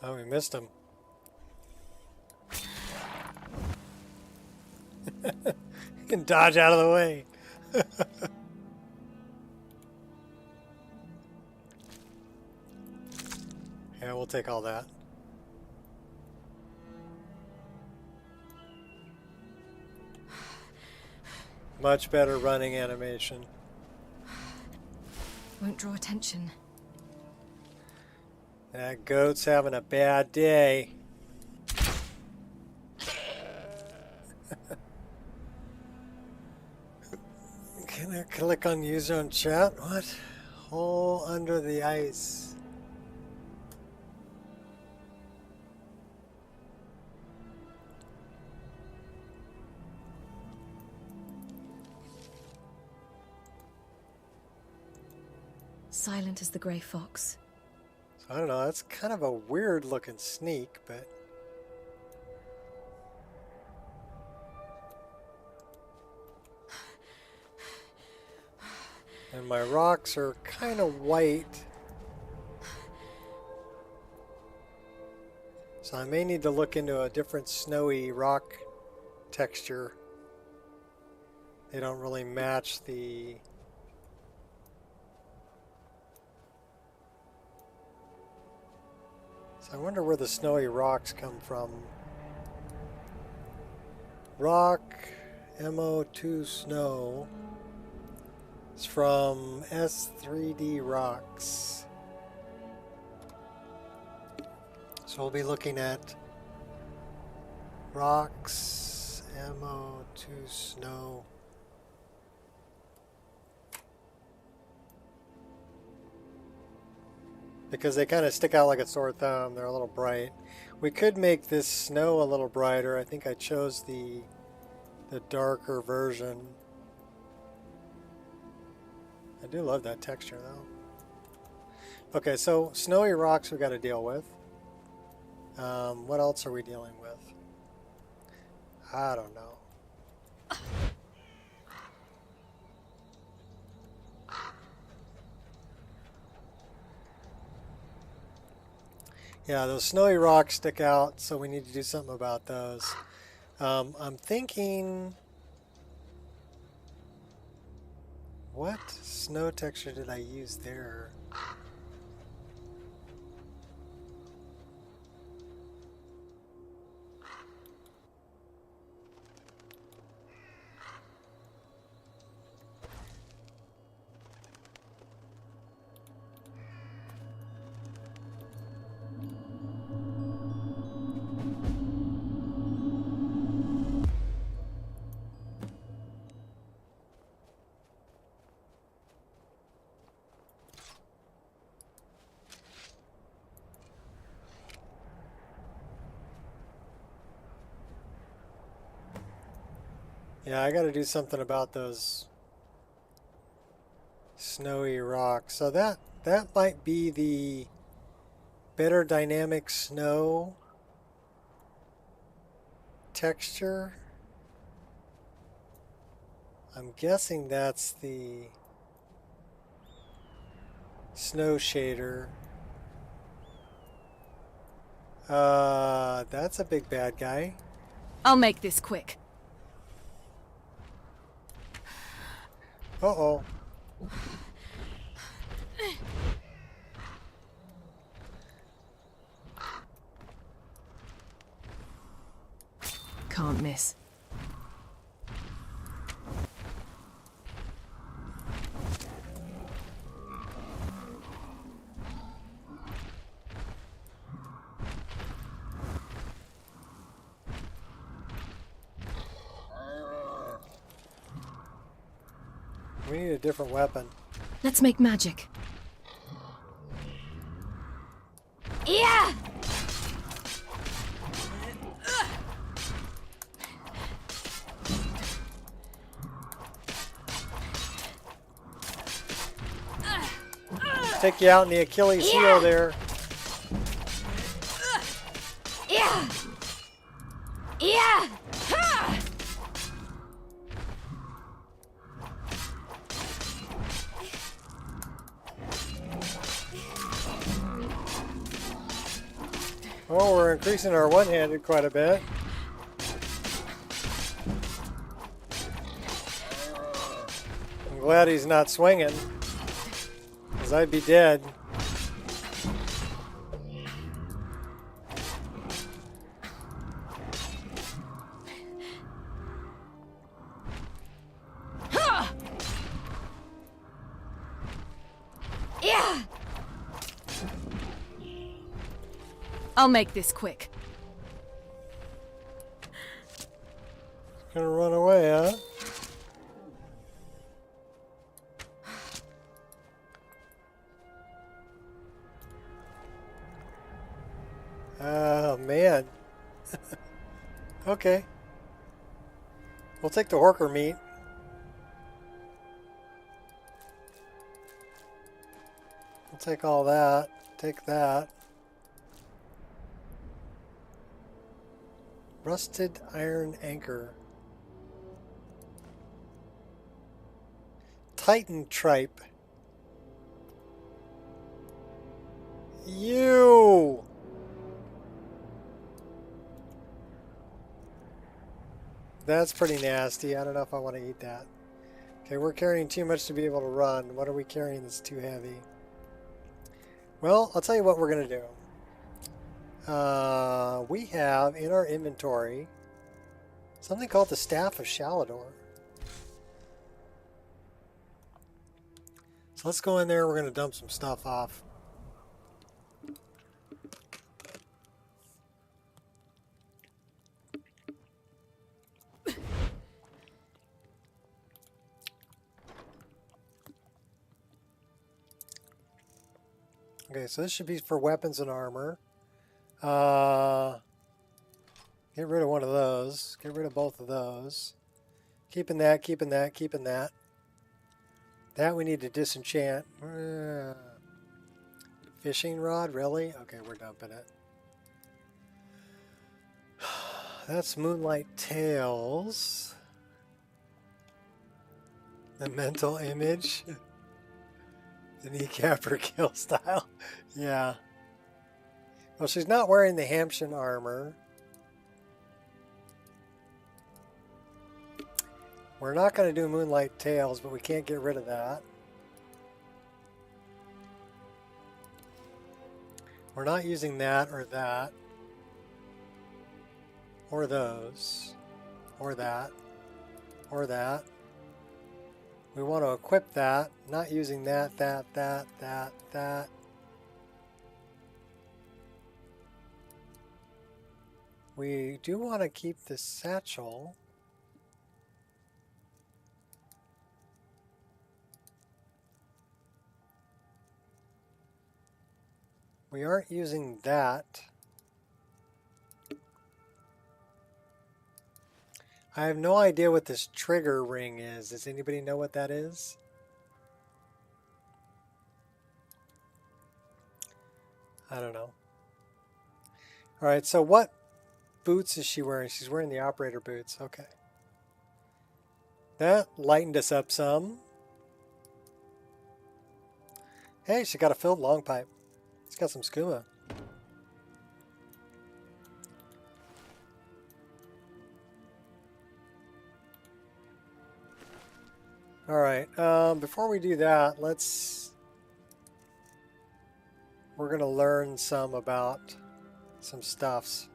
Oh, we missed him. You can dodge out of the way. Yeah, we'll take all that. Much better running animation. Won't draw attention. That goat's having a bad day. Can I click on user on chat? What? Hole under the ice. Silent as the grey fox. So I don't know, that's kind of a weird looking sneak, but... And my rocks are kind of white. So I may need to look into a different snowy rock texture. They don't really match the... So I wonder where the snowy rocks come from. Rock MO2 snow. It's from S3D Rocks. So we'll be looking at rocks MO2 snow. Because they kind of stick out like a sore thumb. They're a little bright. We could make this snow a little brighter. I think I chose the darker version. I do love that texture though. Okay, so snowy rocks we got to deal with. What else are we dealing with? I don't know. Yeah, those snowy rocks stick out, so we need to do something about those. I'm thinking... What snow texture did I use there? Yeah, I got to do something about those snowy rocks. So that might be the better dynamic snow texture. I'm guessing that's the snow shader. That's a big bad guy. I'll make this quick. Uh-oh. Can't miss. We need a different weapon. Let's make magic. Yeah! Take you out in the Achilles heel there. Yeah! Yeah! Ha! Oh, we're increasing our one-handed quite a bit. I'm glad he's not swinging, because I'd be dead. Yeah! I'll make this quick. Gonna run away, huh? Oh, man. Okay. We'll take the Horker meat. We'll take all that. Take that. Rusted iron anchor. Titan tripe. You! That's pretty nasty. I don't know if I want to eat that. Okay, we're carrying too much to be able to run. What are we carrying that's too heavy? Well, I'll tell you what we're going to do. We have in our inventory something called the Staff of Shalador. So let's go in there. We're going to dump some stuff off. Okay, so this should be for weapons and armor. Get rid of one of those. Get rid of both of those. Keeping that, keeping that, keeping that. That we need to disenchant. Fishing rod, really? Okay, we're dumping it. That's Moonlight Tales. The mental image. The kneecapper kill style. Yeah. Well, she's not wearing the Hampshire armor. We're not going to do Moonlight Tales, but we can't get rid of that. We're not using that or that. Or those. Or that. Or that. We want to equip that. Not using that, that. We do want to keep this satchel. We aren't using that. I have no idea what this trigger ring is. Does anybody know what that is? I don't know. All right, so what boots is she wearing? She's wearing the operator boots. Okay. That lightened us up some. Hey, she got a filled long pipe. It's got some skooma. All right, before we do that, we're going to learn some about some stuffs.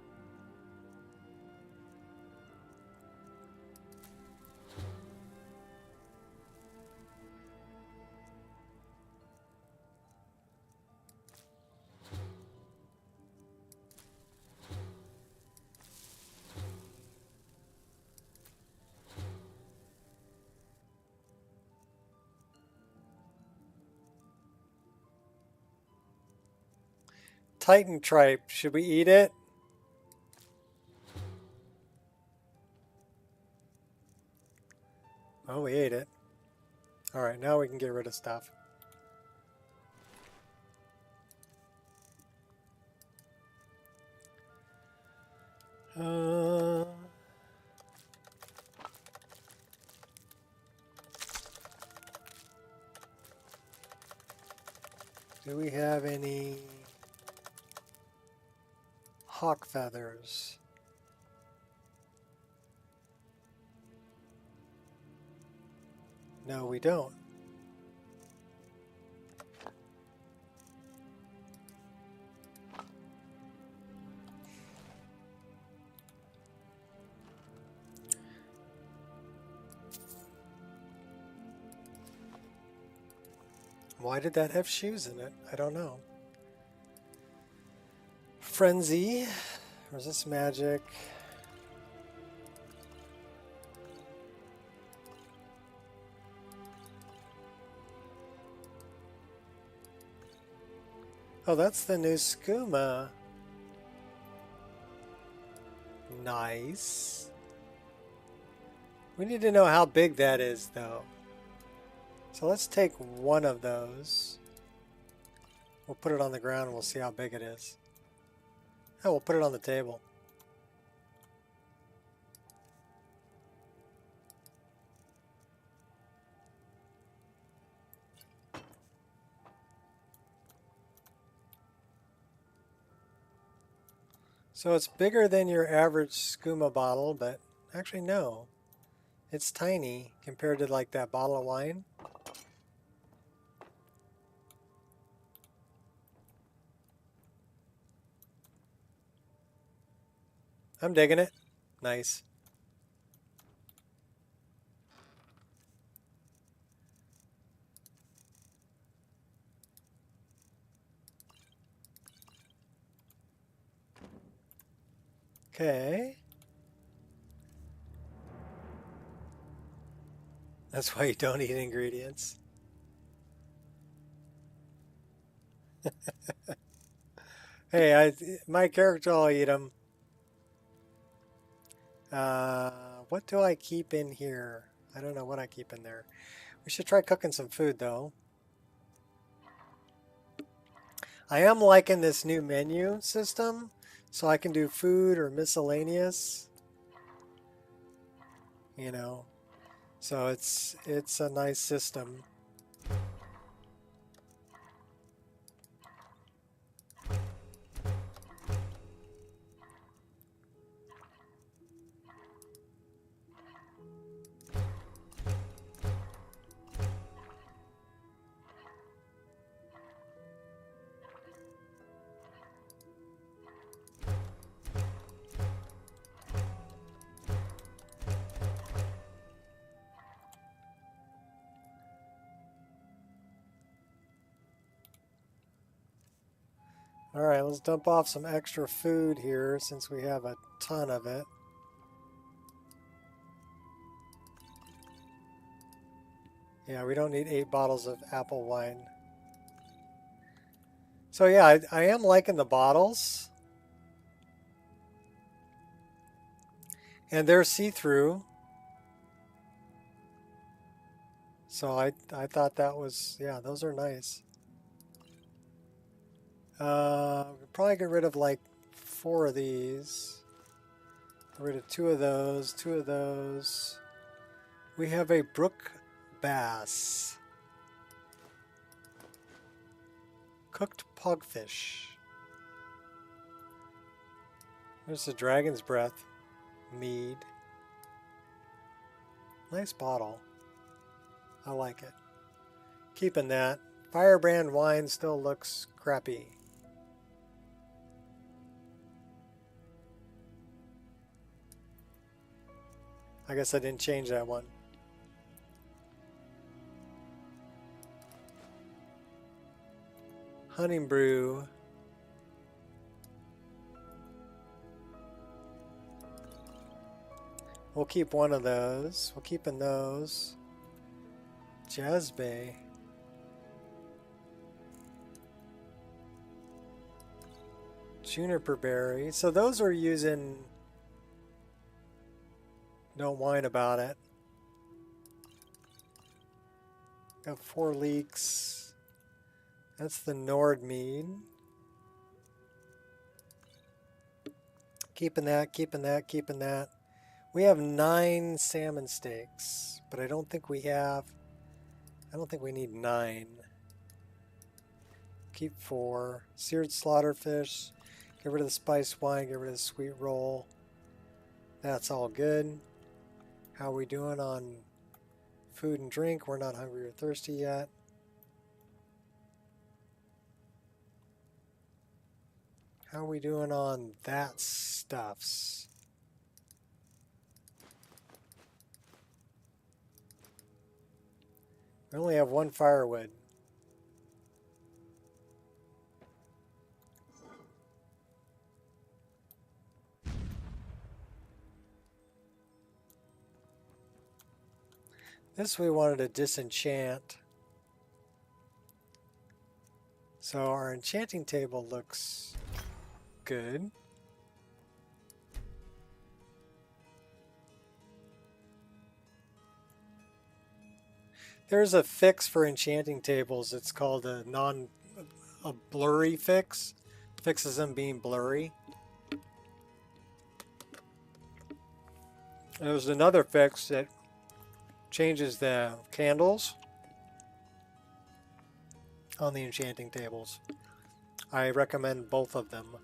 Titan tripe, should we eat it? Oh, we ate it. All right, now we can get rid of stuff. Do we have any hawk feathers? No, we don't. Why did that have shoes in it? I don't know. Frenzy. Resist magic. Oh, that's the new skooma. Nice. We need to know how big that is, though. So let's take one of those. We'll put it on the ground and we'll see how big it is. Oh, we'll put it on the table. So it's bigger than your average skooma bottle, but actually no. It's tiny compared to like that bottle of wine. I'm digging it. Nice. Okay. That's why you don't eat ingredients. Hey, my character will eat them. What do I keep in here? I don't know what I keep in there. We should try cooking some food, though. I am liking this new menu system, so I can do food or miscellaneous. You know, so it's a nice system. All right, let's dump off some extra food here since we have a ton of it. Yeah, we don't need 8 bottles of apple wine. So yeah, I am liking the bottles. And they're see-through, So I thought that was, yeah, those are nice. We'll probably get rid of like 4 of these. Get rid of 2 of those, 2 of those. We have a brook bass. Cooked pugfish. There's the dragon's breath. Mead. Nice bottle. I like it. Keeping that. Firebrand wine still looks crappy. I guess I didn't change that one. Hunting brew. We'll keep one of those. We'll keep in those. Jazbay. Juniper berry. So those are using... Don't whine about it. Got 4 leeks. That's the Nord mead. Keeping that, keeping that, keeping that. We have 9 salmon steaks, but I don't think we need 9. Keep 4. Seared slaughterfish. Get rid of the spice wine, get rid of the sweet roll. That's all good. How are we doing on food and drink? We're not hungry or thirsty yet. How are we doing on that stuffs? We only have 1 firewood. This we wanted to disenchant. So our enchanting table looks good. There's a fix for enchanting tables. It's called a blurry fix. Fixes them being blurry. There's another fix that changes the candles on the enchanting tables. I recommend both of them.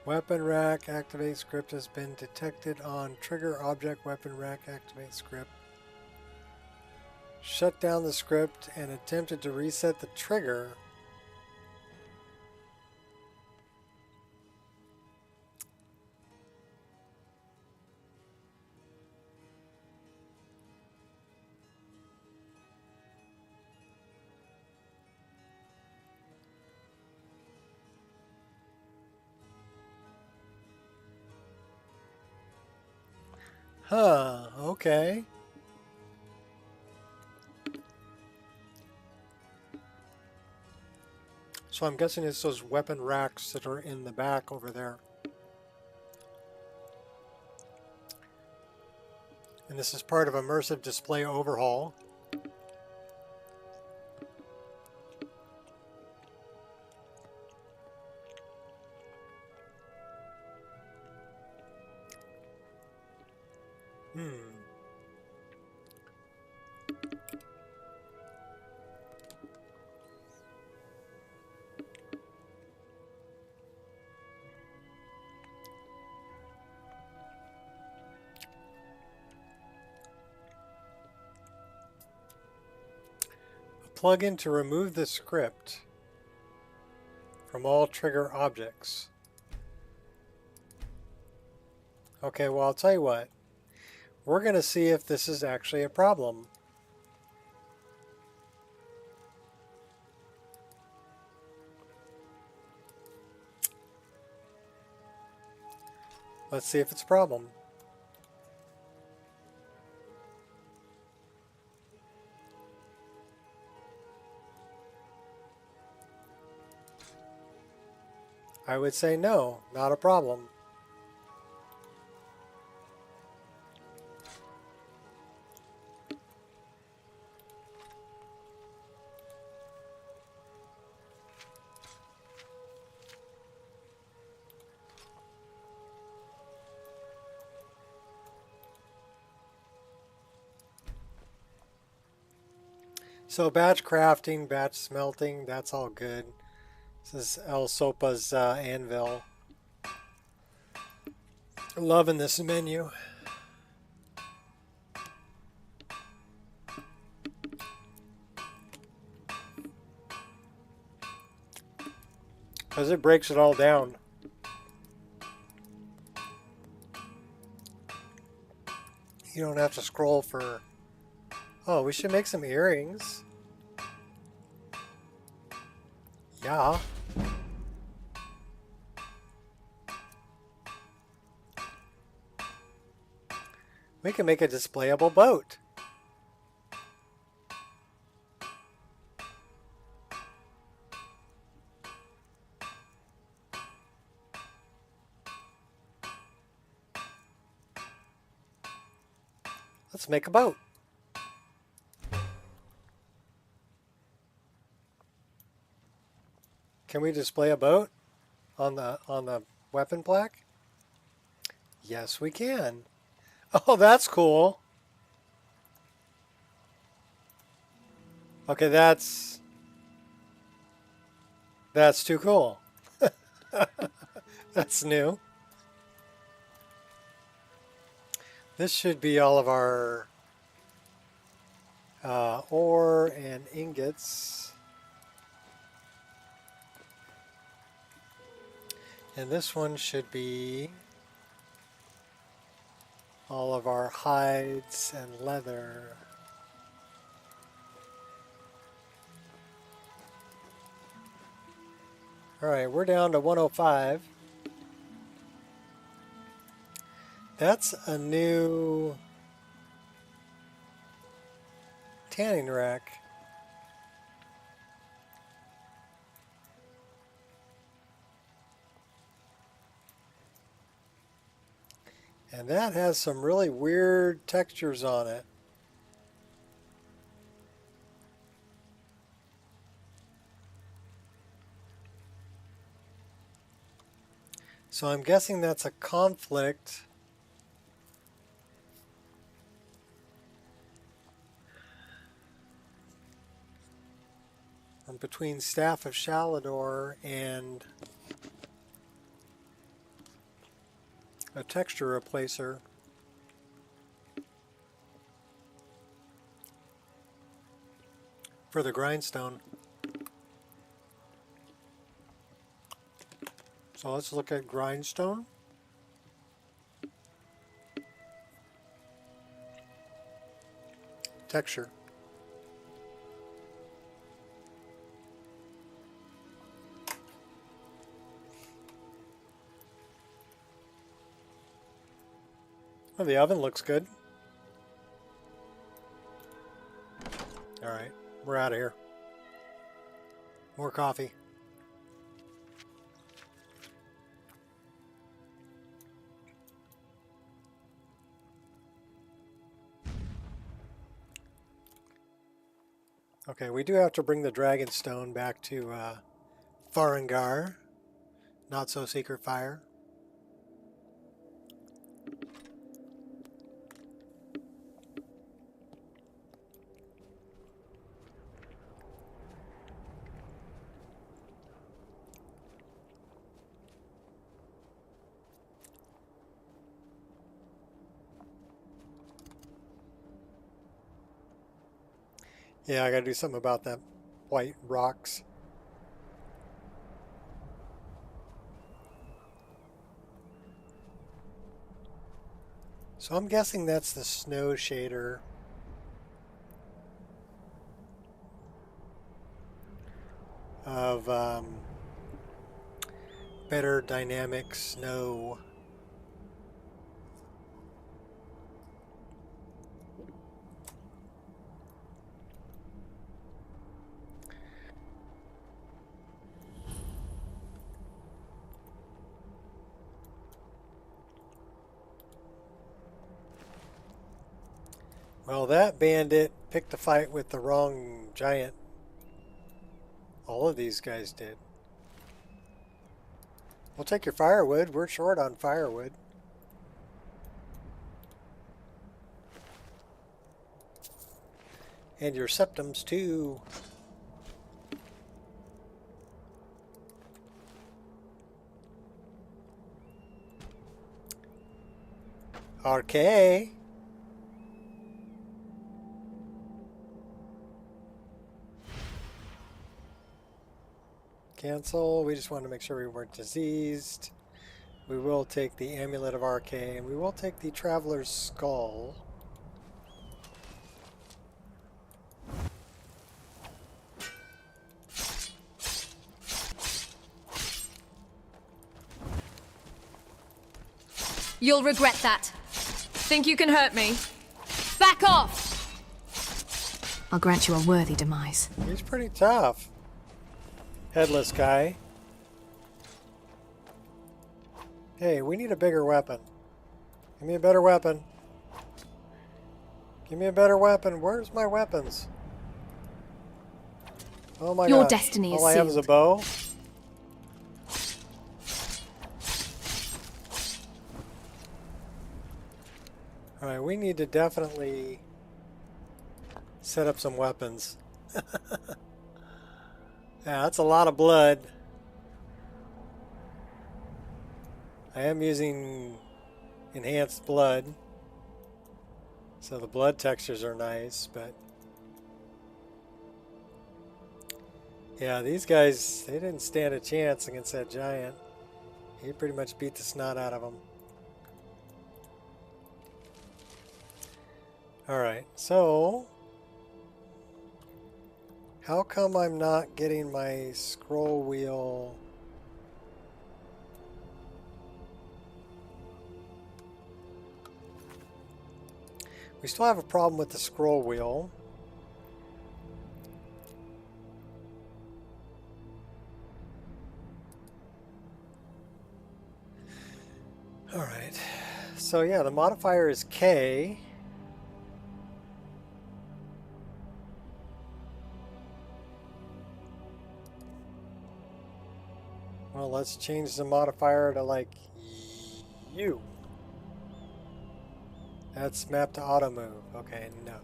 Weapon rack activate script has been detected on trigger object weapon rack activate script. Shut down the script and attempted to reset the trigger. Huh, okay. So I'm guessing it's those weapon racks that are in the back over there. And this is part of immersive display overhaul. Plugin to remove the script from all trigger objects. Okay, well, I'll tell you what. We're going to see if this is actually a problem. Let's see if it's a problem. I would say no, not a problem. So batch crafting, batch smelting, that's all good. This is El Sopa's anvil. Loving this menu. Because it breaks it all down. You don't have to scroll for... Oh, we should make some earrings. Yeah. We can make a displayable boat. Let's make a boat. Can we display a boat on the weapon plaque? Yes, we can. Oh, that's cool. Okay, that's too cool. That's new. This should be all of our ore and ingots. And this one should be all of our hides and leather. Alright, we're down to 105. That's a new tanning rack. And that has some really weird textures on it. So I'm guessing that's a conflict between Staff of Shalador and a texture replacer. For the grindstone. So let's look at grindstone. Texture. Oh, the oven looks good. All right, we're out of here. More coffee. Okay, we do have to bring the dragon stone back to Farengar. Not so secret fire. Yeah, I gotta do something about that white rocks. So I'm guessing that's the snow shader. Of better dynamic snow. Well, that bandit picked a fight with the wrong giant. All of these guys did. We'll take your firewood. We're short on firewood. And your septums too. Okay. Cancel. We just wanted to make sure we weren't diseased. We will take the Amulet of RK, and we will take the Traveler's Skull. You'll regret that. Think you can hurt me? Back off! I'll grant you a worthy demise. He's pretty tough. Headless guy. Hey, we need a bigger weapon. Give me a better weapon. Give me a better weapon. Where's my weapons? Oh my god. Your destiny is All I have is a sealed. bow. Alright, we need to definitely set up some weapons. Yeah, that's a lot of blood. I am using enhanced blood, so the blood textures are nice, but yeah, these guys, they didn't stand a chance against that giant. He pretty much beat the snot out of them. Alright, so how come I'm not getting my scroll wheel? We still have a problem with the scroll wheel. Alright, so yeah, the modifier is K. Well, let's change the modifier to like U. That's mapped to auto move. Okay, no.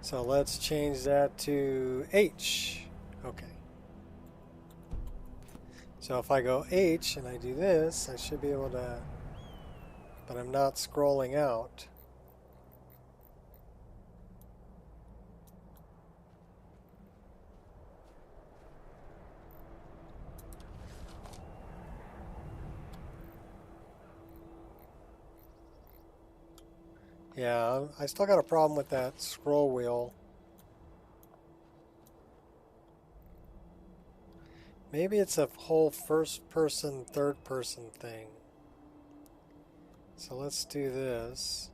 So let's change that to H. Okay. So if I go H and I do this, I should be able to, but I'm not scrolling out. Yeah, I still got a problem with that scroll wheel. Maybe it's a whole first person, third person thing. So let's do this.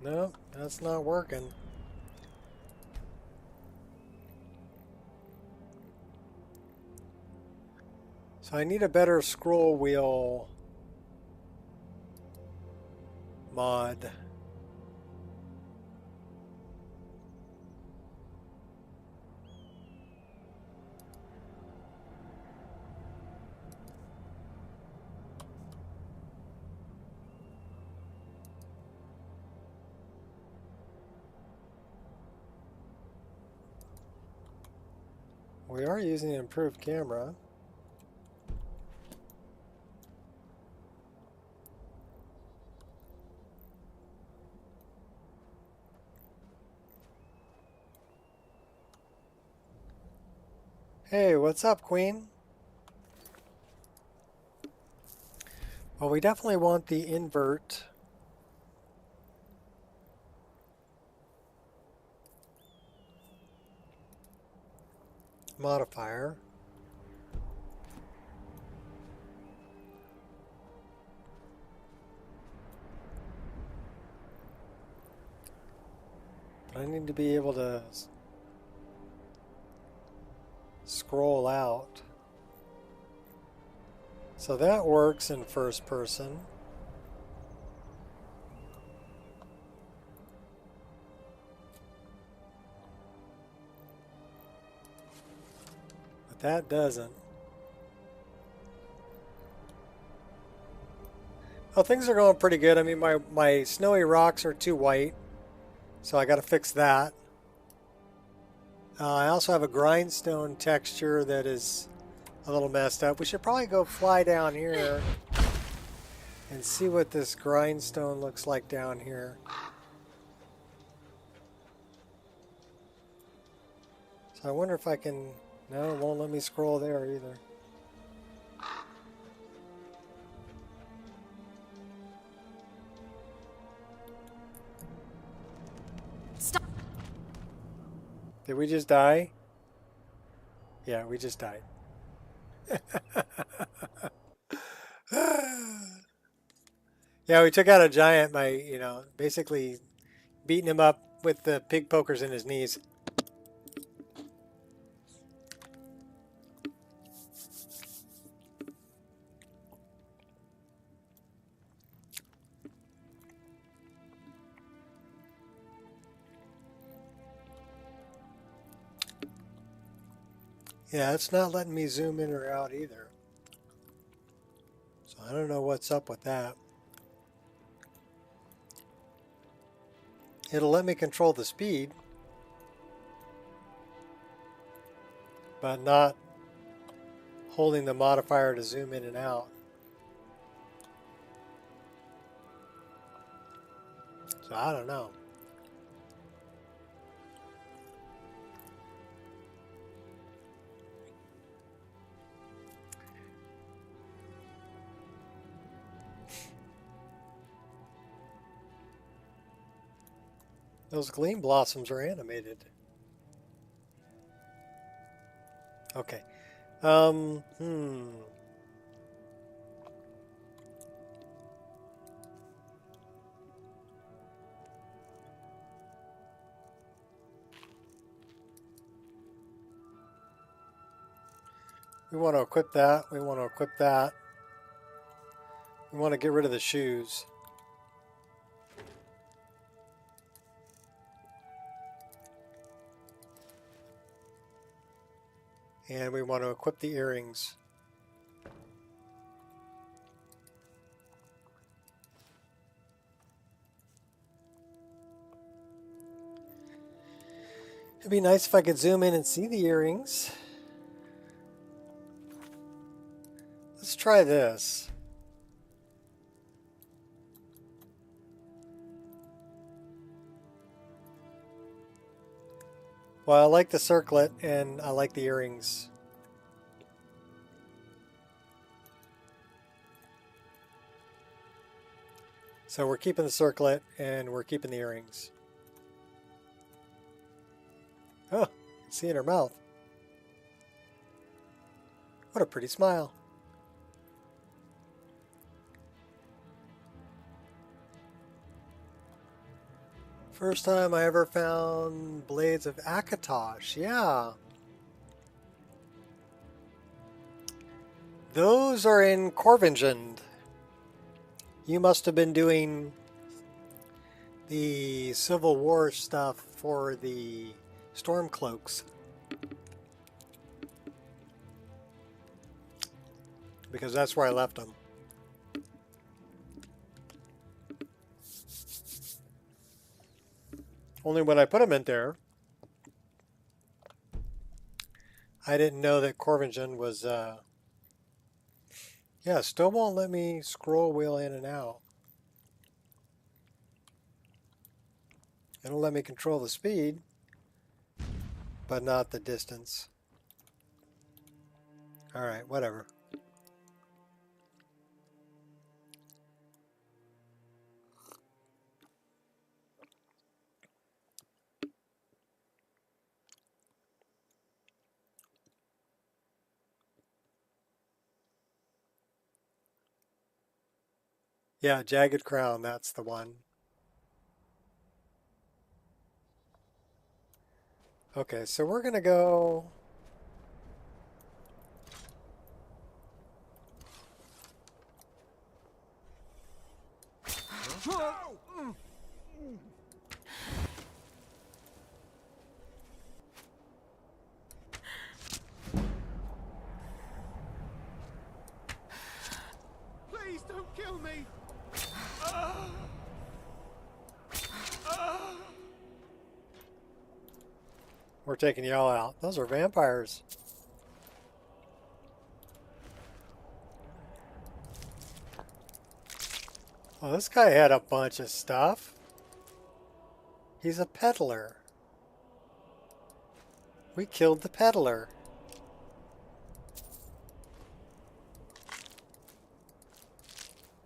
No, that's not working. So I need a better scroll wheel mod. We are using an improved camera. Hey, what's up, Queen? Well, we definitely want the invert. Modifier. But I need to be able to scroll out. So that works in first person. But that doesn't. Oh, things are going pretty good. I mean, my snowy rocks are too white, so I got to fix that. I also have a grindstone texture that is a little messed up. We should probably go fly down here and see what this grindstone looks like down here. So I wonder if I can... No, it won't let me scroll there either. Stop. Did we just die? Yeah, we just died. Yeah, we took out a giant by, you know, basically beating him up with the pig pokers in his knees. Yeah, it's not letting me zoom in or out either. So I don't know what's up with that. It'll let me control the speed, but not holding the modifier to zoom in and out. So I don't know. Those gleam blossoms are animated. Okay. We want to equip that. We want to equip that. We want to get rid of the shoes. And we want to equip the earrings. It'd be nice if I could zoom in and see the earrings. Let's try this. Well, I like the circlet and I like the earrings. So we're keeping the circlet and we're keeping the earrings. Oh, see in her mouth. What a pretty smile. First time I ever found blades of Akatosh. Yeah. Those are in Corvingend. You must have been doing the Civil War stuff for the Stormcloaks. Because that's where I left them. Only when I put them in there, I didn't know that Corvingend was, yeah, still won't let me scroll wheel in and out. It'll let me control the speed, but not the distance. Alright, whatever. Yeah, Jagged Crown, that's the one. Okay, so we're going to go We're taking y'all out. Those are vampires. Oh, this guy had a bunch of stuff. He's a peddler. We killed the peddler.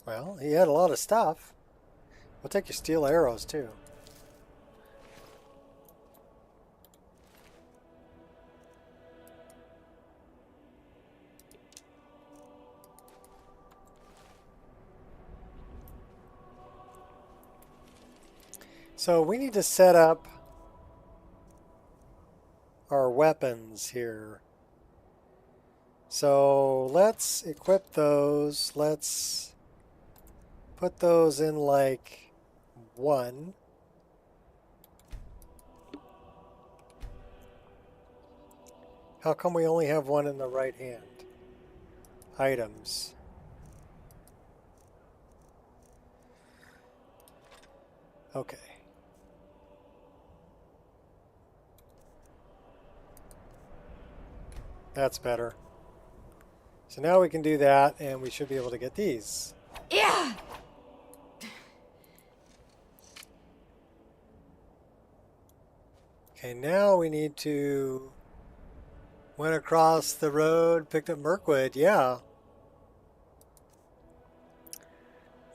Well, he had a lot of stuff. We'll take your steel arrows too. So we need to set up our weapons here. So let's equip those. Let's put those in like one. How come we only have one in the right hand? Items. Okay. That's better. So now we can do that, and we should be able to get these. Yeah! Okay, now we need to... Went across the road, picked up Mirkwood, yeah.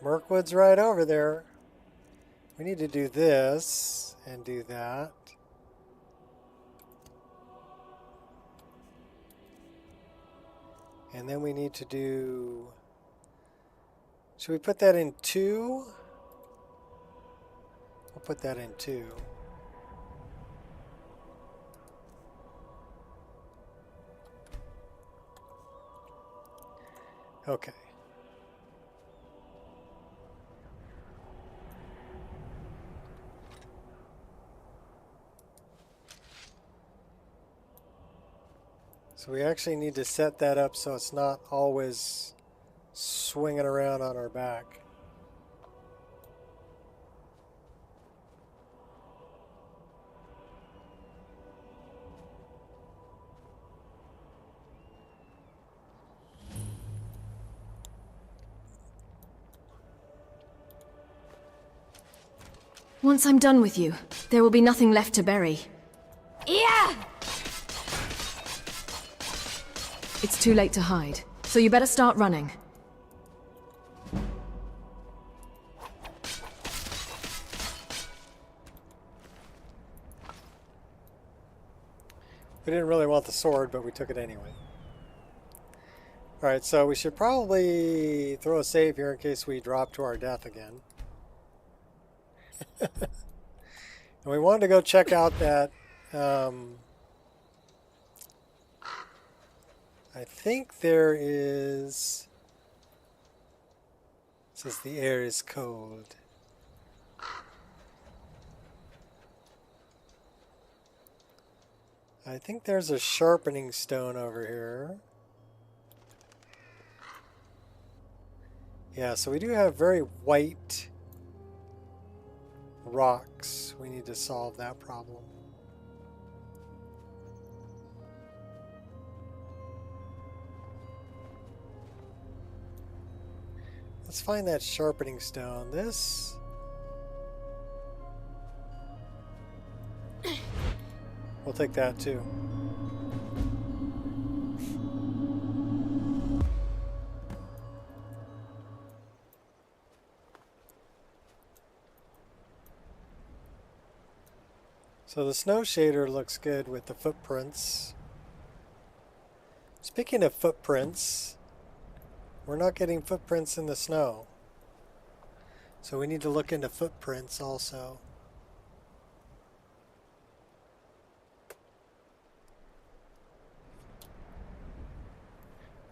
Mirkwood's right over there. We need to do this and do that. And then we need to do... Should we put that in 2? We'll put that in 2. Okay. So we actually need to set that up so it's not always swinging around on our back. Once I'm done with you, there will be nothing left to bury. Yeah! It's too late to hide, so you better start running. We didn't really want the sword, but we took it anyway. Alright, so we should probably throw a save here in case we drop to our death again. And we wanted to go check out that... I think there is... It says the air is cold. I think there's a sharpening stone over here. Yeah, so we do have very white rocks. We need to solve that problem. Let's find that sharpening stone. This... We'll take that too. So the snow shader looks good with the footprints. Speaking of footprints, we're not getting footprints in the snow. So we need to look into footprints also.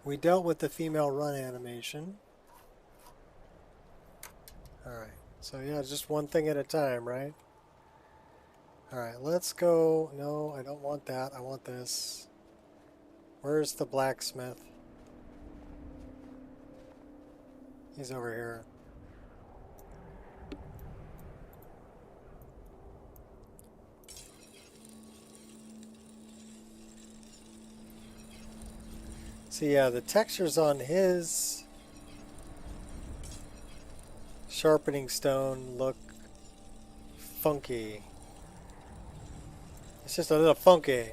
We dealt with the female run animation. Alright, so yeah, just one thing at a time, right? Alright, let's go. No, I don't want that. I want this. Where's the blacksmith? He's over here. So yeah, the textures on his sharpening stone look funky. It's just a little funky.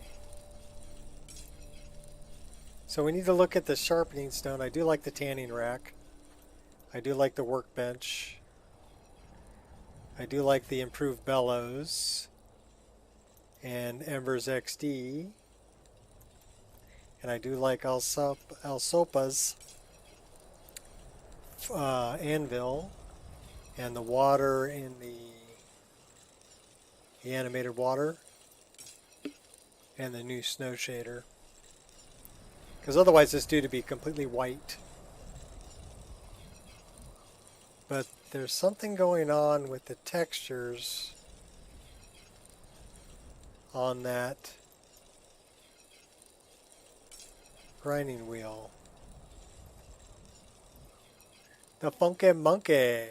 So we need to look at the sharpening stone. I do like the tanning rack. I do like the workbench. I do like the improved bellows and Embers XD. And I do like Alsopa's anvil and the water in the animated water and the new snow shader. Because otherwise it's due to be completely white. But there's something going on with the textures on that grinding wheel. The funky monkey.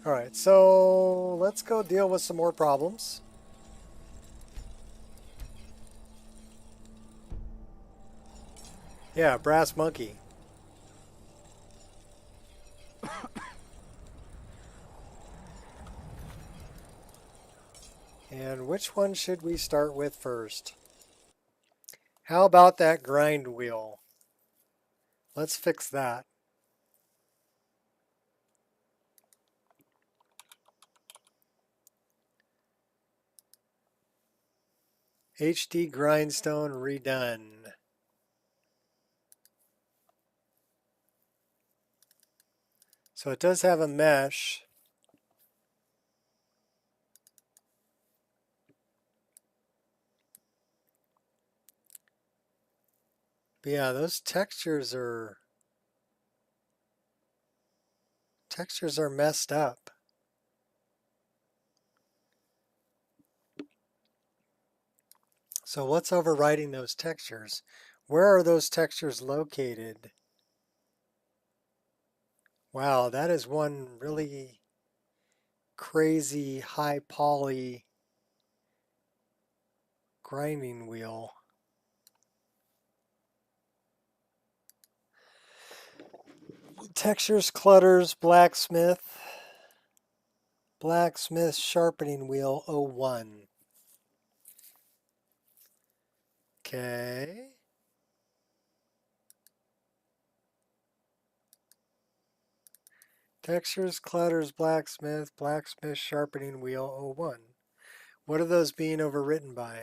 Alright, so let's go deal with some more problems. Yeah, brass monkey. And which one should we start with first? How about that grind wheel? Let's fix that. HD grindstone redone. So it does have a mesh. But yeah, those textures are messed up. So what's overriding those textures? Where are those textures located? Wow, that is one really crazy high poly grinding wheel. Textures, clutters, blacksmith sharpening wheel 01. Okay. Textures, clutters, blacksmith sharpening wheel 01. What are those being overwritten by?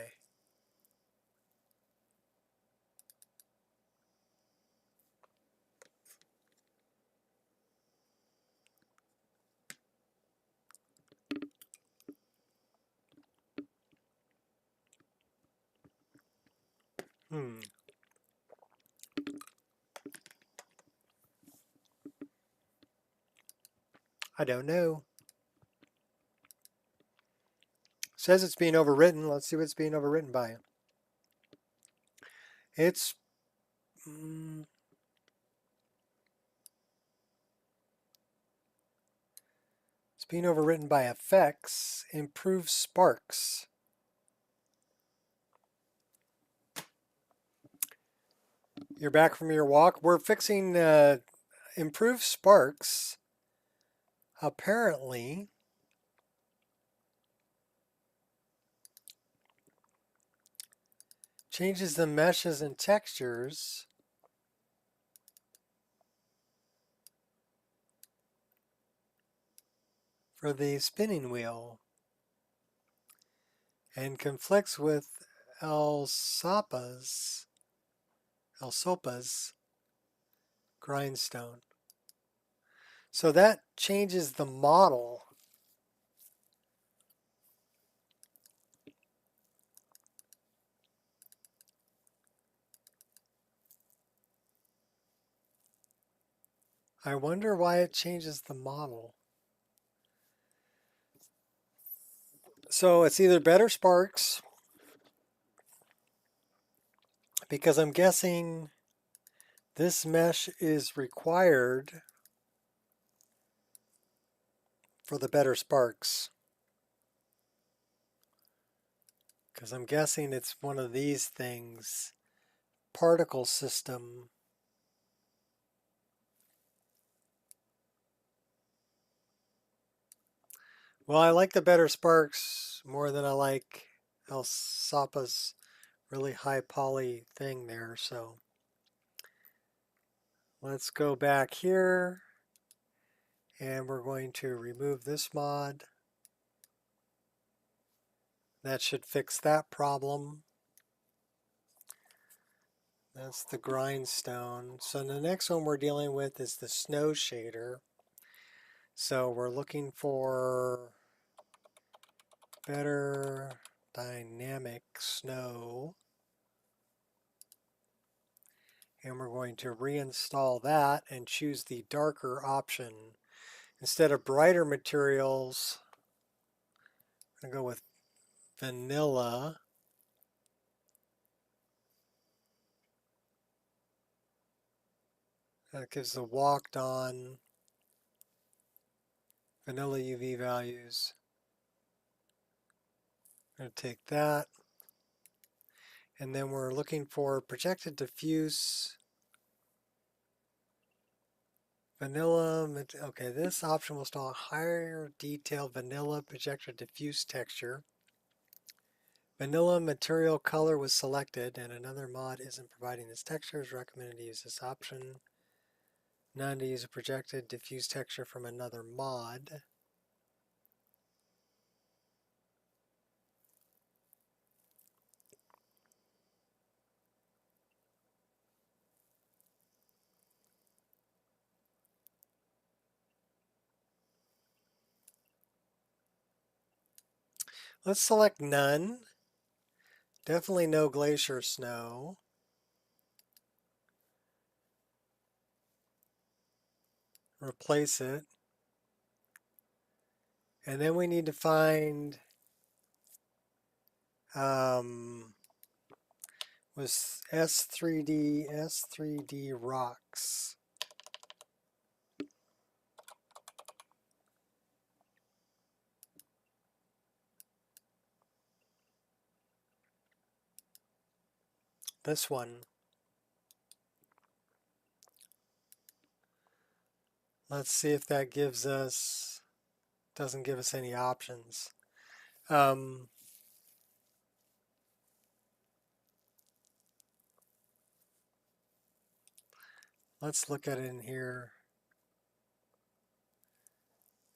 I don't know. Says it's being overwritten. Let's see what it's being overwritten by. It's it's being overwritten by effects, improve sparks. You're back from your walk. We're fixing improve sparks. Apparently, changes the meshes and textures for the spinning wheel and conflicts with Alsopa's grindstone. So that changes the model. I wonder why it changes the model. So it's either better sparks, because I'm guessing this mesh is required for the better sparks. Because I'm guessing it's one of these things. Particle system. Well, I like the better sparks more than I like Elsapa's really high poly thing there. So let's go back here and we're going to remove this mod. That should fix that problem. That's the grindstone. So the next one we're dealing with is the snow shader. So we're looking for better dynamic snow. And we're going to reinstall that and choose the darker option. Instead of brighter materials, I'm going to go with vanilla. That gives the walked on vanilla UV values. I'm going to take that. And then we're looking for projected diffuse vanilla. Okay, this option will install a higher detail vanilla projected diffuse texture. Vanilla material color was selected and another mod isn't providing this texture. It's recommended to use this option. None to use a projected diffuse texture from another mod. Let's select none. Definitely no glacier snow. Replace it. And then we need to find was S3D rocks. This one. Let's see if that gives us, doesn't give us any options. Let's look at it in here.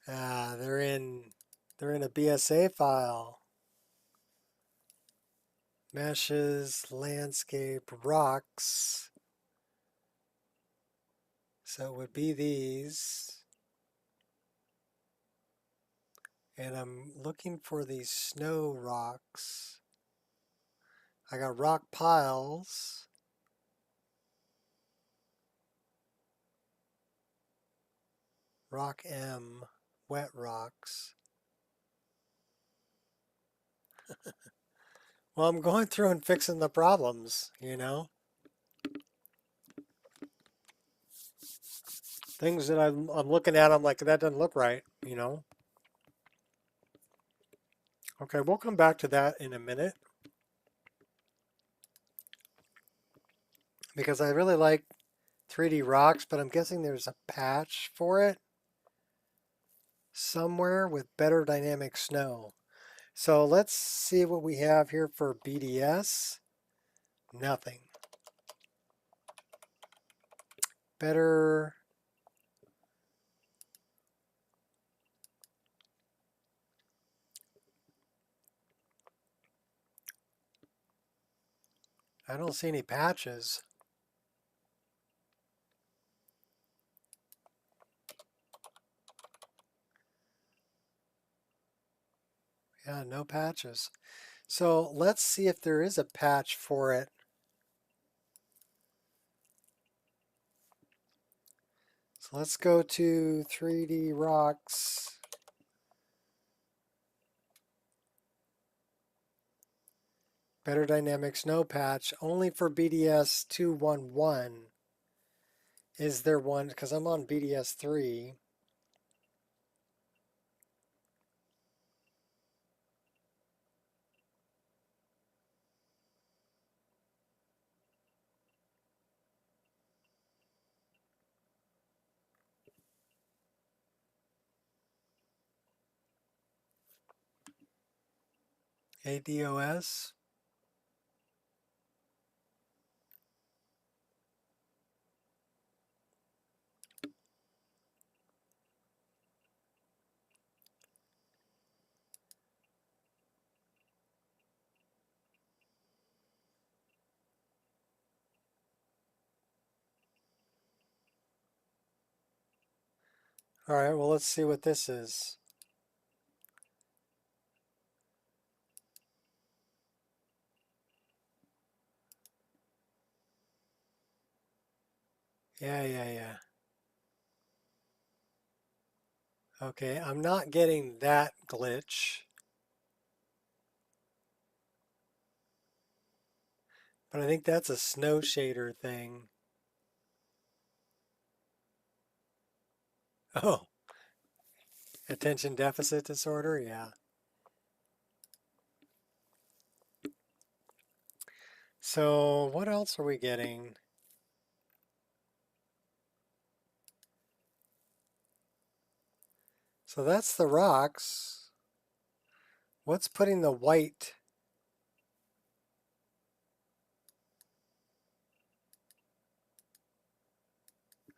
They're in a BSA file. Meshes, landscape, rocks. So it would be these. And I'm looking for these snow rocks. I got rock piles. Rock M, wet rocks. Well, I'm going through and fixing the problems, you know. Things that I'm looking at, I'm like, that doesn't look right, you know. Okay, we'll come back to that in a minute. Because I really like 3D rocks, but I'm guessing there's a patch for it somewhere with better dynamic snow. So let's see what we have here for BDS. Nothing. Better. I don't see any patches. Yeah, no patches. So let's see if there is a patch for it. So let's go to 3D rocks. Better dynamic snow patch only for BDS 211. Is there one? Because I'm on BDS 3. ADOS. All right, well, let's see what this is. Yeah. Okay, I'm not getting that glitch. But I think that's a snow shader thing. Oh, attention deficit disorder? Yeah. So what else are we getting? So that's the rocks. What's putting the white?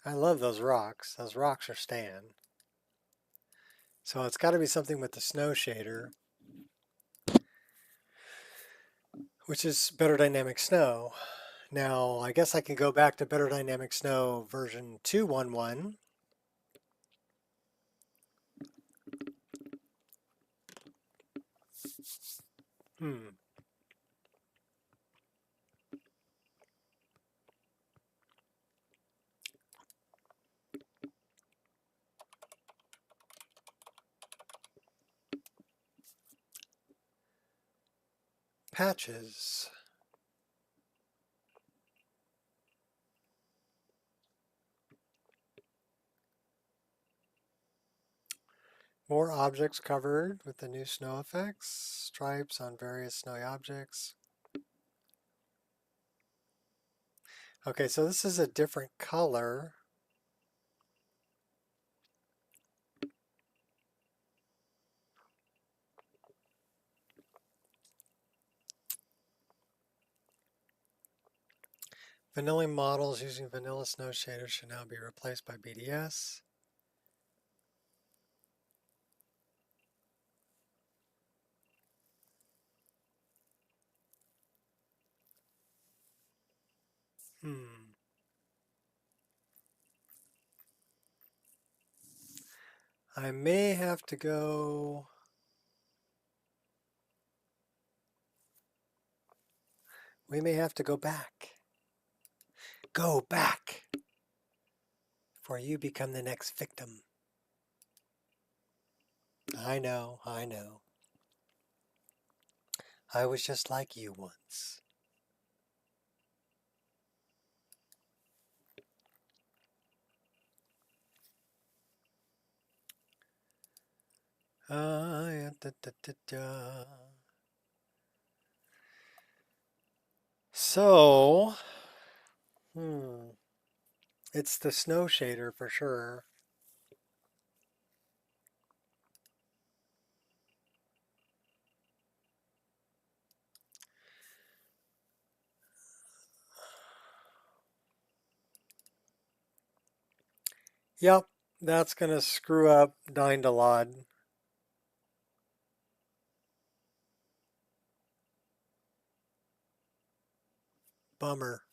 I love those rocks. Those rocks are staying. So it's got to be something with the snow shader, which is Better Dynamic Snow. Now, I guess I can go back to Better Dynamic Snow version 2.1.1. Patches. More objects covered with the new snow effects. Stripes on various snowy objects. Okay, so this is a different color. Vanilla models using vanilla snow shaders should now be replaced by BDS. I may have to go. We may have to go back. Go back. For you become the next victim. I know. I was just like you once. So, it's the snow shader for sure. Yep, that's going to screw up Dindalod. Bummer.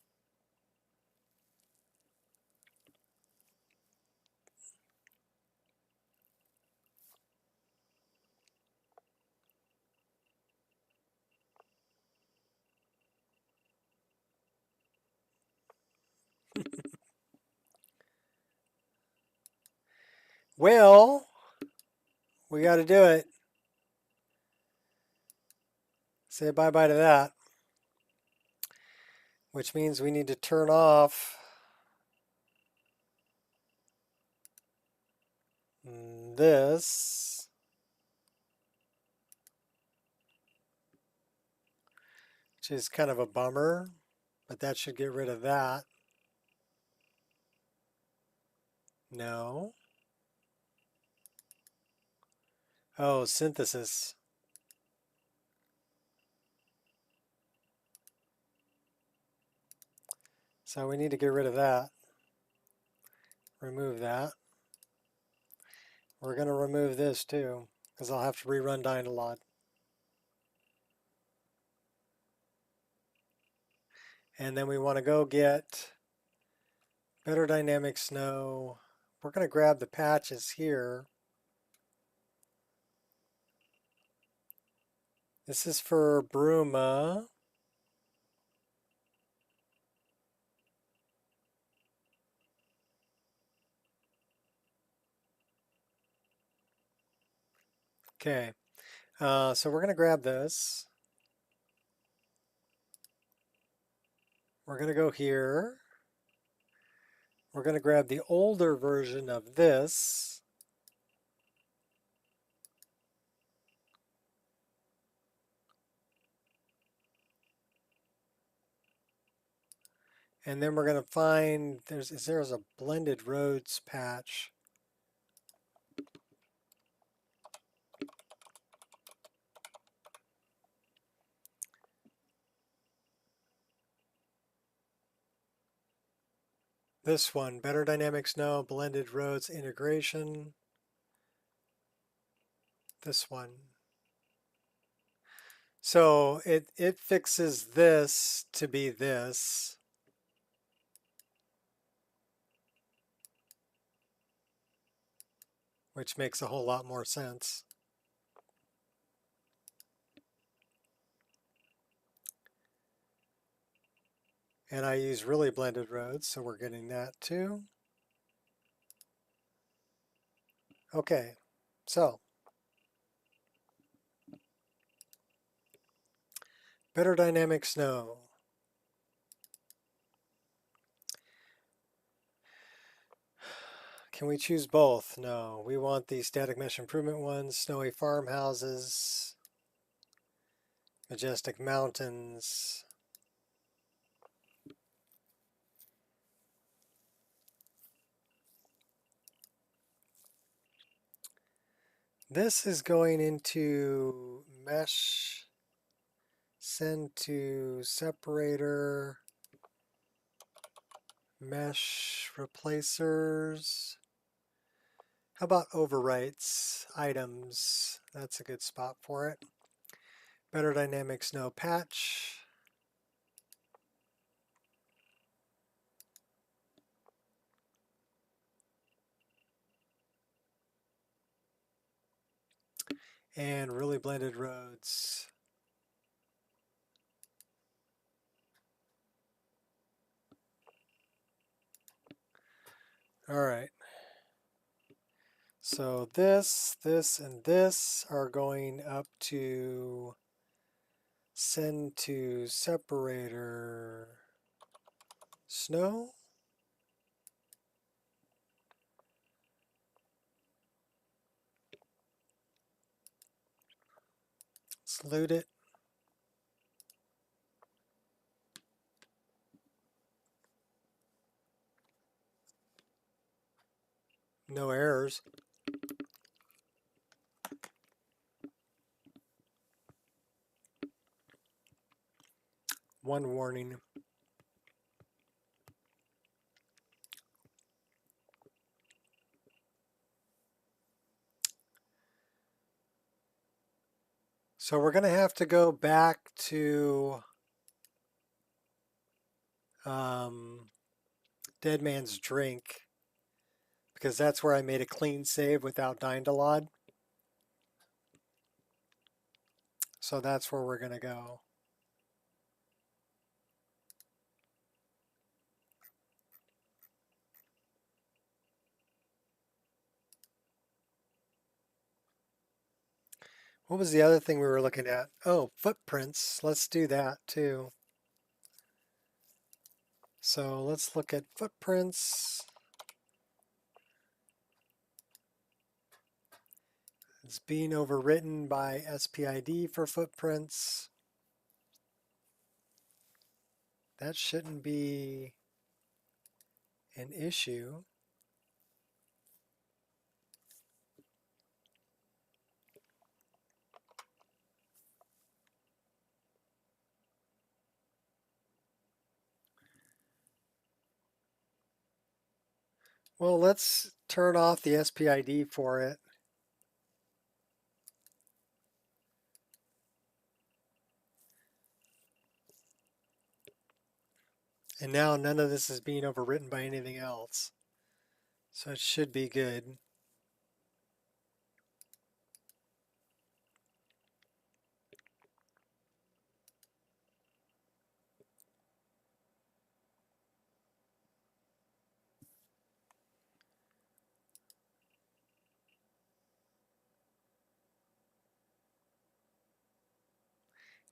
Well, we got to do it. Say bye-bye to that. Which means we need to turn off this. Which is kind of a bummer, but that should get rid of that. No. Oh, synthesis. So we need to get rid of that. Remove that. We're going to remove this too, because I'll have to rerun Dynalog. And then we want to go get better dynamic snow. We're going to grab the patches here. This is for Bruma. Okay, so we're going to grab this. We're going to go here. We're going to grab the older version of this. And then we're going to find, there's a blended roads patch. This one, better dynamic snow, blended roads integration. This one. So it fixes this to be this. Which makes a whole lot more sense. And I use really blended roads, so we're getting that too. Okay, so better dynamic snow. Can we choose both? No, we want the static mesh improvement ones, snowy farmhouses, majestic mountains. This is going into mesh, send to separator, mesh replacers. How about overwrites, items? That's a good spot for it. Better dynamic snow patch. And really blended roads. All right. So this, and this are going up to send to separator snow. Let's loot it. No errors. One warning. So we're going to have to go back to Dead Man's Drink, because that's where I made a clean save without dying to Lod. So that's where we're going to go. What was the other thing we were looking at? Oh, footprints. Let's do that too. So let's look at footprints. It's being overwritten by SPID for footprints. That shouldn't be an issue. Well, let's turn off the SPID for it. And now none of this is being overwritten by anything else. So it should be good.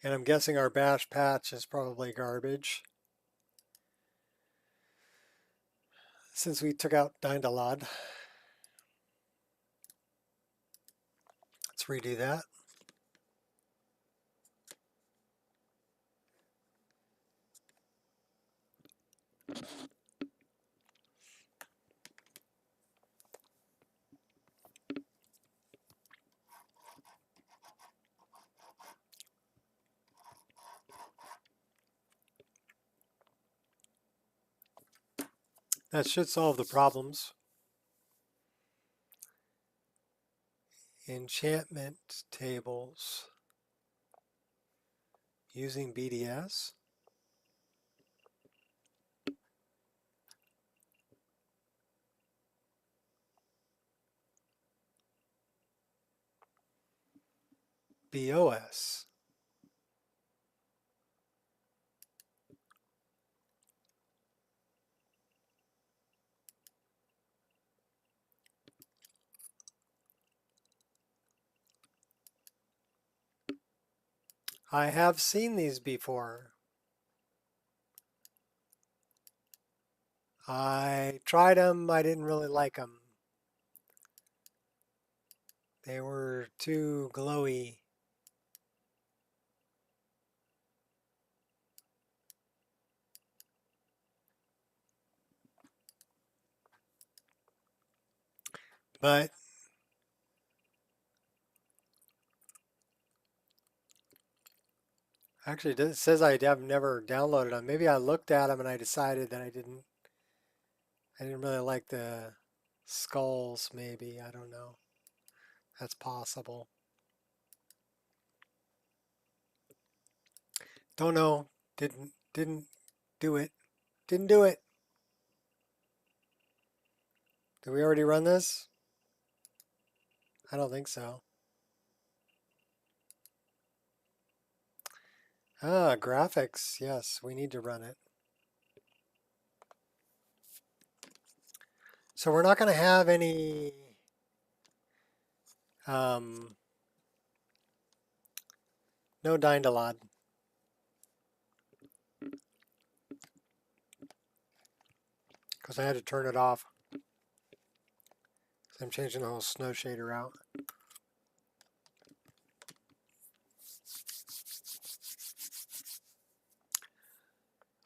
And I'm guessing our bash patch is probably garbage, since we took out Dindalod. Let's redo that. That should solve the problems. Enchantment tables using BDS. BOS. I have seen these before. I tried them. I didn't really like them. They were too glowy. But actually, it says I have never downloaded them. Maybe I looked at them and I decided that I didn't really like the skulls, maybe. I don't know. That's possible. Don't know. Didn't do it. Didn't do it. Did we already run this? I don't think so. Ah, graphics. Yes, we need to run it. So we're not going to have any no Dindalod. Because I had to turn it off. I'm changing the whole snow shader out.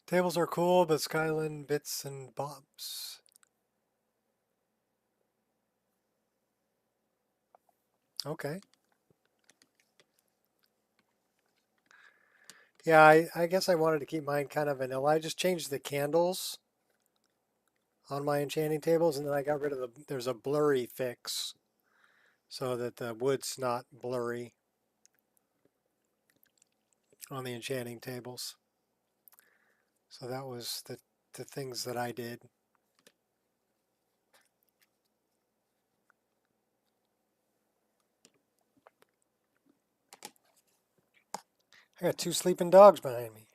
Tables are cool, but Skyrim bits and bobs. Okay. Yeah, I guess I wanted to keep mine kind of vanilla. I just changed the candles on my enchanting tables, and then I got rid of there's a blurry fix so that the wood's not blurry on the enchanting tables. So that was the things that I did. I got 2 sleeping dogs behind me.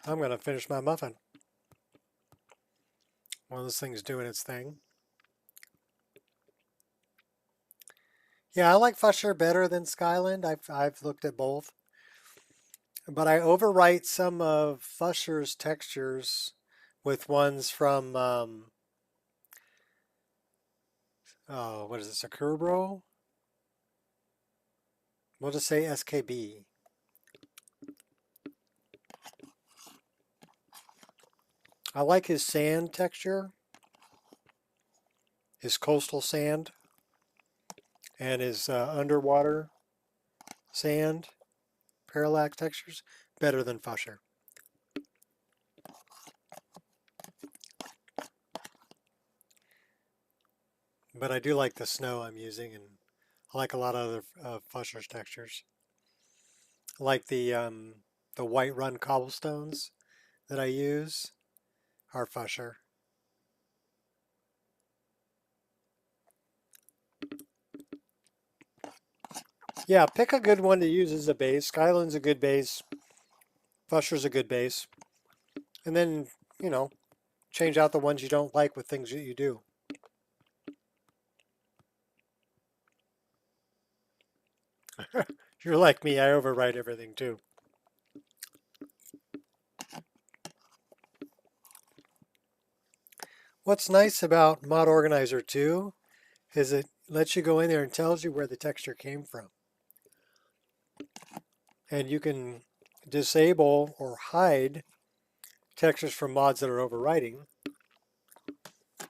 I'm going to finish my muffin. One of those things doing its thing. Yeah, I like Fusher better than Skyland. I've looked at both. But I overwrite some of Fusher's textures with ones from, oh, what is it, Sakurabro? We'll just say SKB. I like his sand texture, his coastal sand, and his underwater sand, parallax textures. better than Fusher. But I do like the snow I'm using, and I like a lot of other Fusher's textures. I like the White Run cobblestones that I use are Fusher. Yeah, pick a good one to use as a base. Skyland's a good base. Fusher's a good base. And then, you know, change out the ones you don't like with things that you do. You're like me, I overwrite everything too. What's nice about Mod Organizer 2 is it lets you go in there and tells you where the texture came from. And you can disable or hide textures from mods that are overwriting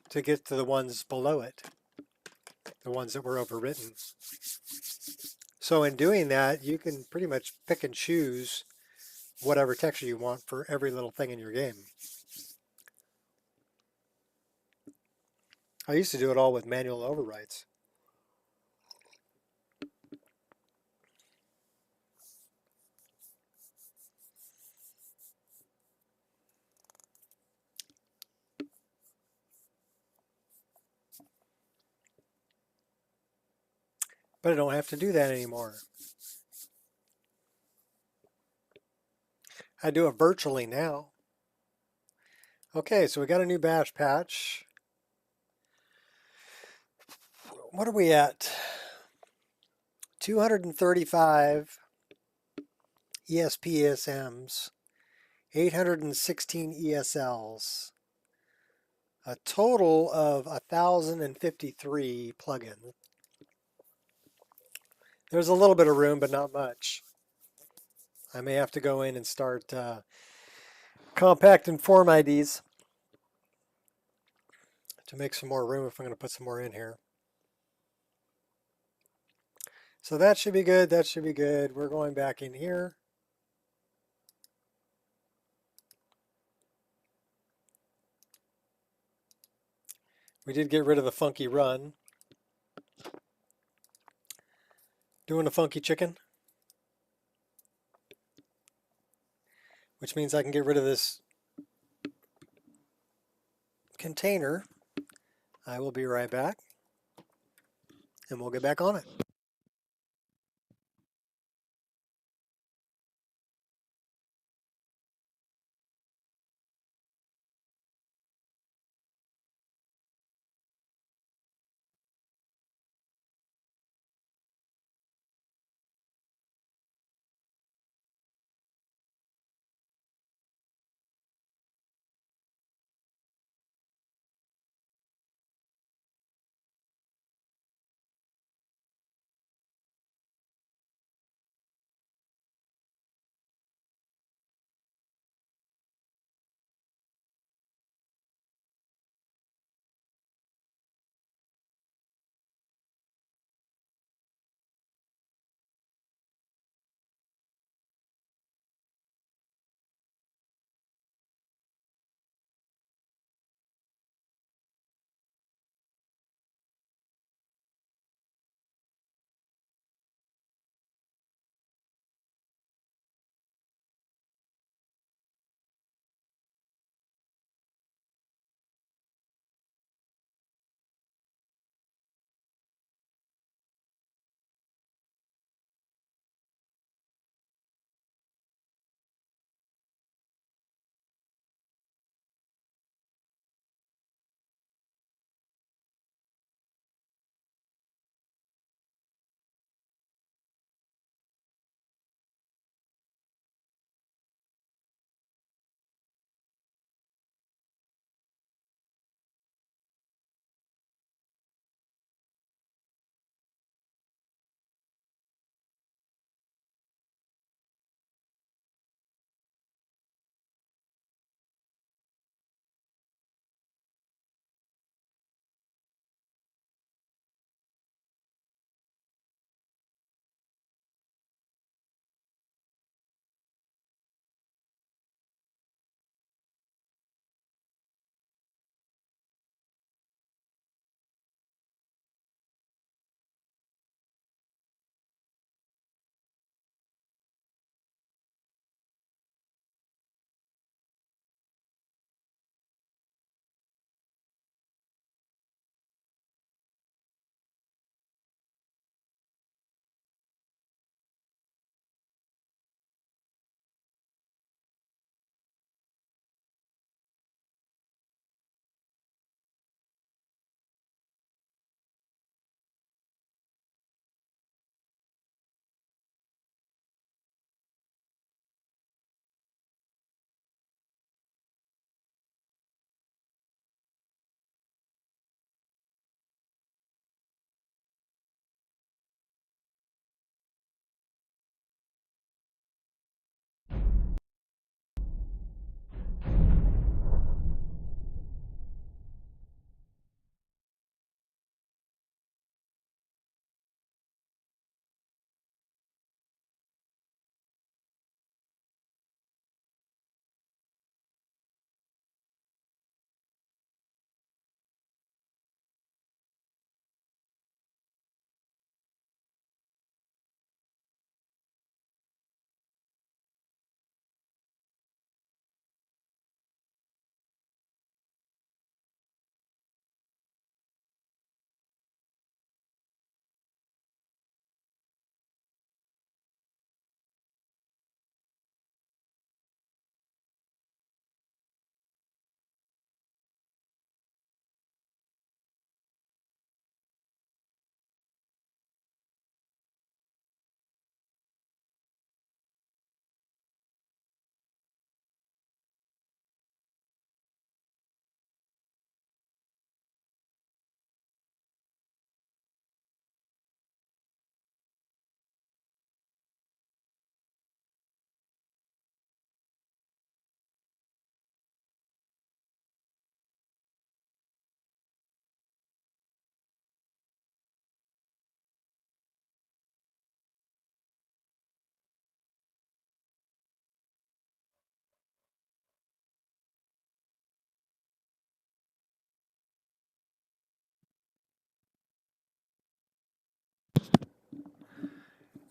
to get to the ones below it, the ones that were overwritten. So in doing that, you can pretty much pick and choose whatever texture you want for every little thing in your game. I used to do it all with manual overwrites. But I don't have to do that anymore. I do it virtually now. Okay, so we got a new bash patch. What are we at? 235 ESP-ESMs, 816 ESLs, a total of 1,053 plugins. There's a little bit of room, but not much. I may have to go in and start compacting form IDs to make some more room if I'm going to put some more in here. So that should be good. That should be good. We're going back in here. We did get rid of the funky run. Doing a funky chicken, which means I can get rid of this container. I will be right back, and we'll get back on it.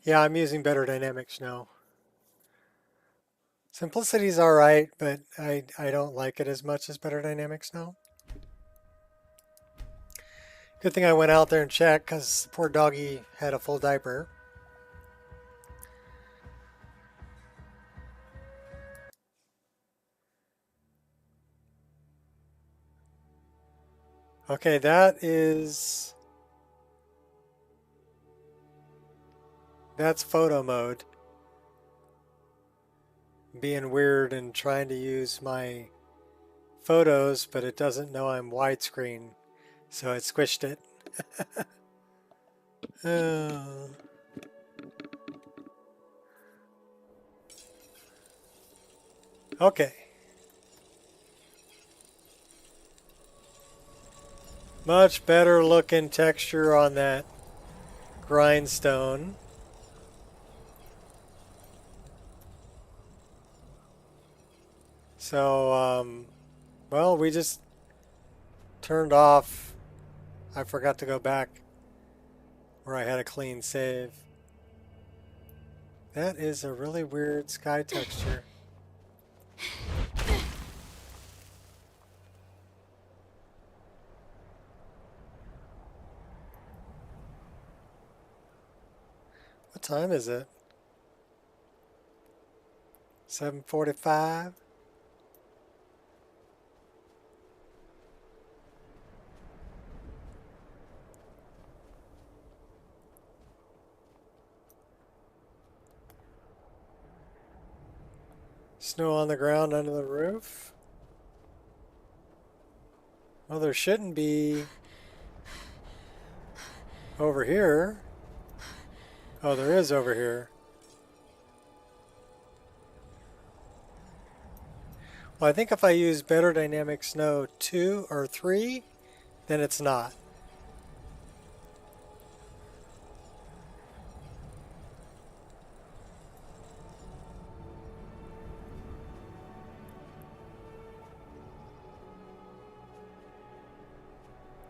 Yeah, I'm using better dynamics now. Simplicity's alright, but I don't like it as much as better dynamics now. Good thing I went out there and checked because the poor doggy had a full diaper. Okay, that's photo mode. Being weird and trying to use my photos, but it doesn't know I'm widescreen, so it squished it. Oh. Okay. Much better looking texture on that grindstone. So, well, we just turned off. I forgot to go back where I had a clean save. That is a really weird sky texture. What time is it? 7:45? Snow on the ground under the roof? Well, there shouldn't be over here. Oh, there is over here. Well, I think if I use Better Dynamic Snow 2 or 3, then it's not.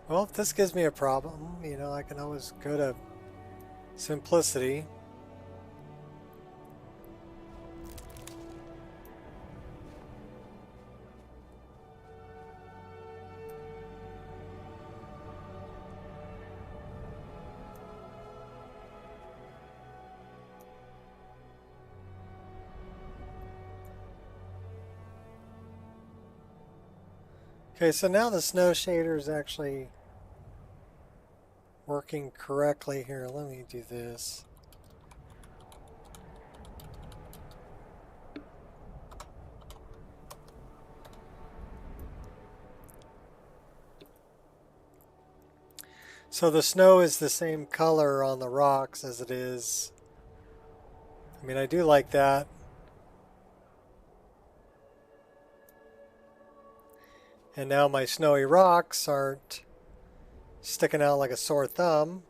Well, if this gives me a problem, you know, I can always go to simplicity. Okay, so now the snow shader is actually working correctly here. Let me do this. So the snow is the same color on the rocks as it is. I mean, I do like that. And now my snowy rocks aren't sticking out like a sore thumb.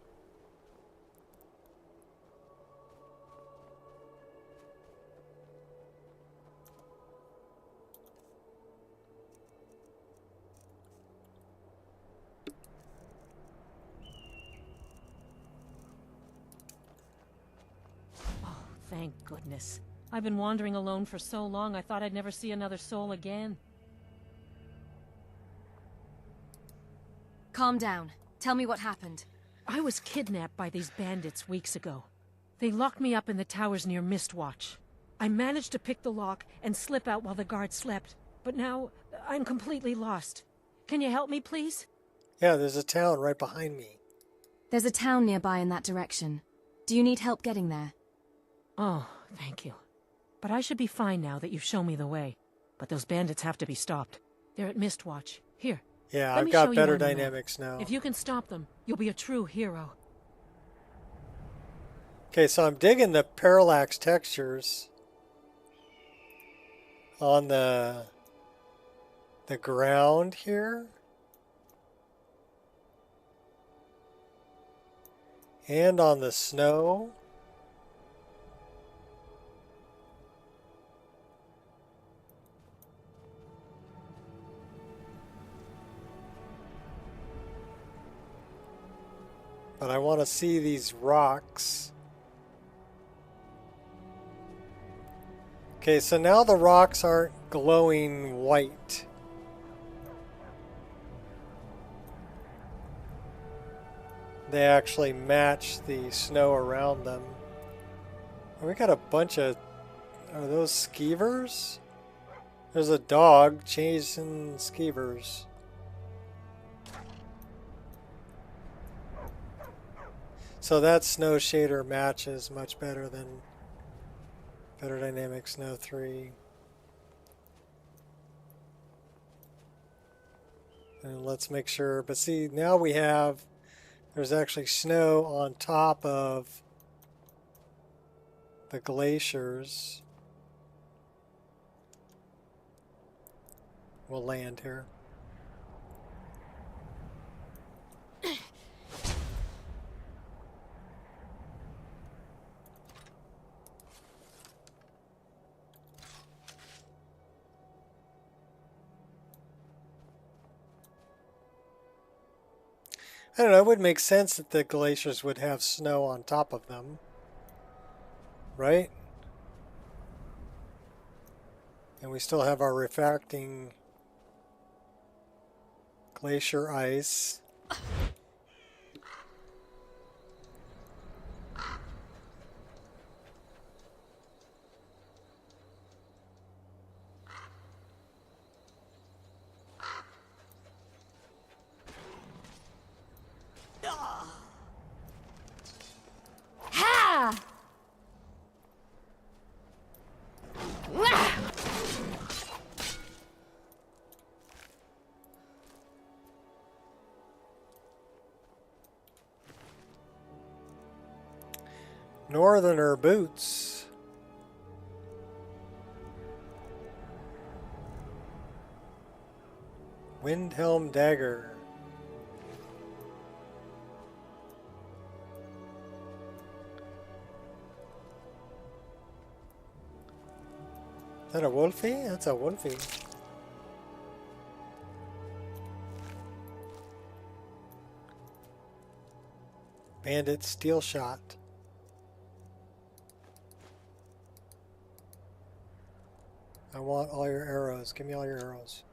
Oh, thank goodness. I've been wandering alone for so long, I thought I'd never see another soul again. Calm down. Tell me what happened. I was kidnapped by these bandits weeks ago. They locked me up in the towers near Mistwatch. I managed to pick the lock and slip out while the guards slept, but now I'm completely lost. Can you help me, please? Yeah, there's a town right behind me. There's a town nearby in that direction. Do you need help getting there? Oh, thank you. But I should be fine now that you've shown me the way. But those bandits have to be stopped. They're at Mistwatch. Here. Yeah, Let I've me show got you better on the map. dynamics now. If you can stop them, you'll be a true hero. Okay, so I'm digging the parallax textures on the ground here. And on the snow. But I want to see these rocks Okay, so now the rocks aren't glowing white. They actually match the snow around them. And we got a bunch of... Are those skeevers? There's a dog chasing skeevers. So that snow shader matches much better than Better Dynamic Snow 3. And let's make sure, but see, now we have, there's actually snow on top of the glaciers. We'll land here. I don't know, it would make sense that the glaciers would have snow on top of them, right? And we still have our refracting glacier ice. Ha! Northerner boots. Windhelm dagger. Is that a wolfie? That's a wolfie. Bandit steel shot. I want all your arrows. Give me all your arrows.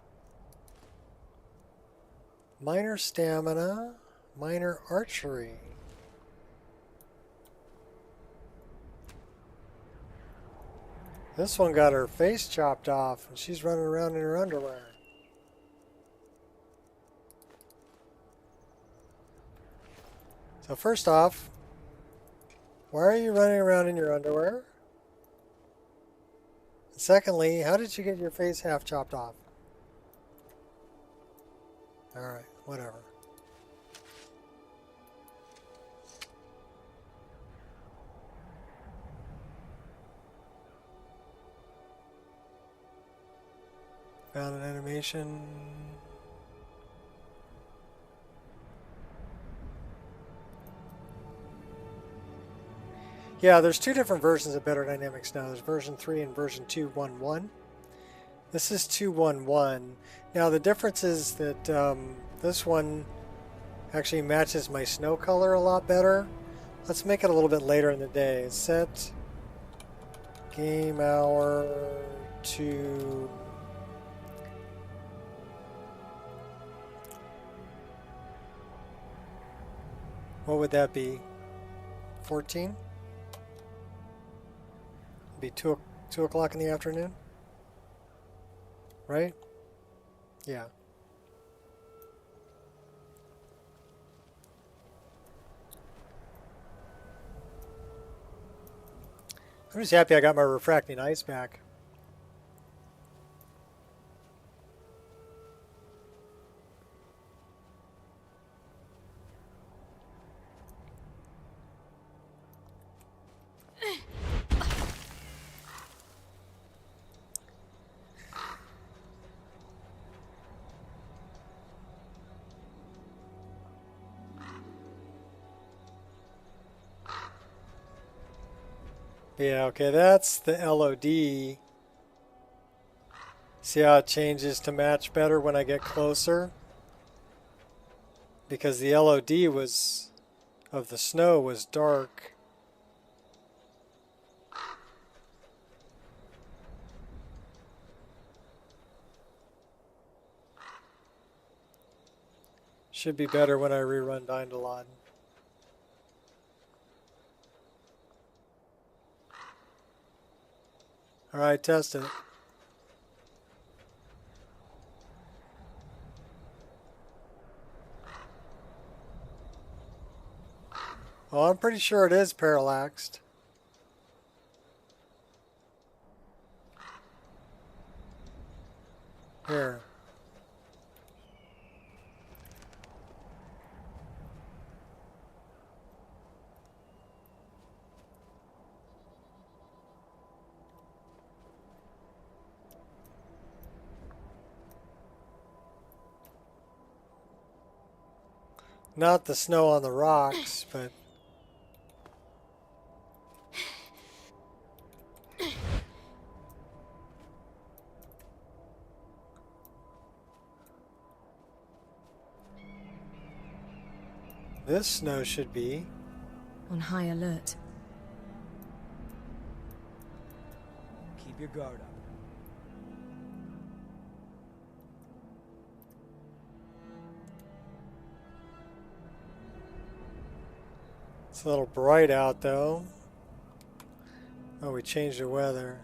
Minor stamina, minor archery. This one got her face chopped off and she's running around in her underwear. So first off, why are you running around in your underwear? Secondly, how did you get your face half chopped off? Alright, whatever. Found an animation. Yeah, there's two different versions of Better Dynamics now. There's version 3 and version 2.1.1. This is 2.1.1. Now the difference is that this one actually matches my snow color a lot better. Let's make it a little bit later in the day. Set game hour to... What would that be? 14? Be 2 o'clock in the afternoon, right? Yeah. I'm just happy I got my refracting ice back. Yeah, okay, that's the LOD. See how it changes to match better when I get closer? Because the LOD was of the snow was dark. Should be better when I rerun Dyndalon. Alright, test it. Well, I'm pretty sure it is parallaxed. Here. Not the snow on the rocks, but... This snow should be On high alert. Keep your guard up. It's a little bright out though. Oh, we changed the weather.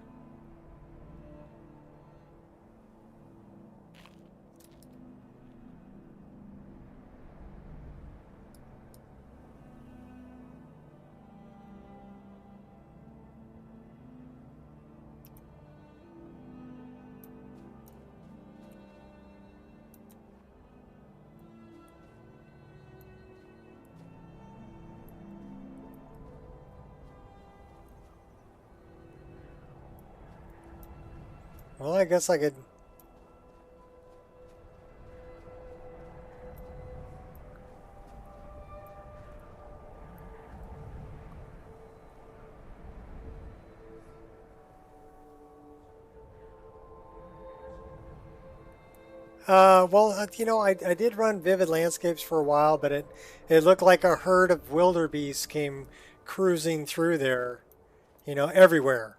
Well, I guess I could... you know, I did run Vivid Landscapes for a while, but it looked like a herd of wildebeest came cruising through there, you know, everywhere.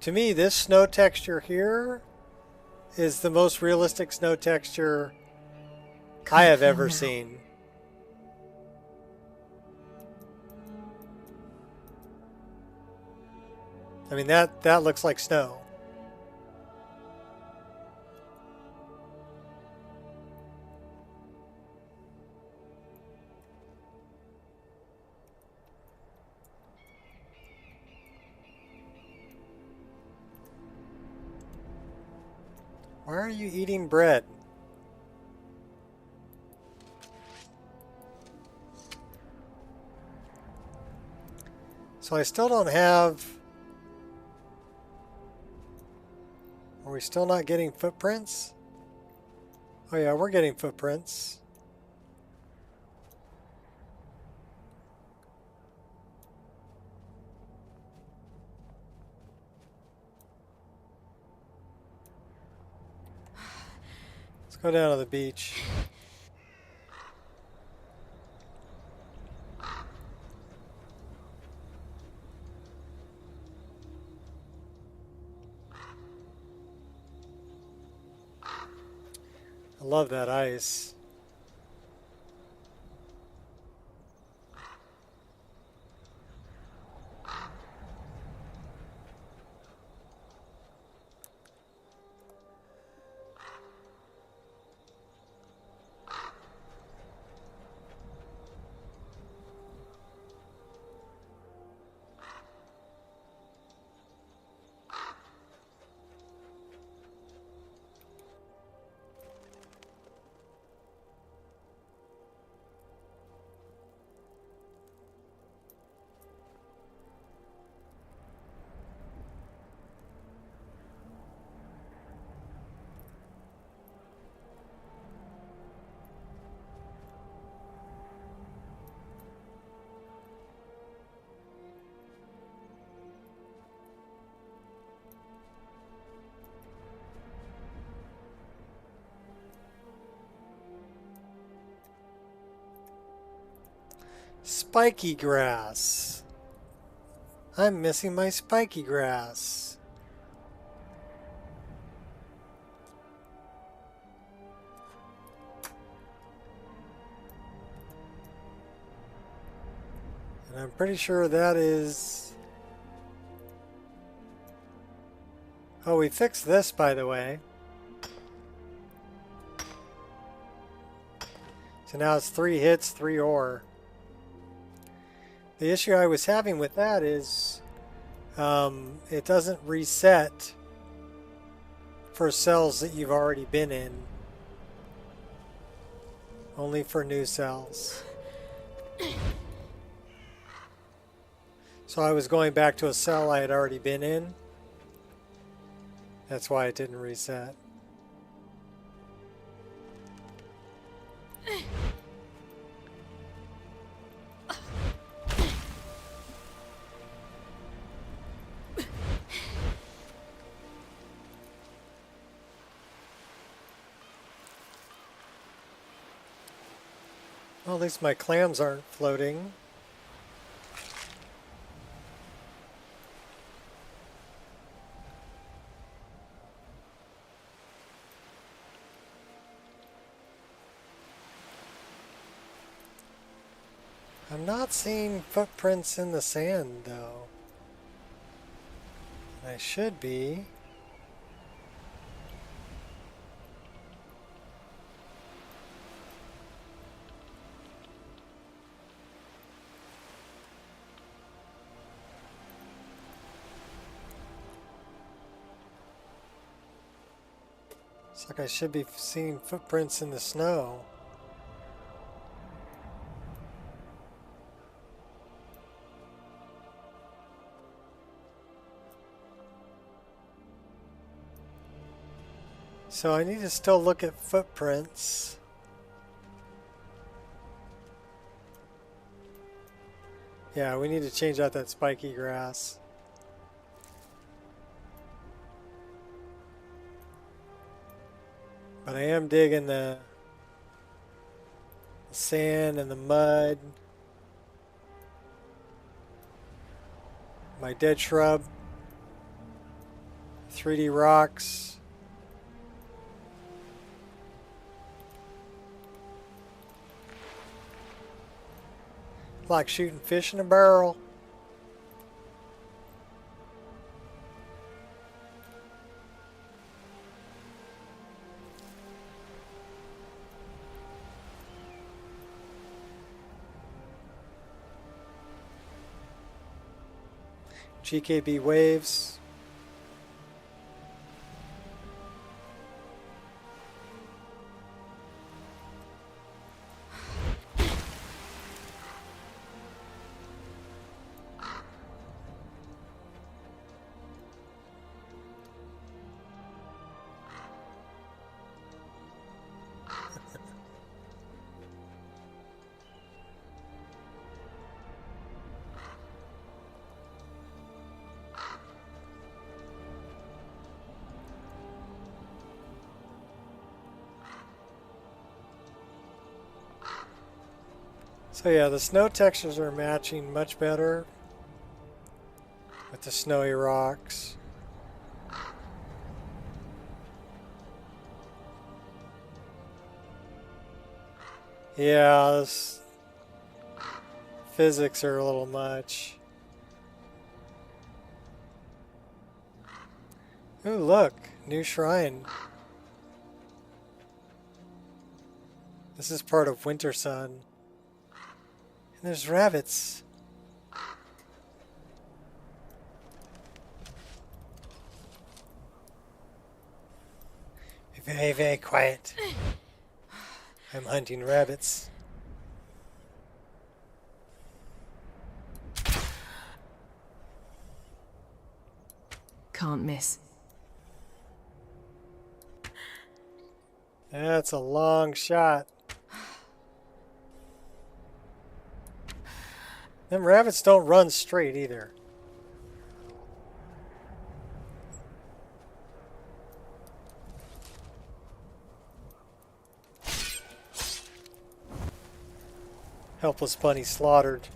To me, this snow texture here is the most realistic snow texture I have ever seen. I mean, that looks like snow. Why are you eating bread? So I still don't have... Are we still not getting footprints? Oh yeah, we're getting footprints. Let's go down to the beach. I love that ice. Spiky grass. I'm missing my spiky grass. And I'm pretty sure that is... Oh, we fixed this, by the way. So now it's 3 hits, 3 ore. The issue I was having with that is it doesn't reset for cells that you've already been in. Only for new cells. So I was going back to a cell I had already been in. That's why it didn't reset. Well, at least my clams aren't floating. I'm not seeing footprints in the sand, though. I should be. It's like I should be seeing footprints in the snow. So I need to still look at footprints. Yeah, we need to change out that spiky grass. But I am digging the sand and the mud. My dead shrub. 3D rocks. Like shooting fish in a barrel. GKB waves. So yeah, the snow textures are matching much better with the snowy rocks. Yeah, this physics are a little much. Ooh, look, new shrine. This is part of Winter Sun. And there's rabbits. Be very, very quiet. I'm hunting rabbits. Can't miss. That's a long shot. Them rabbits don't run straight either. Helpless bunny slaughtered.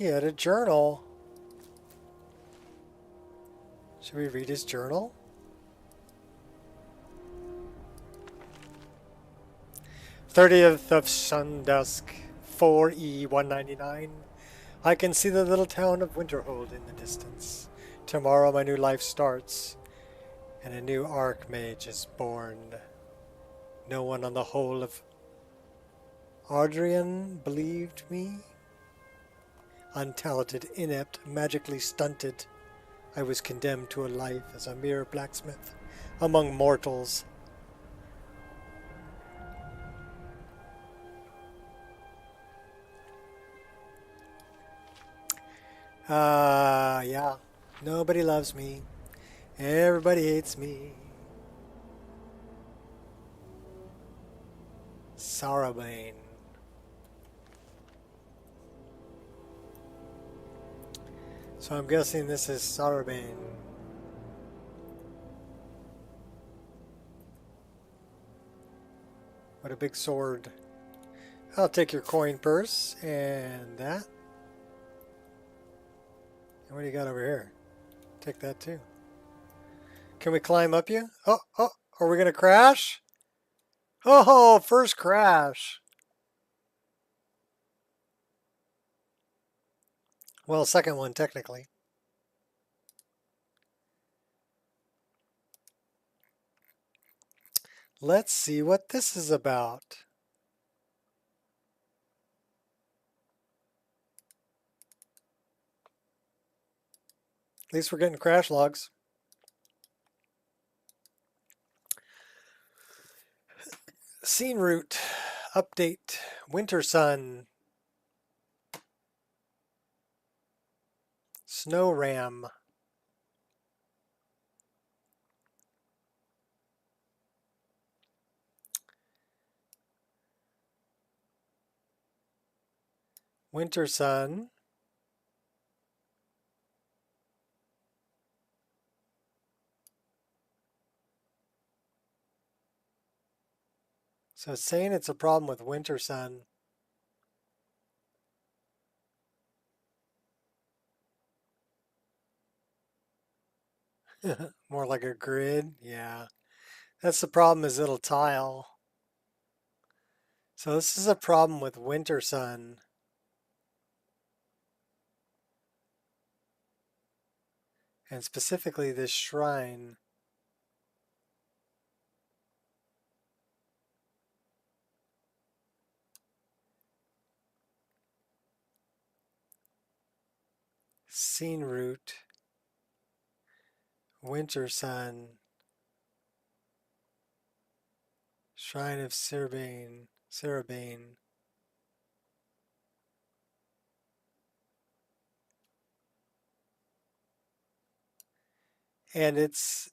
He had a journal. Should we read his journal? "30th of Sundusk, 4E199. I can see the little town of Winterhold in the distance. Tomorrow my new life starts, and a new Archmage is born. No one on the whole of Ardrian believed me. Untalented, inept, magically stunted, I was condemned to a life as a mere blacksmith among mortals. Yeah. Nobody loves me. Everybody hates me. Sarabane. So I'm guessing this is Sarabane. What a big sword. I'll take your coin purse and that. And what do you got over here? Take that too. Can we climb up you? Oh, are we going to crash? Oh, first crash. Well, second one technically. Let's see what this is about. At least we're getting crash logs. Scene route. Update. Winter sun. Snow ram. Winter sun. So it's saying it's a problem with winter sun. More like a grid. Yeah. That's the problem, is it'll tile. So this is a problem with winter sun. And specifically this shrine. Scene route. Winter sun. Shrine of Sarabane. And it's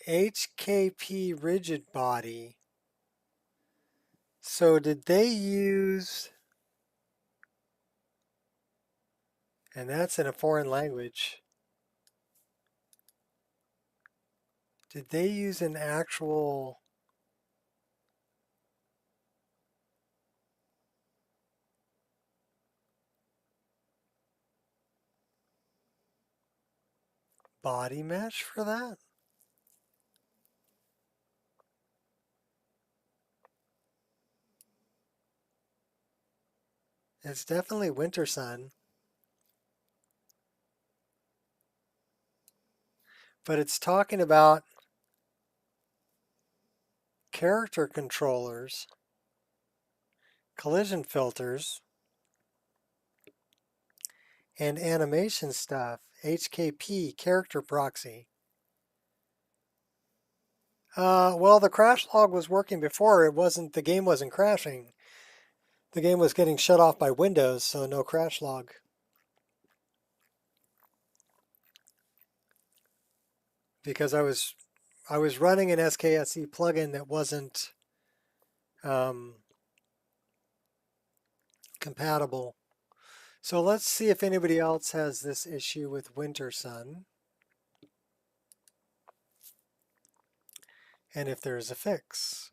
HKP rigid body. So did they use, and that's in a foreign language, did they use an actual body mesh for that? It's definitely winter sun. But it's talking about character controllers, collision filters, and animation stuff. HKP, character proxy. Well, the crash log was working before. The game wasn't crashing. The game was getting shut off by Windows, so no crash log. Because I was running an SKSE plugin that wasn't compatible. So let's see if anybody else has this issue with winter sun, and if there's a fix.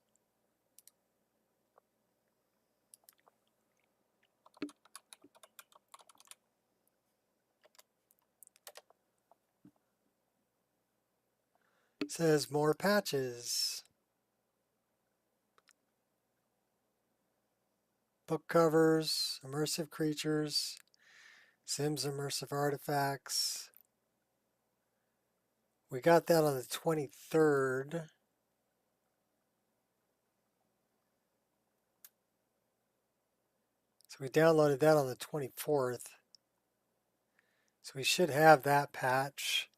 Says more patches. Book covers, immersive creatures, Sims immersive artifacts. We got that on the 23rd. So we downloaded that on the 24th. So we should have that patch.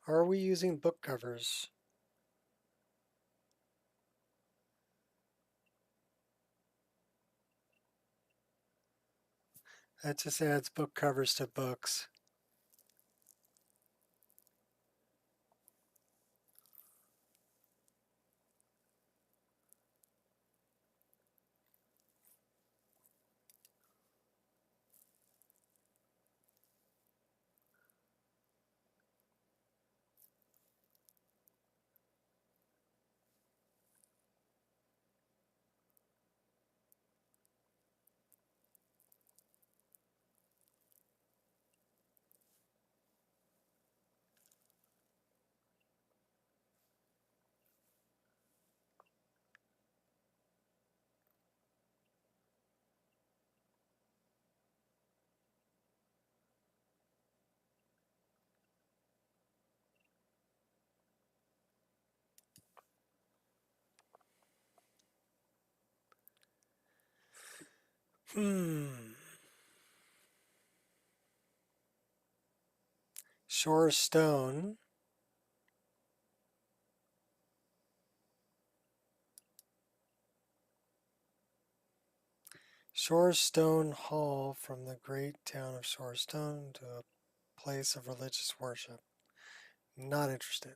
Are we using book covers? That just adds book covers to books. Shore Stone. Shorestone Hall, from the great town of Shorestone to a place of religious worship. Not interested.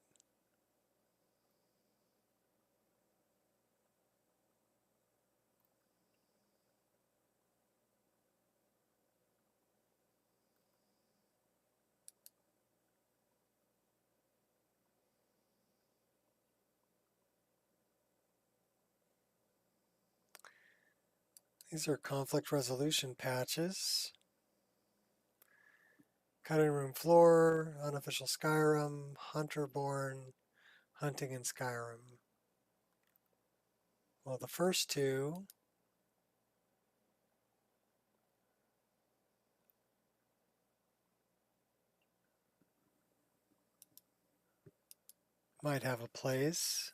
These are conflict resolution patches. Cutting room floor, unofficial Skyrim, Hunterborn, hunting in Skyrim. Well, the first two might have a place.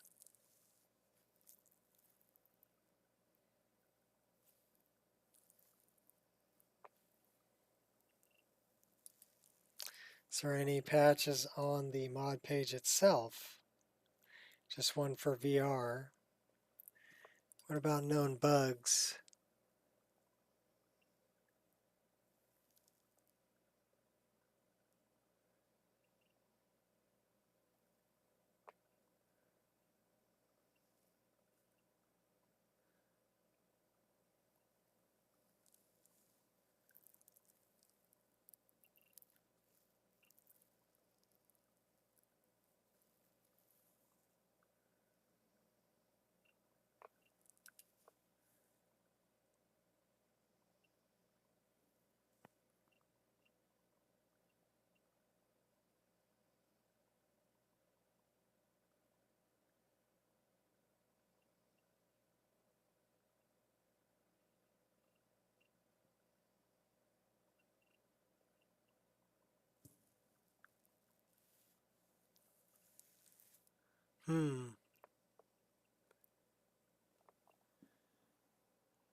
Is there any patches on the mod page itself? Just one for VR. What about known bugs?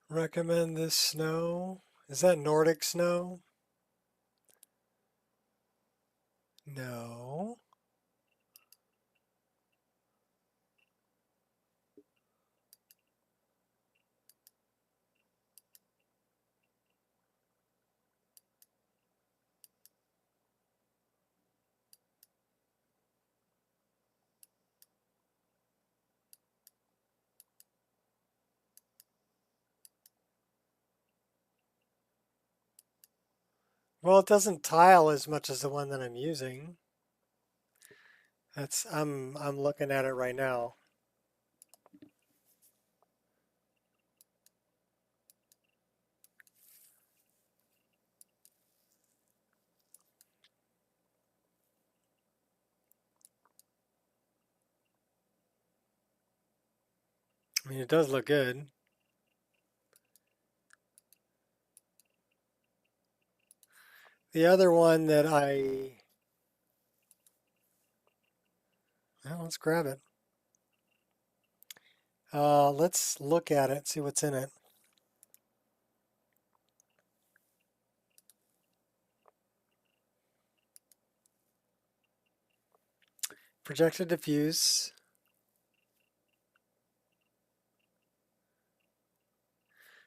Recommend this snow Is that Nordic snow? No. Well, it doesn't tile as much as the one that I'm using. I'm looking at it right now. I mean, it does look good. The other one that well, let's grab it. Let's look at it, see what's in it. Projected diffuse.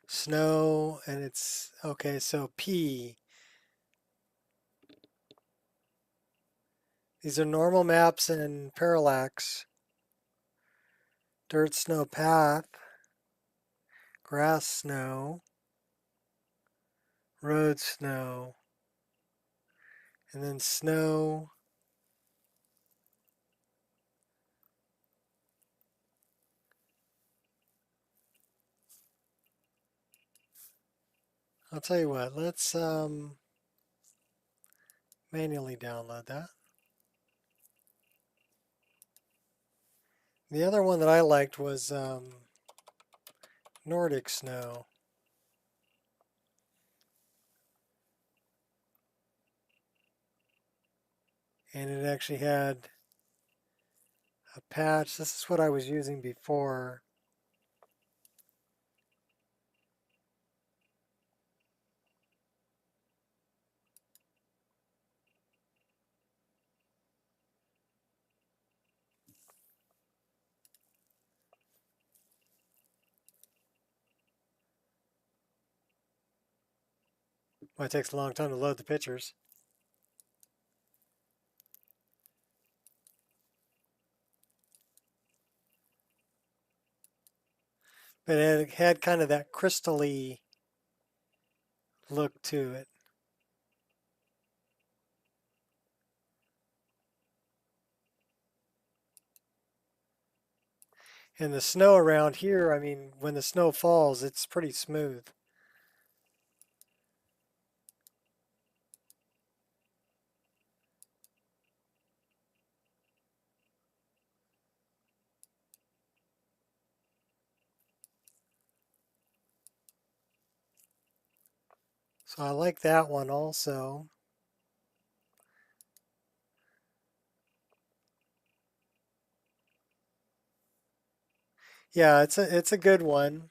Snow, and it's, okay, so P. These are normal maps and parallax. Dirt, snow, path. Grass, snow. Road, snow. And then snow. I'll tell you what, let's manually download that. The other one that I liked was Nordic snow. And it actually had a patch. This is what I was using before. Well, it takes a long time to load the pictures. But it had kind of that crystal-y look to it. And the snow around here, I mean, when the snow falls, it's pretty smooth. So I like that one also. Yeah, it's a good one.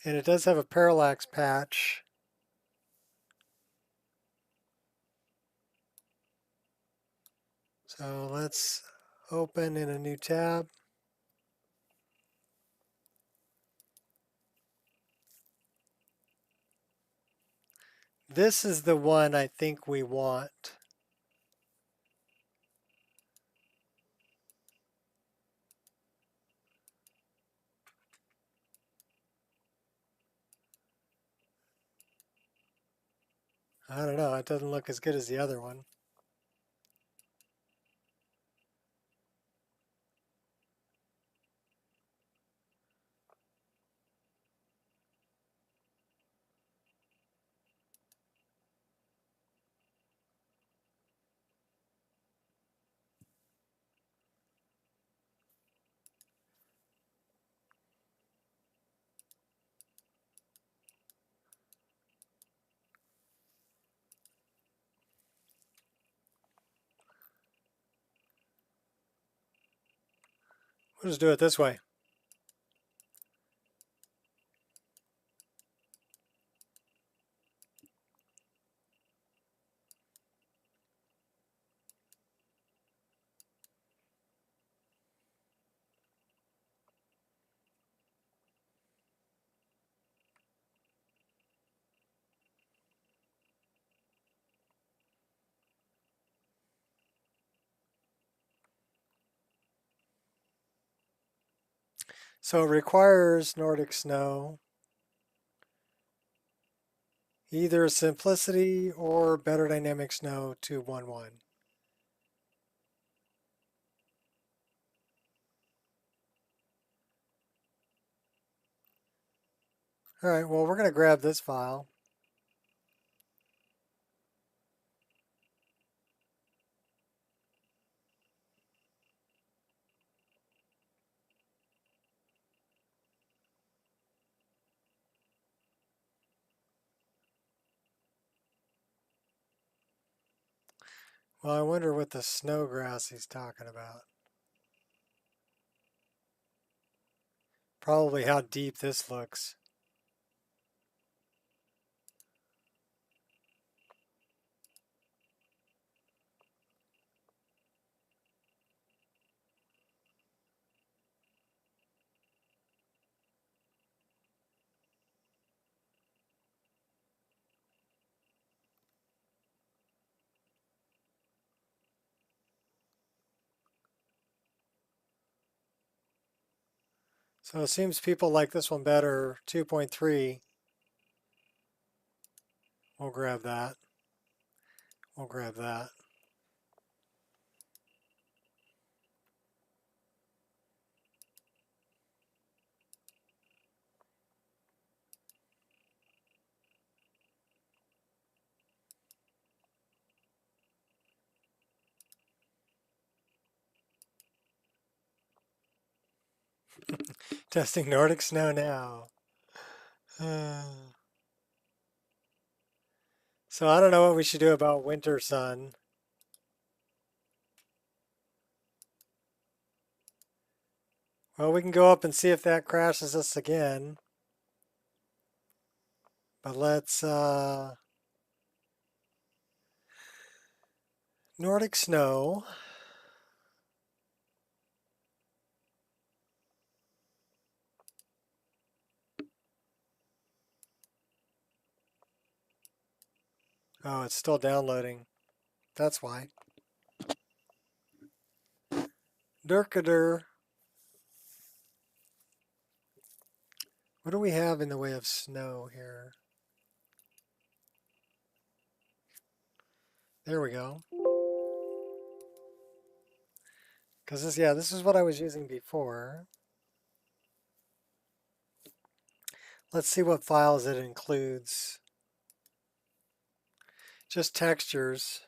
And it does have a parallax patch. So let's open in a new tab. This is the one I think we want. I don't know, it doesn't look as good as the other one. We'll just do it this way. So it requires Nordic snow, either simplicity or better dynamic snow 211. All right, well, we're going to grab this file. Well, I wonder what the snow grass he's talking about. Probably how deep this looks. So it seems people like this one better, 2.3. We'll grab that. We'll grab that. Testing Nordic snow now. So I don't know what we should do about winter sun. Well, we can go up and see if that crashes us again. But let's Nordic snow. Oh, it's still downloading. That's why. Durkadur. What do we have in the way of snow here? There we go. Because this, yeah, this is what I was using before. Let's see what files it includes. Just textures.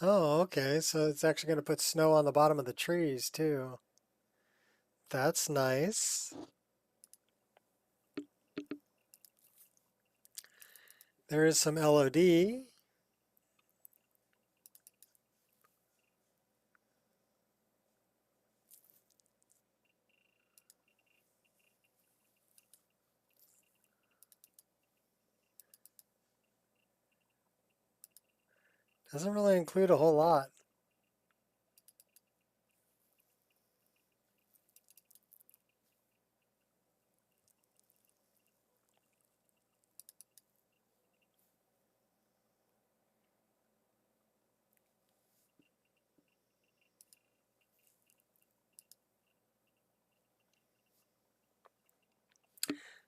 Oh, okay. So it's actually going to put snow on the bottom of the trees too. That's nice. There is some LOD. Doesn't really include a whole lot.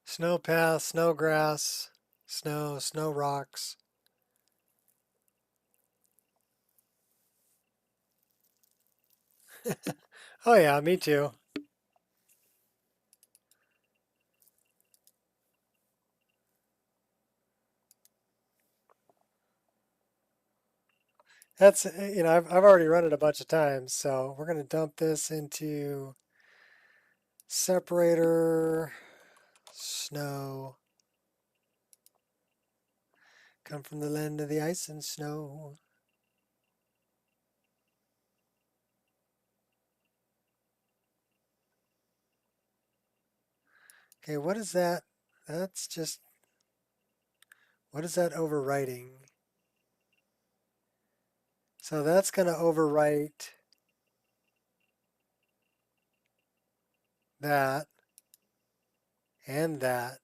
Snow path, snow grass, snow, snow rocks. Oh yeah, me too. That's, you know, I've already run it a bunch of times, so we're going to dump this into separator, snow. Come from the land of the ice and snow. Okay, what is that? That's just, what is that overwriting? So that's going to overwrite that and that.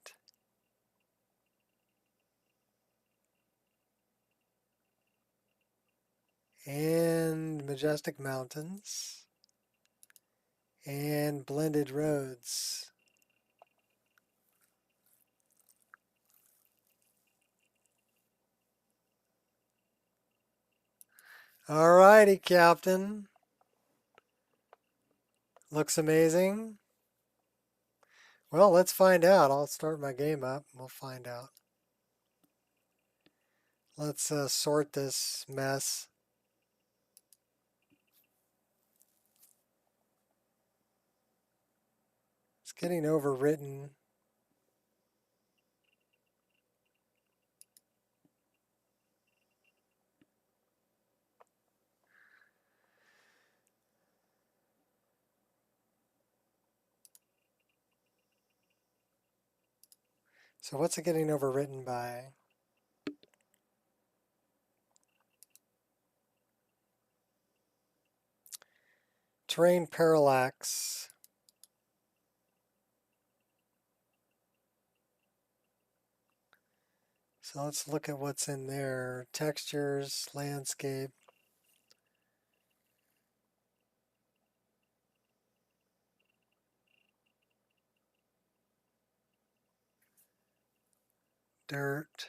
And Majestic Mountains. And Blended Roads. Alrighty, Captain. Looks amazing. Well, let's find out. I'll start my game up. We'll find out. Let's sort this mess. It's getting overwritten. So what's it getting overwritten by? Terrain parallax. So let's look at what's in there. Textures, landscape. Dirt.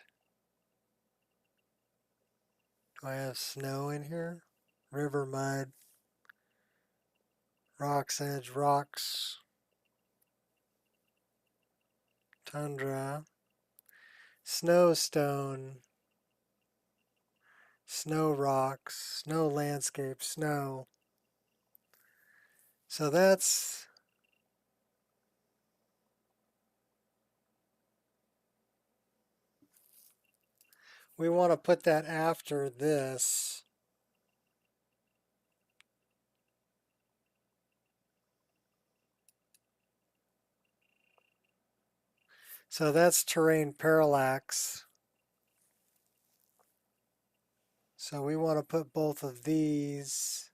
Do I have snow in here? River mud. Rocks edge, rocks. Tundra. Snowstone. Snow rocks. Snow landscape, snow. So that's, we want to put that after this. So that's terrain parallax. So we want to put both of these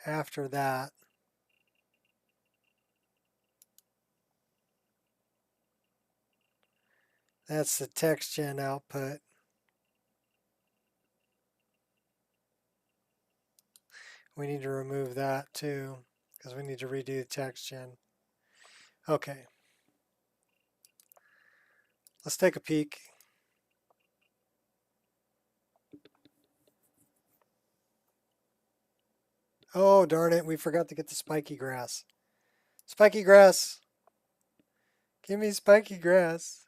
after that. That's the text gen output. We need to remove that too, because we need to redo the text gen. Okay. Let's take a peek. Oh, darn it, we forgot to get the spiky grass. Spiky grass! Give me spiky grass.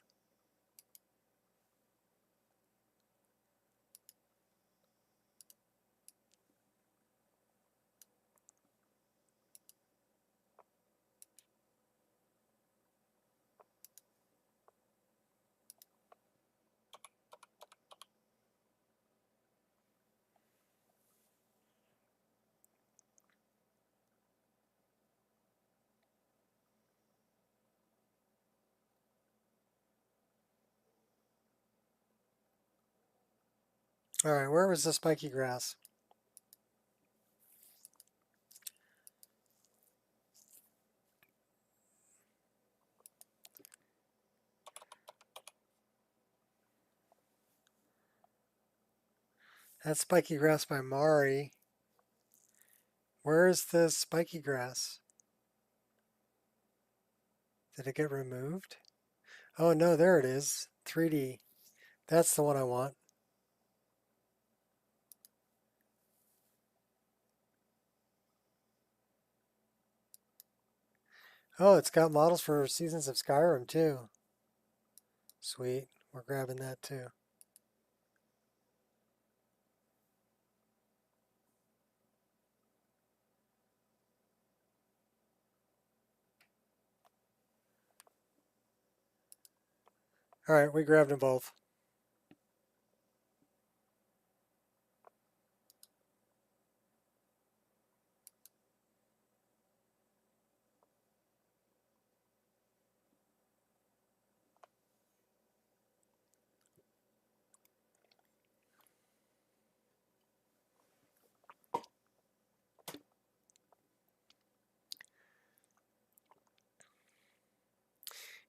All right, where was the spiky grass? That's spiky grass by Mari. Where is the spiky grass? Did it get removed? Oh no, there it is. 3D. That's the one I want. Oh, it's got models for Seasons of Skyrim too. Sweet. We're grabbing that too. All right, we grabbed them both.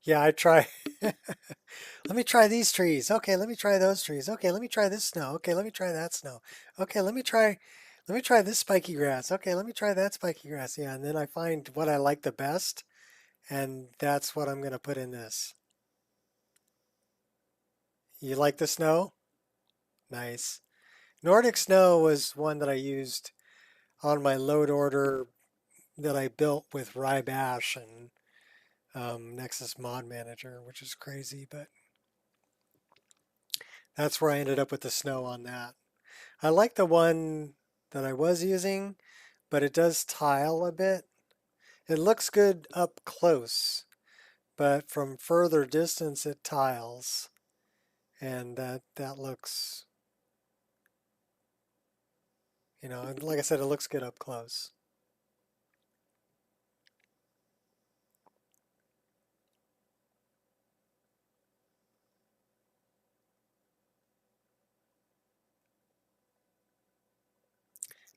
Yeah, I try. Let me try these trees. Okay, let me try those trees. Okay, let me try this snow. Okay, let me try that snow. Okay, let me try this spiky grass. Okay, let me try that spiky grass. Yeah, and then I find what I like the best, and that's what I'm going to put in this. You like the snow? Nice. Nordic snow was one that I used on my load order that I built with Wrye Bash and Nexus Mod Manager, which is crazy, but that's where I ended up with the snow on that. I like the one that I was using, but it does tile a bit. It looks good up close, but from further distance it tiles, and that looks, you know, and like I said, it looks good up close.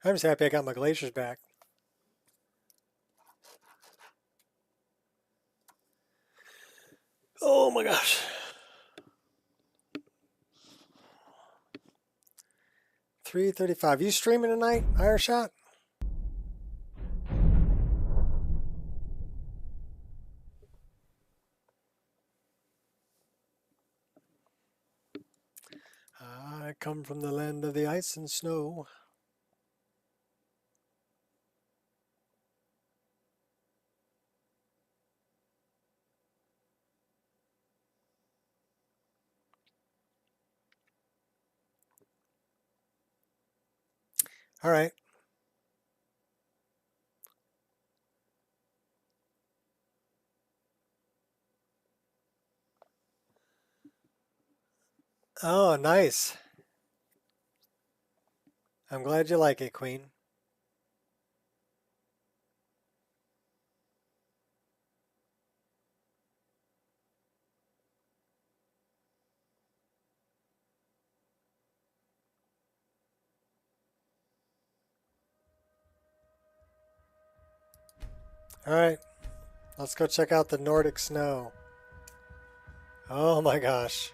I'm just happy I got my glaciers back. Oh my gosh. 3:35. You streaming tonight, Ireshot? I come from the land of the ice and snow. All right. Oh, nice. I'm glad you like it, Queen. All right. Let's go check out the Nordic snow. Oh my gosh.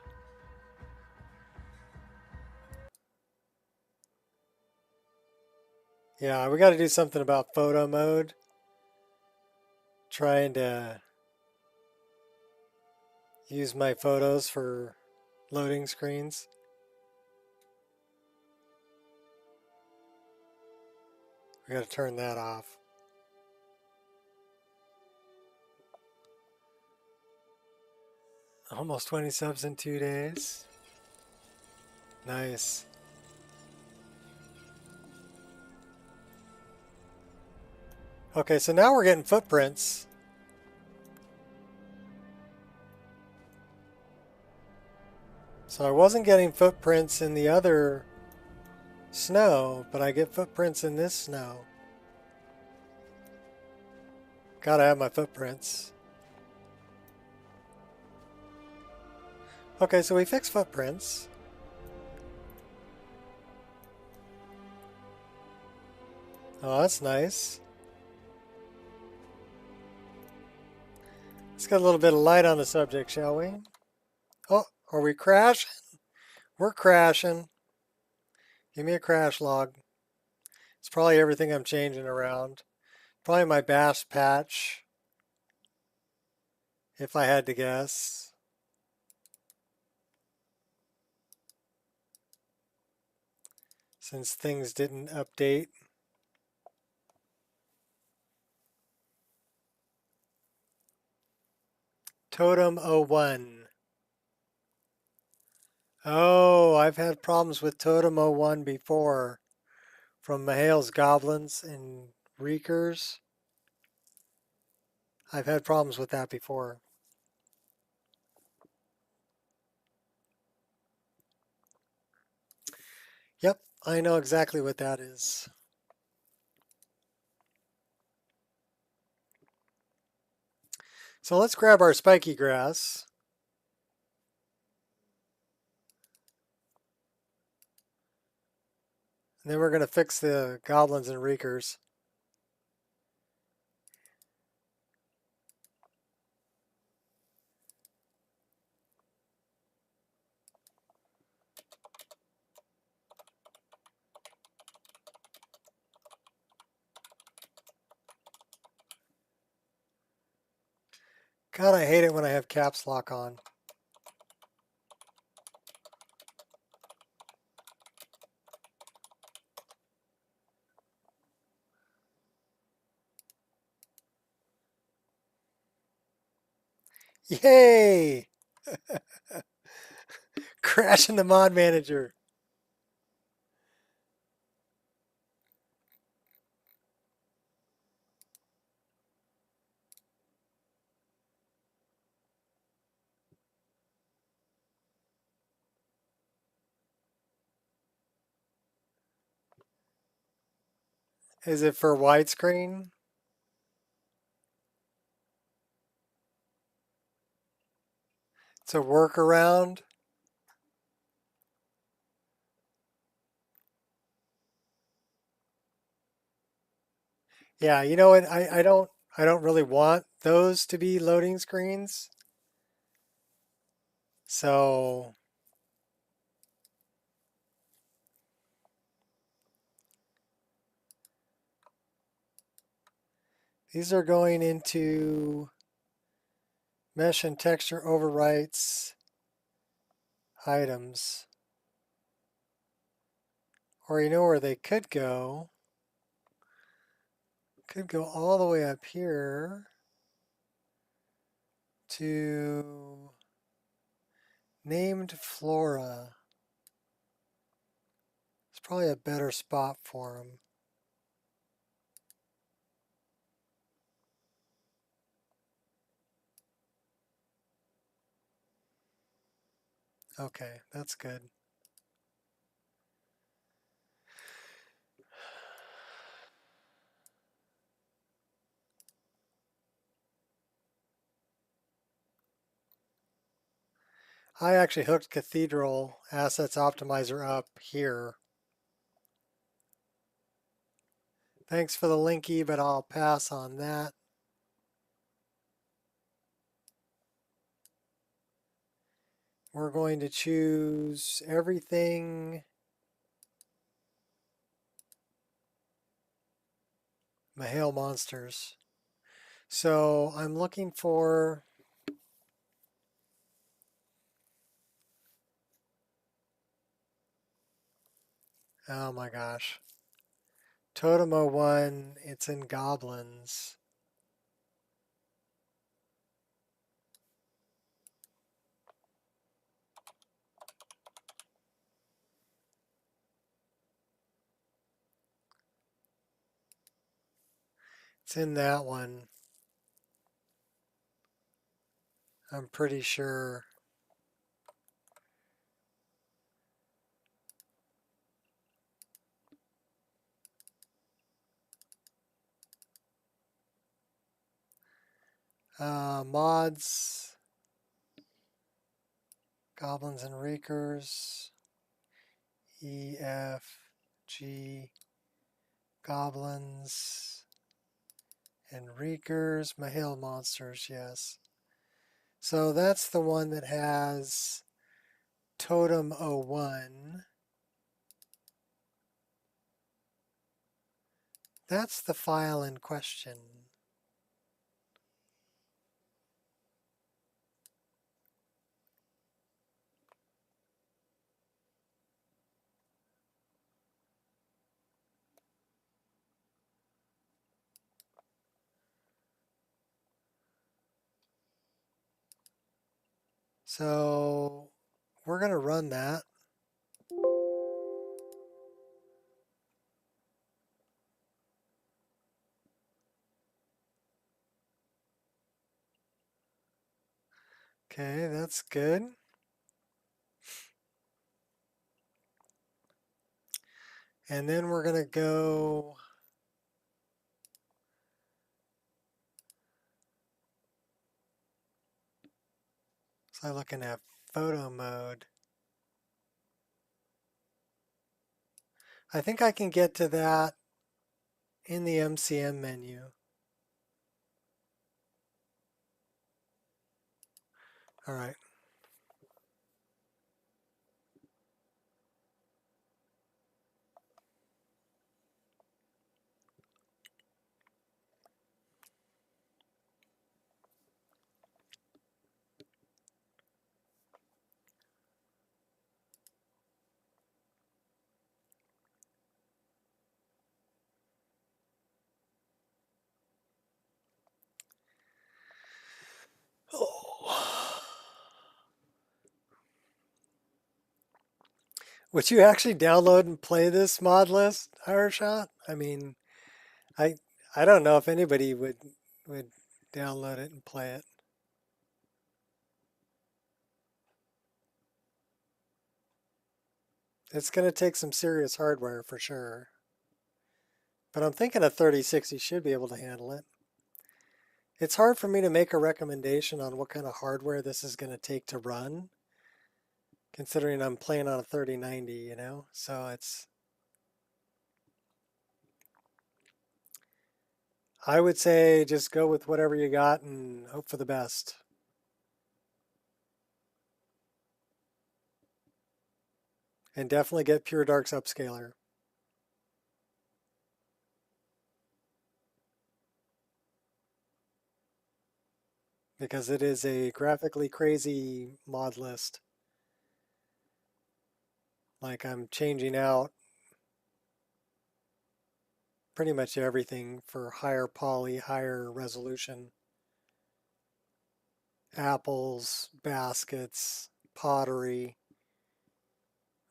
Yeah, we got to do something about photo mode. Trying to use my photos for loading screens. We got to turn that off. Almost 20 subs in 2 days. Nice. Okay, so now we're getting footprints. So I wasn't getting footprints in the other snow, but I get footprints in this snow. Gotta have my footprints. Okay, so we fixed footprints. Oh, that's nice. Let's get a little bit of light on the subject, shall we? Oh, are we crashing? We're crashing. Give me a crash log. It's probably everything I'm changing around. Probably my bash patch, if I had to guess. Since things didn't update. Totem 01. Oh, I've had problems with Totem O1 before from Mahal's Goblins and Reekers. I've had problems with that before. Yep, I know exactly what that is. So let's grab our spiky grass. And then we're going to fix the goblins and reekers. God, I hate it when I have caps lock on. Yay! Crashing the mod manager. Is it for widescreen? It's a workaround. Yeah, you know what? I don't really want those to be loading screens. So these are going into mesh and texture overwrites items. Or you know where they could go? Could go all the way up here to named flora. It's probably a better spot for them. Okay, that's good. I actually hooked Cathedral Assets Optimizer up here. Thanks for the linky, but I'll pass on that. We're going to choose everything Mahale Monsters. So I'm looking for oh my gosh. Totem O1, it's in Goblins. It's in that one. I'm pretty sure. Mods, Goblins and Reekers, E, F, G, Goblins and Reekers, Mahale Monsters, yes. So that's the one that has Totem O1. That's the file in question. So we're going to run that. Okay, that's good. And then we're going to go so I'm looking at photo mode. I think I can get to that in the MCM menu. All right. Oh. Would you actually download and play this mod list, Ireshot? I mean, I I don't know if anybody would download it and play it. It's going to take some serious hardware for sure. But I'm thinking a 3060 should be able to handle it. It's hard for me to make a recommendation on what kind of hardware this is going to take to run, considering I'm playing on a 3090, you know? So I would say just go with whatever you got and hope for the best. And definitely get Pure Dark's upscaler. Because it is a graphically crazy mod list. Like I'm changing out pretty much everything for higher poly, higher resolution. Apples, baskets, pottery,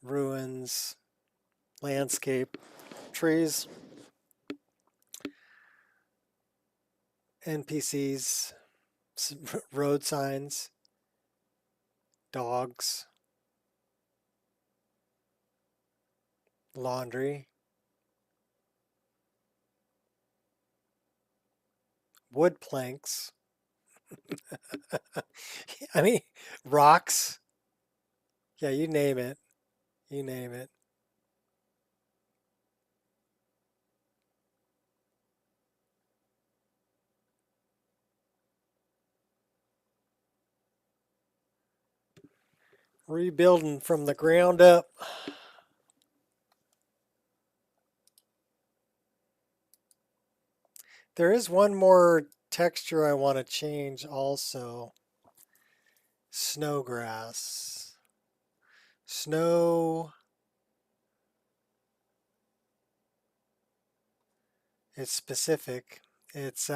ruins, landscape, trees, NPCs, road signs, dogs, laundry, wood planks. I mean, rocks. Yeah, you name it. You name it. Rebuilding from the ground up. There is one more texture I want to change also. Snowgrass. Snow. It's specific. It's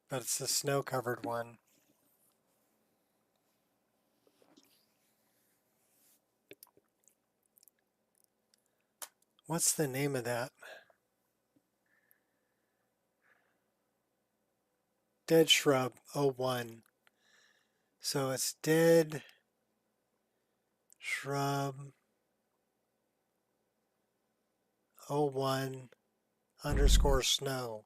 but it's the snow covered one. What's the name of that? Dead Shrub 01. So it's Dead Shrub 01 underscore snow.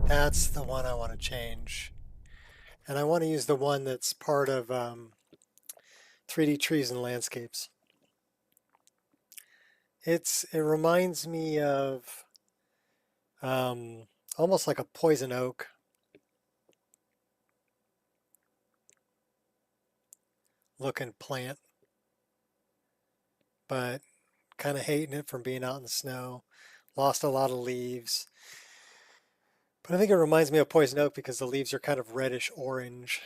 That's the one I want to change. And I want to use the one that's part of 3D Trees and Landscapes. It reminds me of almost like a poison oak. Looking plant, but kind of hating it from being out in the snow. Lost a lot of leaves. But I think it reminds me of poison oak because the leaves are kind of reddish orange.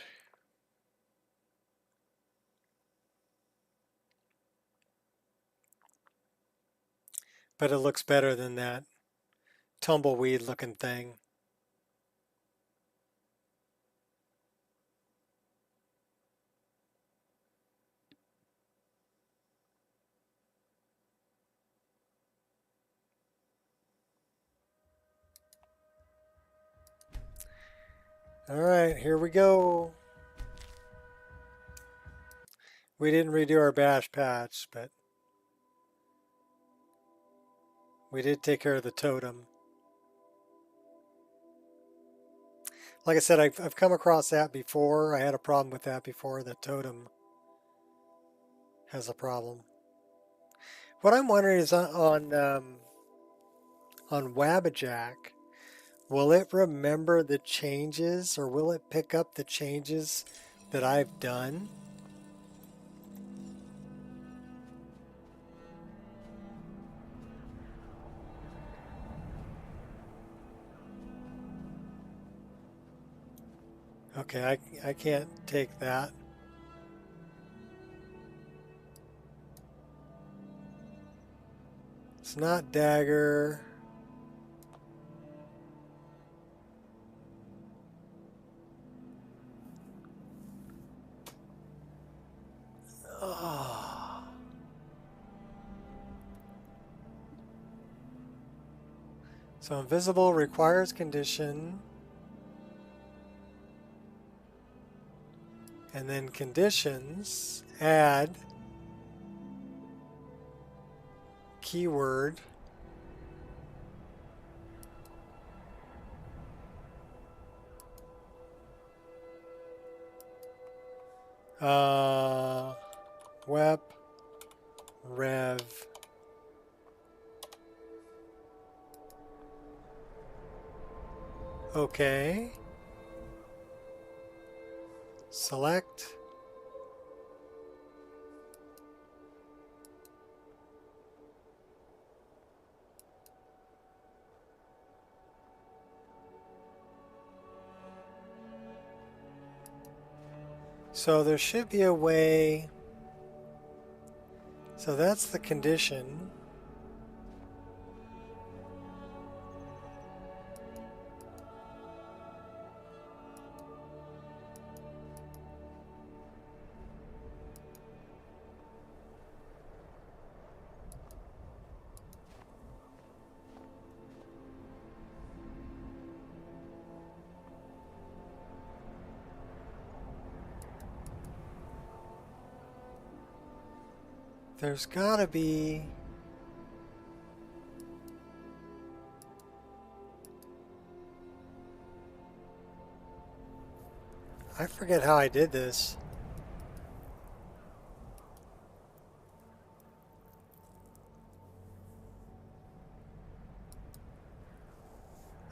But it looks better than that tumbleweed looking thing. All right, here we go. We didn't redo our bash patch, but we did take care of the totem. Like I said, I've come across that before. I had a problem with that before. The totem has a problem. What I'm wondering is on Wabbajack, will it remember the changes, or will it pick up the changes that I've done? Okay, I can't take that. It's not dagger. Oh. So invisible requires condition. And then conditions, add keyword web rev okay, select, so there should be a way. So that's the condition. There's gotta be. I forget how I did this.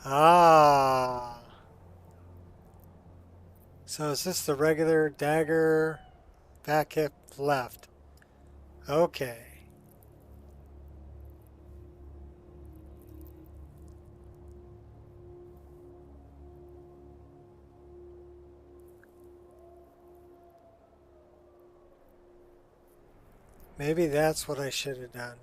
Ah. So is this the regular dagger, back hip, left? Okay. Maybe that's what I should have done.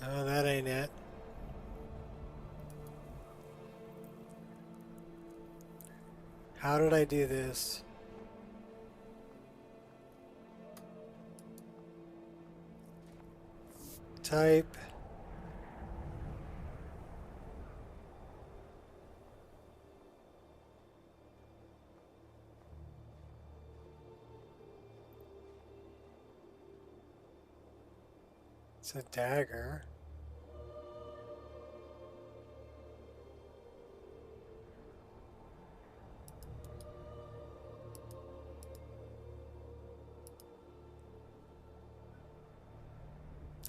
No, that ain't it. How did I do this? Type. It's a dagger.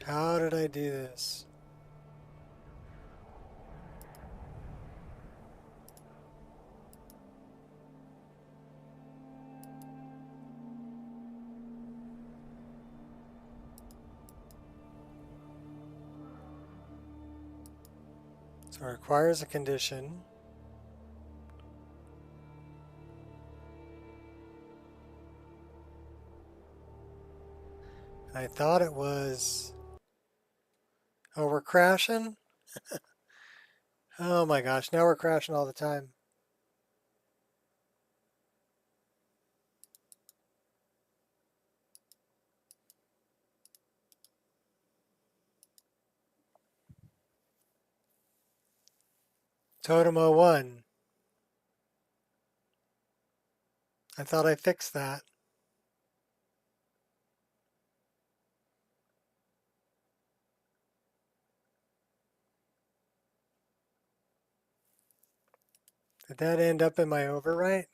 How did I do this? So it requires a condition. I thought it was... Oh, we're crashing? Oh my gosh, now we're crashing all the time. Totem 01. I thought I fixed that. Did that end up in my overwrite?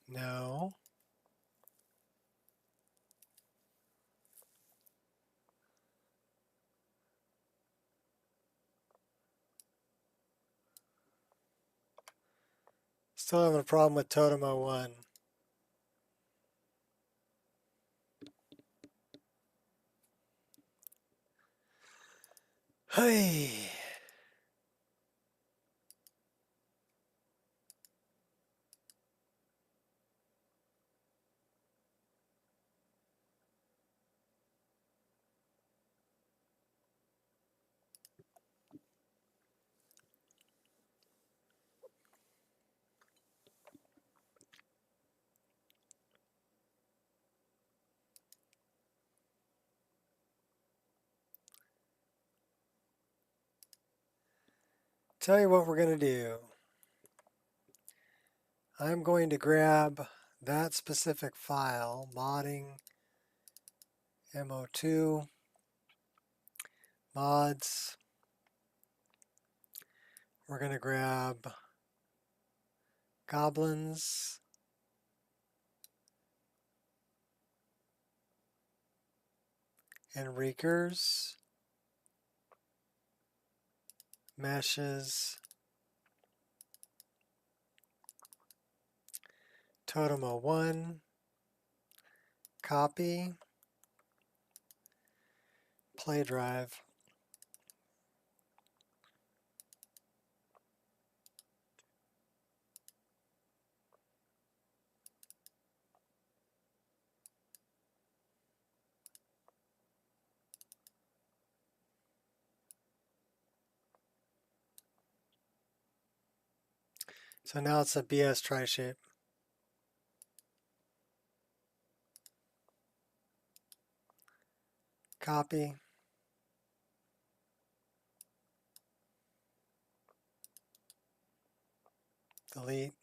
No. Still having a problem with Totem 01. Hey. Tell you what we're going to do. I'm going to grab that specific file, modding MO2 mods. We're going to grab goblins and reekers, meshes, Totem 01, copy, play drive. So now it's a BS tri-shape. Copy. Delete.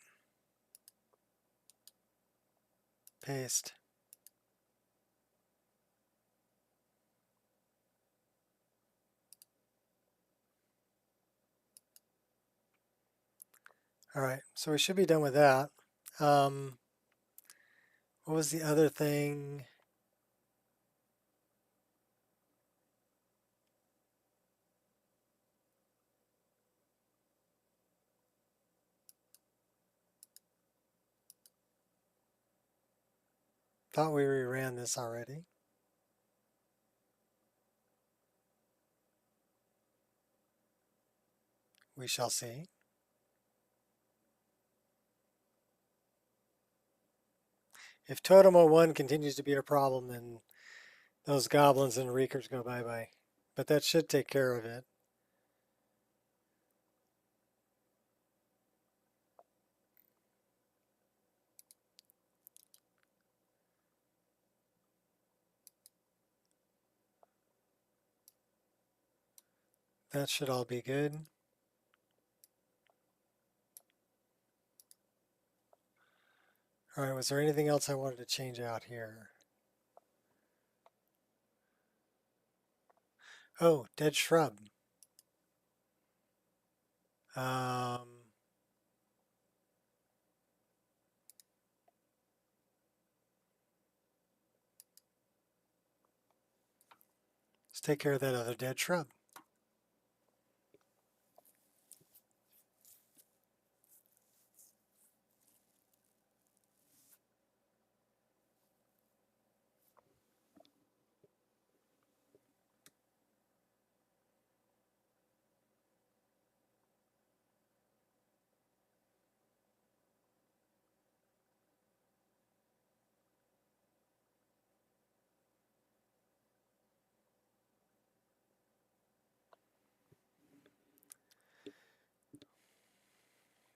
Paste. All right, so we should be done with that. What was the other thing? Thought we reran this already. We shall see. If Totem 01 continues to be a problem, then those goblins and reekers go bye-bye. But that should take care of it. That should all be good. All right, was there anything else I wanted to change out here? Oh, dead shrub. Um, let's take care of that other dead shrub.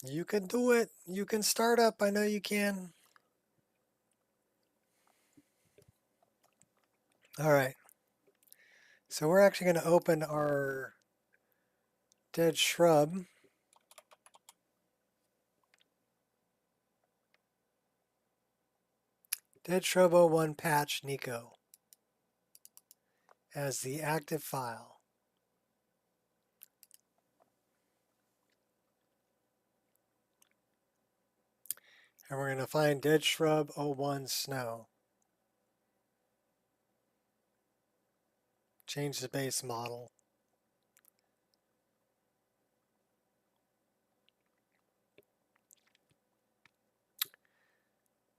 You can do it. You can start up. I know you can. All right. So we're actually going to open our dead shrub. Dead shrub 01 patch Nico as the active file. And we're going to find dead shrub 01 snow. Change the base model.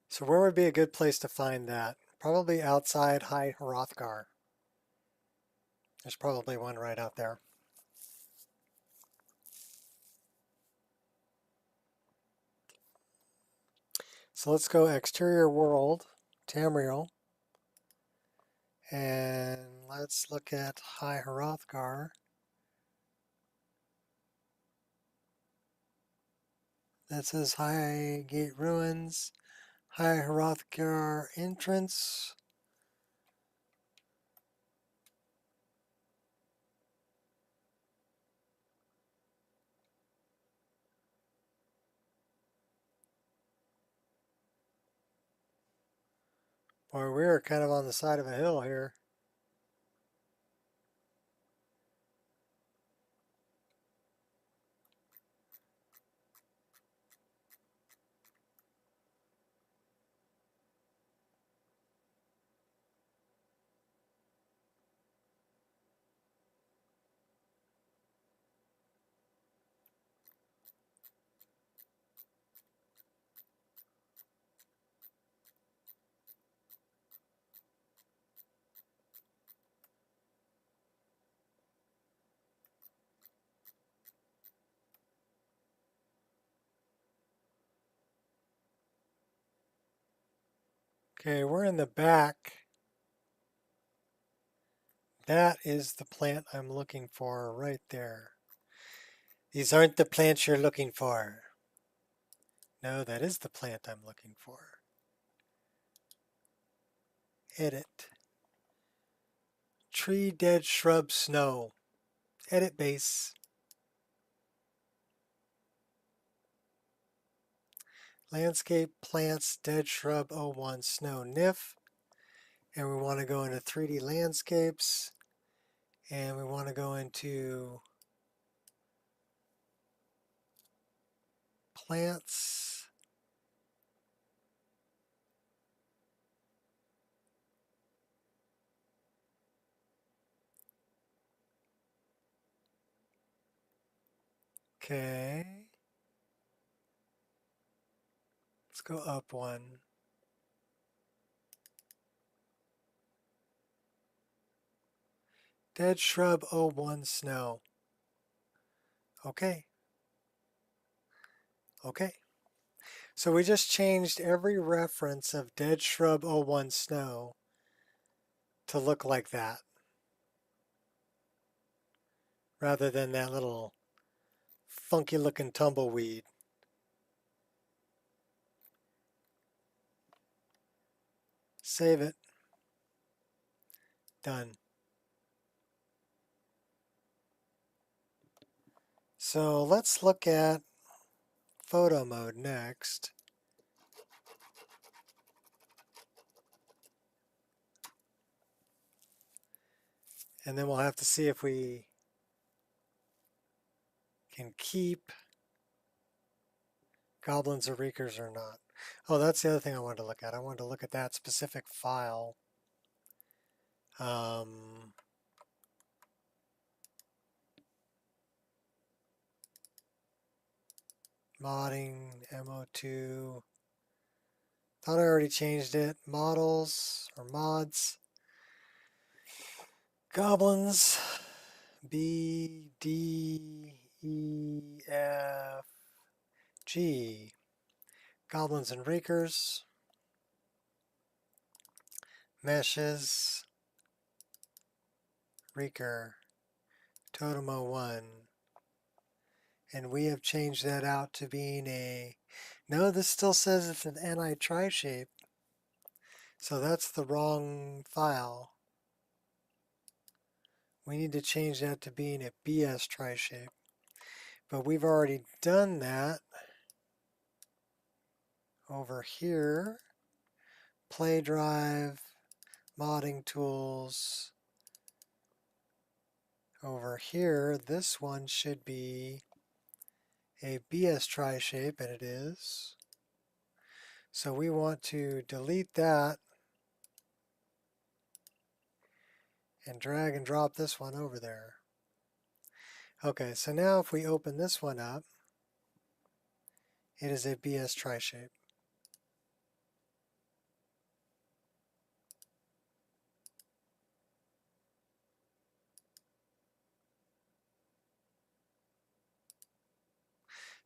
So where would be a good place to find that? Probably outside High Hrothgar. There's probably one right out there. So let's go exterior world, Tamriel, and let's look at High Hrothgar. That says High Gate Ruins, High Hrothgar entrance. Boy, we're kind of on the side of a hill here. Okay, we're in the back. That is the plant I'm looking for right there. These aren't the plants you're looking for. No, that is the plant I'm looking for. Edit. Tree, dead shrub, snow. Edit base. Landscape, plants, dead shrub, 01, snow, NIF. And we want to go into 3D landscapes. And we want to go into plants. Okay. Let's go up one. Dead shrub, 01, snow. Okay. Okay. So we just changed every reference of dead shrub, 01, snow to look like that, rather than that little funky looking tumbleweed. Save it. Done. So let's look at photo mode next. And then we'll have to see if we can keep goblins or reekers or not. Oh, that's the other thing I wanted to look at. I wanted to look at that specific file. Modding, MO2. Thought I already changed it. Models or mods. Goblins. B, D, E, F, G. Goblins and Reekers. Meshes. Reeker. Totem 01. And we have changed that out to being a... No, this still says it's an NI-tri-shape. So that's the wrong file. We need to change that to being a BS tri-shape. But we've already done that over here. Play drive, modding tools. Over here, this one should be a BS tri-shape, and it is. So we want to delete that and drag and drop this one over there. Okay, so now if we open this one up, it is a BS tri-shape.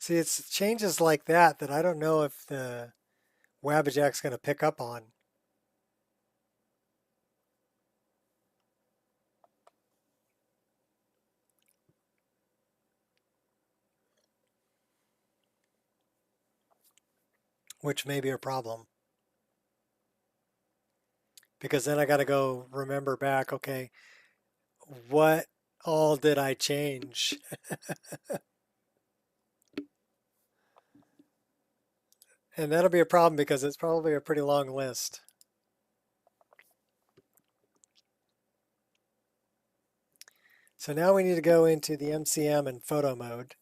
See, it's changes like that that I don't know if the Wabbajack's going to pick up on. Which may be a problem. Because then I got to go remember back, okay, what all did I change? And that'll be a problem because it's probably a pretty long list. So now we need to go into the MCM and photo mode.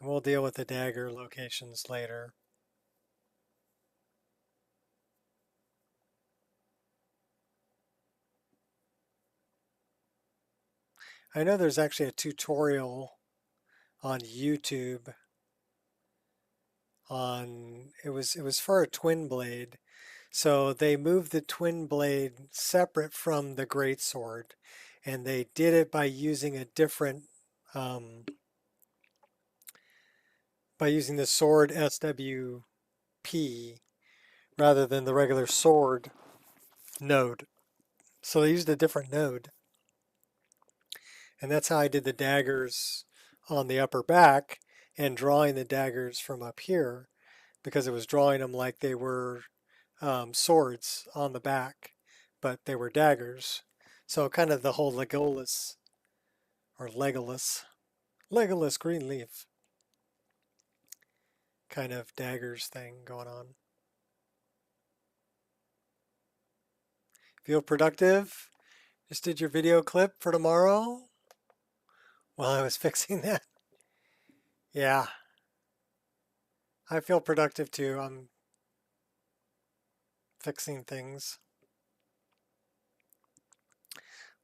And we'll deal with the dagger locations later. I know there's actually a tutorial on YouTube on, it was for a twin blade. So they moved the twin blade separate from the greatsword, and they did it by using a different, by using the sword SWP rather than the regular sword node. So they used a different node. And that's how I did the daggers on the upper back and drawing the daggers from up here, because it was drawing them like they were swords on the back, but they were daggers. So kind of the whole Legolas or Legolas Greenleaf kind of daggers thing going on. Feel productive? Just did your video clip for tomorrow while I was fixing that. Yeah. I feel productive too. I'm fixing things.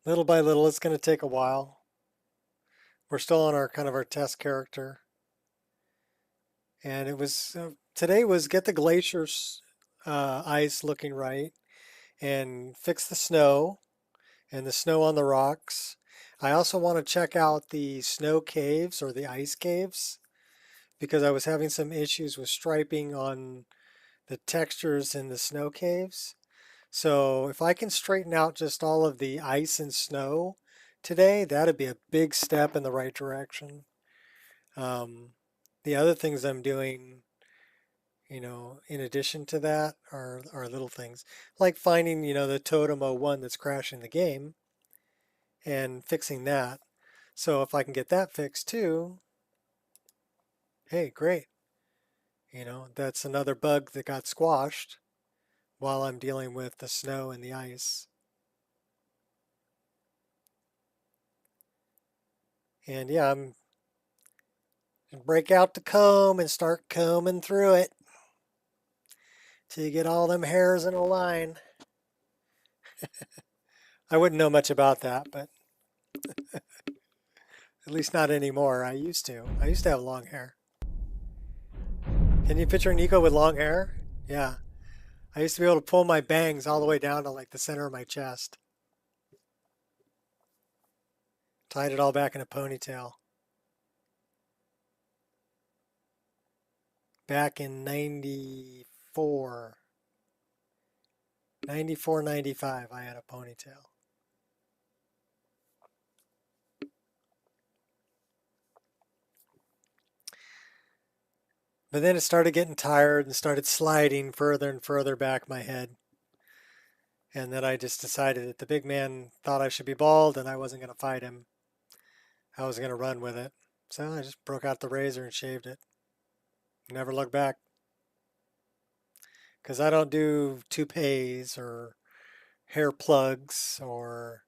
Little by little, it's going to take a while. We're still on our kind of our test character. And it was, today was get the glaciers ice looking right and fix the snow and the snow on the rocks. I also want to check out the snow caves or the ice caves because I was having some issues with striping on the textures in the snow caves. So if I can straighten out just all of the ice and snow today, that'd be a big step in the right direction. The other things I'm doing, you know, in addition to that are little things like finding, you know, the Totem 01 that's crashing the game and fixing that. So if I can get that fixed too, hey, great. You know, that's another bug that got squashed while I'm dealing with the snow and the ice. And yeah, I'm break out the comb and start combing through it till you get all them hairs in a line. I wouldn't know much about that, but at least not anymore. I used to. I used to have long hair. Can you picture Nico with long hair? Yeah. I used to be able to pull my bangs all the way down to like the center of my chest. Tied it all back in a ponytail. Back in 94. 94, 95, I had a ponytail. But then it started getting tired and started sliding further and further back my head. And then I just decided that the big man thought I should be bald and I wasn't going to fight him. I was going to run with it. So I just broke out the razor and shaved it. Never looked back. Because I don't do toupees or hair plugs or,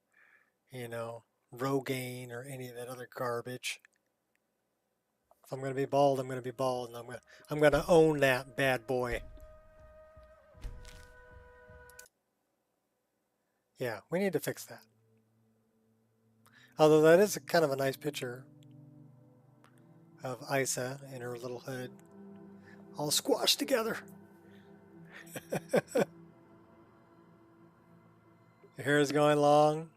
you know, Rogaine or any of that other garbage. If I'm going to be bald, I'm going to be bald, and I'm going to own that bad boy. Yeah, we need to fix that. Although that is kind of a nice picture of Isa in her little hood, all squashed together. Your hair is going long.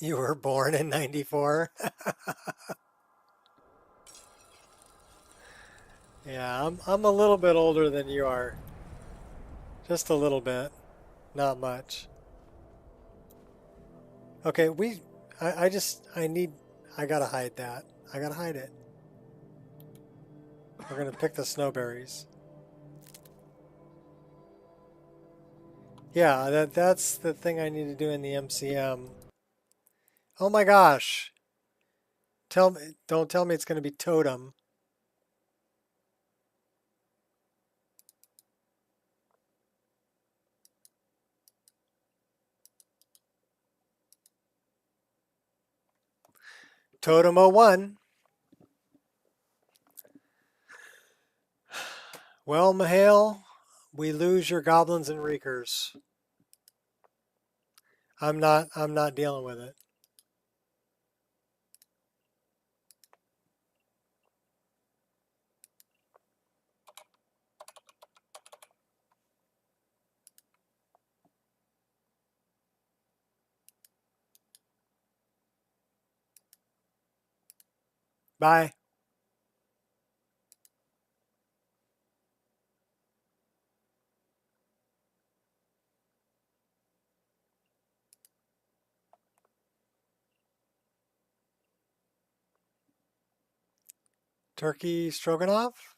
You were born in 94. Yeah, I'm a little bit older than you are. Just a little bit. Not much. Okay, I gotta hide that. I gotta hide it. We're gonna pick the snowberries. Yeah, that's the thing I need to do in the MCM. Oh my gosh. Don't tell me it's gonna be totem. Totem 01. Well, Mahale, we lose your goblins and reekers. I'm not dealing with it. Bye. Turkey stroganoff?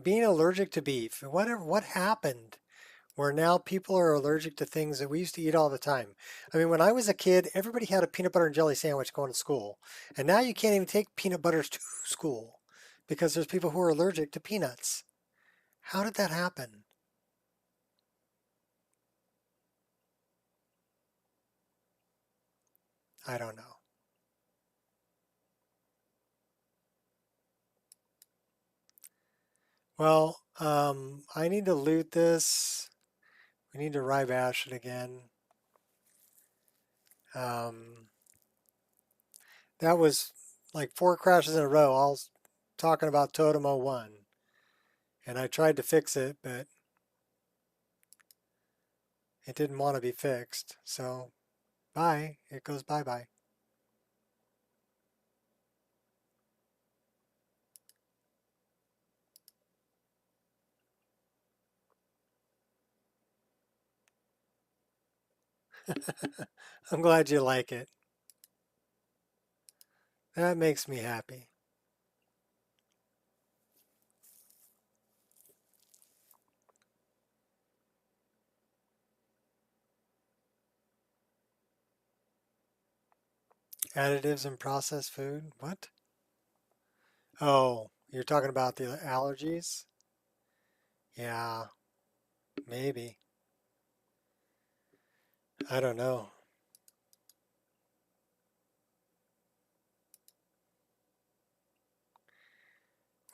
Being allergic to beef. What happened? Where now people are allergic to things that we used to eat all the time. I mean, when I was a kid, everybody had a peanut butter and jelly sandwich going to school. And now you can't even take peanut butters to school because there's people who are allergic to peanuts. How did that happen? I don't know. Well, I need to loot this. We need to Wrye Bash it again. That was like 4 crashes in a row, all talking about Totem 01. And I tried to fix it, but it didn't want to be fixed. So, bye. It goes bye-bye. I'm glad you like it. That makes me happy. Additives in processed food? What? Oh, you're talking about the allergies? Yeah, maybe. I don't know.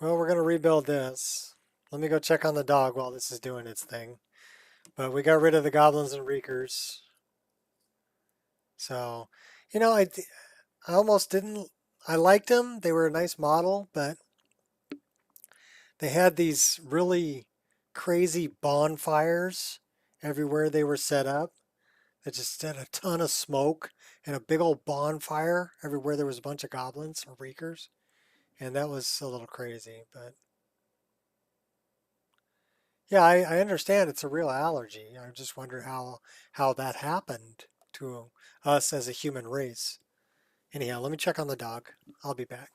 Well, we're going to rebuild this. Let me go check on the dog while this is doing its thing. But we got rid of the goblins and reekers. So, you know, I almost didn't. I liked them. They were a nice model, but they had these really crazy bonfires everywhere they were set up. That just had a ton of smoke and a big old bonfire everywhere there was a bunch of goblins or reekers. And that was a little crazy, but yeah, I understand it's a real allergy. I just wonder how that happened to us as a human race. Anyhow, let me check on the dog. I'll be back.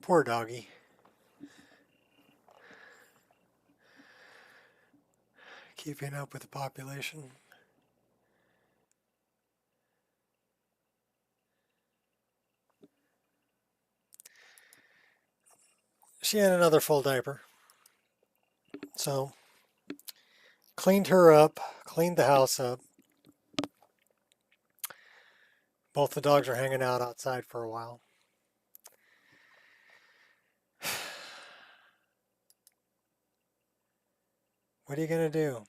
Poor doggy. Keeping up with the population. She had another full diaper. So, cleaned her up, cleaned the house up. Both the dogs are hanging out outside for a while. What are you going to do?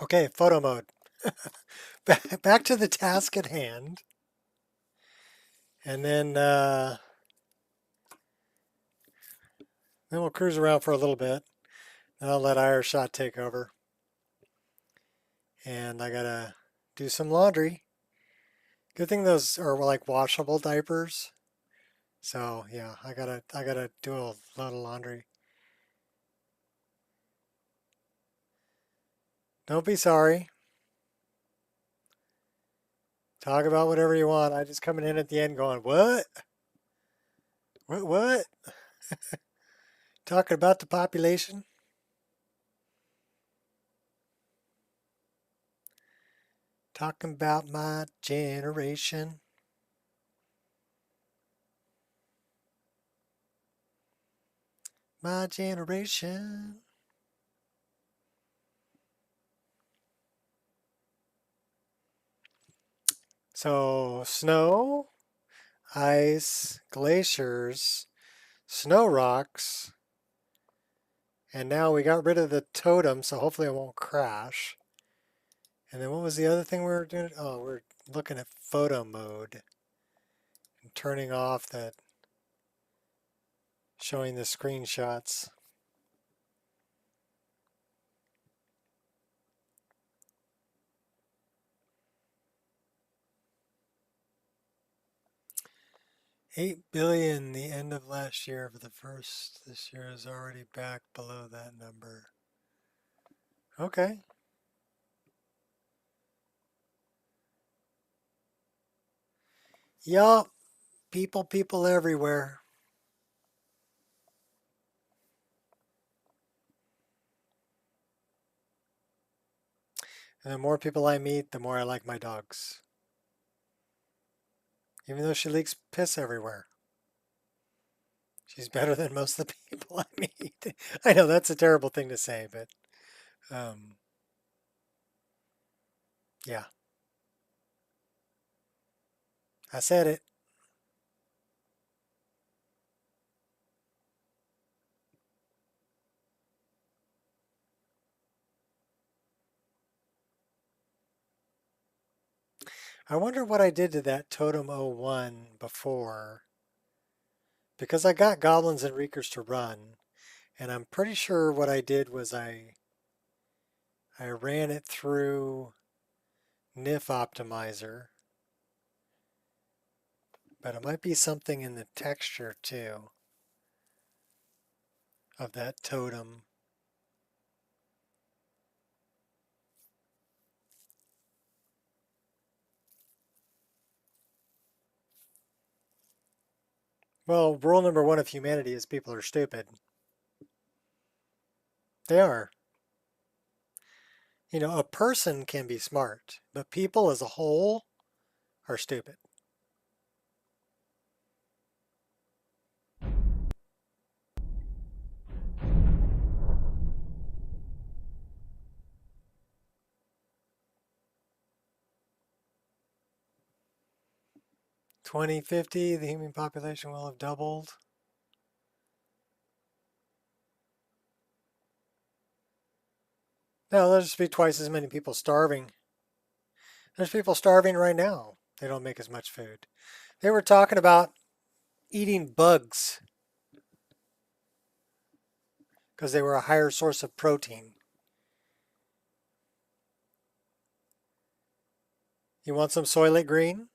Okay, photo mode. Back to the task at hand. And then we'll cruise around for a little bit. Then I'll let Ireshot take over. And I gotta do some laundry. Good thing those are like washable diapers. So yeah, I gotta do a lot of laundry. Don't be sorry. Talk about whatever you want. I just coming in at the end going, what? What? Talking about the population? Talking about my generation. My generation. So, snow, ice, glaciers, snow rocks, and now we got rid of the totem, so hopefully it won't crash. And then what was the other thing we were doing? Oh, we're looking at photo mode and turning off that, showing the screenshots. $8 billion the end of last year for the first. This year is already back below that number. Okay. Yup. People everywhere. And the more people I meet, the more I like my dogs. Even though she leaks piss everywhere. She's better than most of the people I meet. I know that's a terrible thing to say, but yeah. I said it. I wonder what I did to that Totem 01 before. Because I got goblins and reekers to run, and I'm pretty sure what I did was I ran it through NIF optimizer. But it might be something in the texture too of that totem. Well, rule number one of humanity is people are stupid. They are. You know, a person can be smart, but people as a whole are stupid. "2050, the human population will have doubled." No, there'll just be twice as many people starving. There's people starving right now. They don't make as much food. They were talking about eating bugs because they were a higher source of protein. You want some soylent green?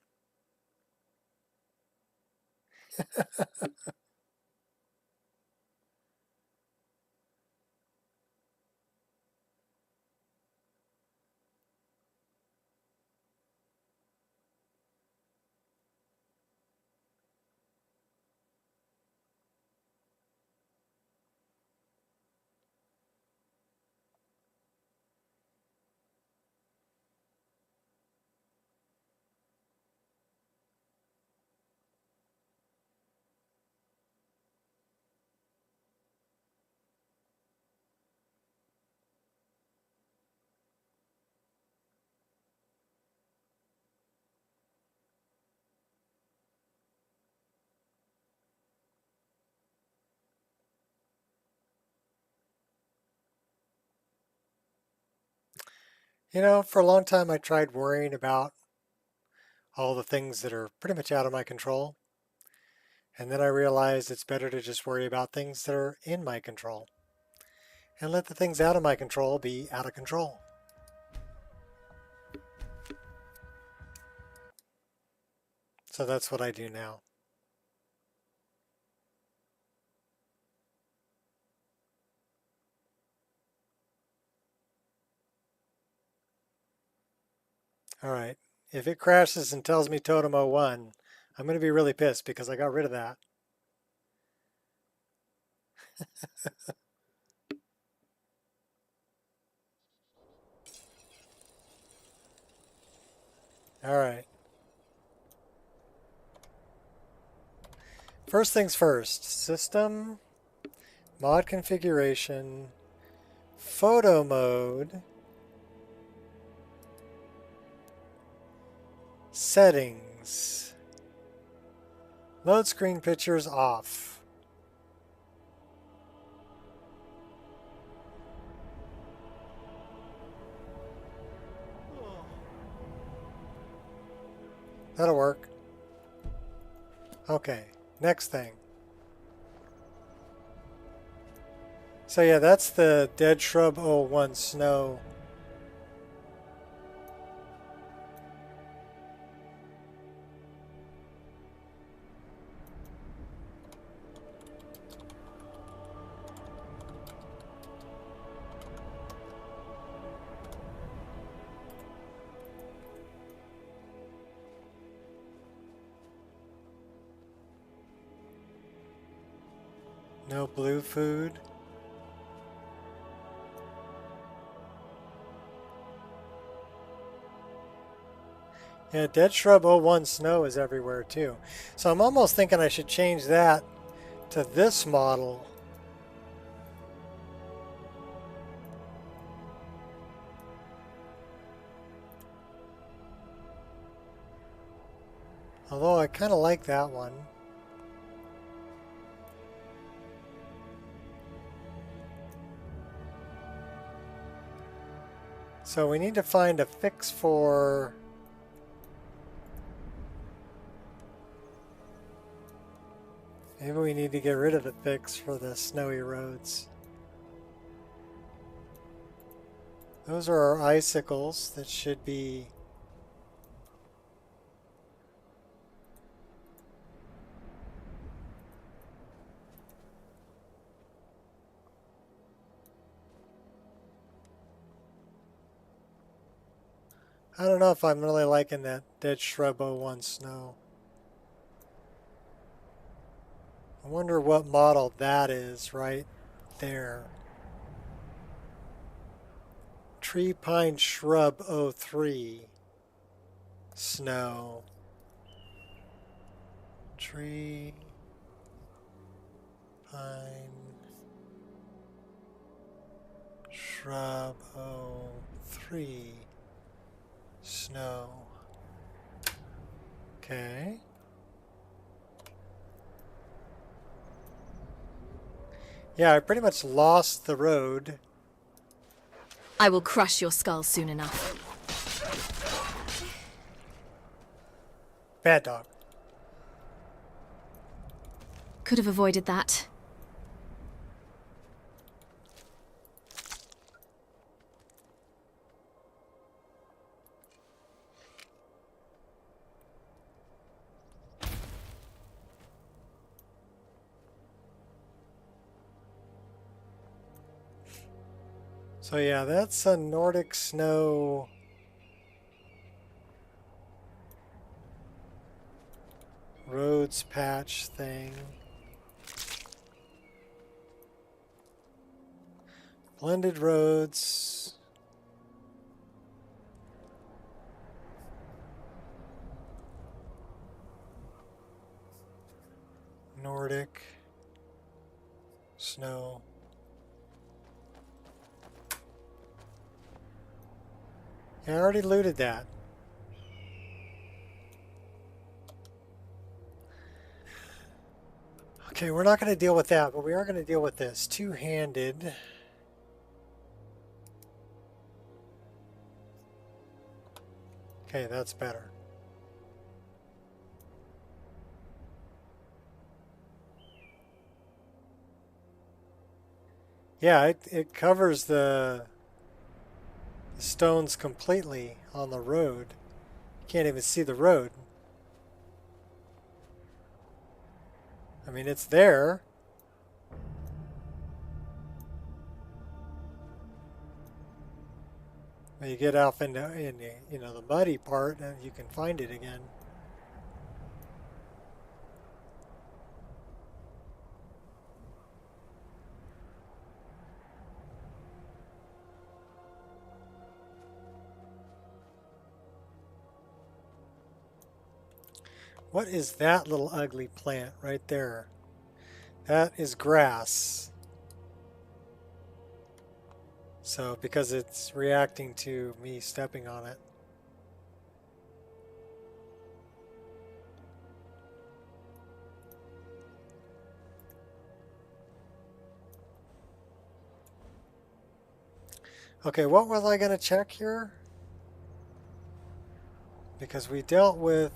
You know, for a long time I tried worrying about all the things that are pretty much out of my control. And then I realized it's better to just worry about things that are in my control. And let the things out of my control be out of control. So that's what I do now. All right. If it crashes and tells me totem 01, I'm going to be really pissed because I got rid of that. All right. First things first. System, mod configuration, photo mode, settings, load screen pictures off. That'll work. Okay, next thing. So yeah, that's the Dead Shrub 01 Snow. No blue food. Yeah, Dead Shrub 01 Snow is everywhere too. So I'm almost thinking I should change that to this model. Although I kind of like that one. So we need to find a fix for maybe we need to get rid of the fix for the snowy roads. Those are our icicles that should be I don't know if I'm really liking that Dead Shrub 01 Snow. I wonder what model that is right there. Tree Pine Shrub 03 Snow. Tree Pine Shrub 03 Snow. Okay. Yeah, I pretty much lost the road. I will crush your skull soon enough. Bad dog. Could have avoided that. So yeah, that's a Nordic Snow roads patch thing. Blended roads. Nordic Snow. I already looted that. Okay, we're not going to deal with that, but we are going to deal with this. Two-handed. Okay, that's better. Yeah, it covers the stones completely on the road. You can't even see the road. I mean, it's there. When you get off in the muddy part, and you can find it again. What is that little ugly plant right there? That is grass. So, because it's reacting to me stepping on it. Okay, what was I going to check here? Because we dealt with...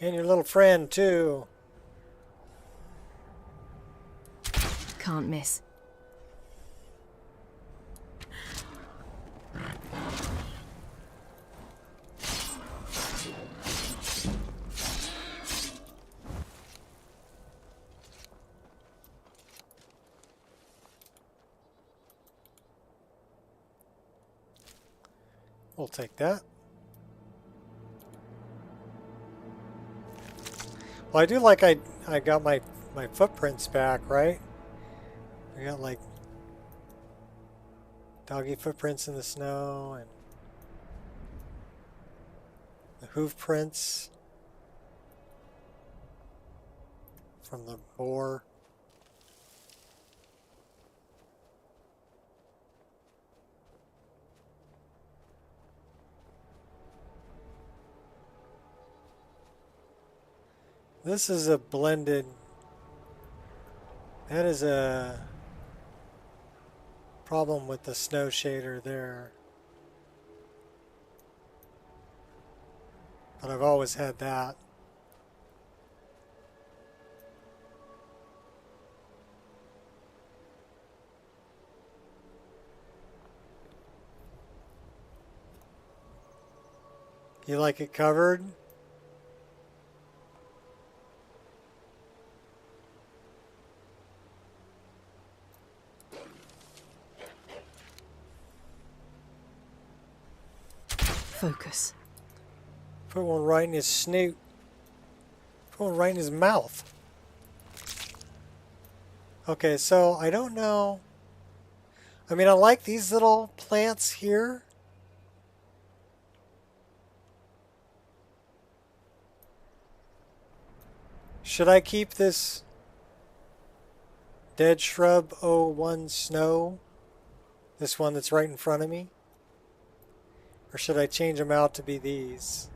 And your little friend, too. Can't miss. We'll take that. Well, I do like I got my footprints back, right? I got like doggy footprints in the snow and the hoof prints from the boar. This is a blended, that is a problem with the snow shader there. But I've always had that. You like it covered? Focus. Put one right in his snoot. Put one right in his mouth. Okay, so I don't know. I mean, I like these little plants here. Should I keep this dead shrub 01 snow? This one that's right in front of me? Or should I change them out to be these?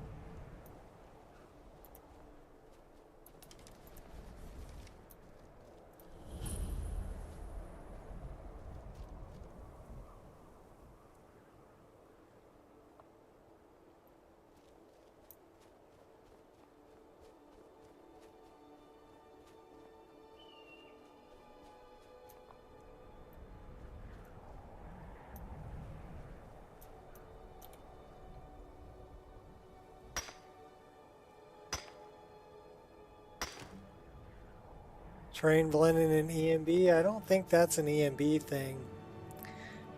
Terrain blending in EMB? I don't think that's an EMB thing.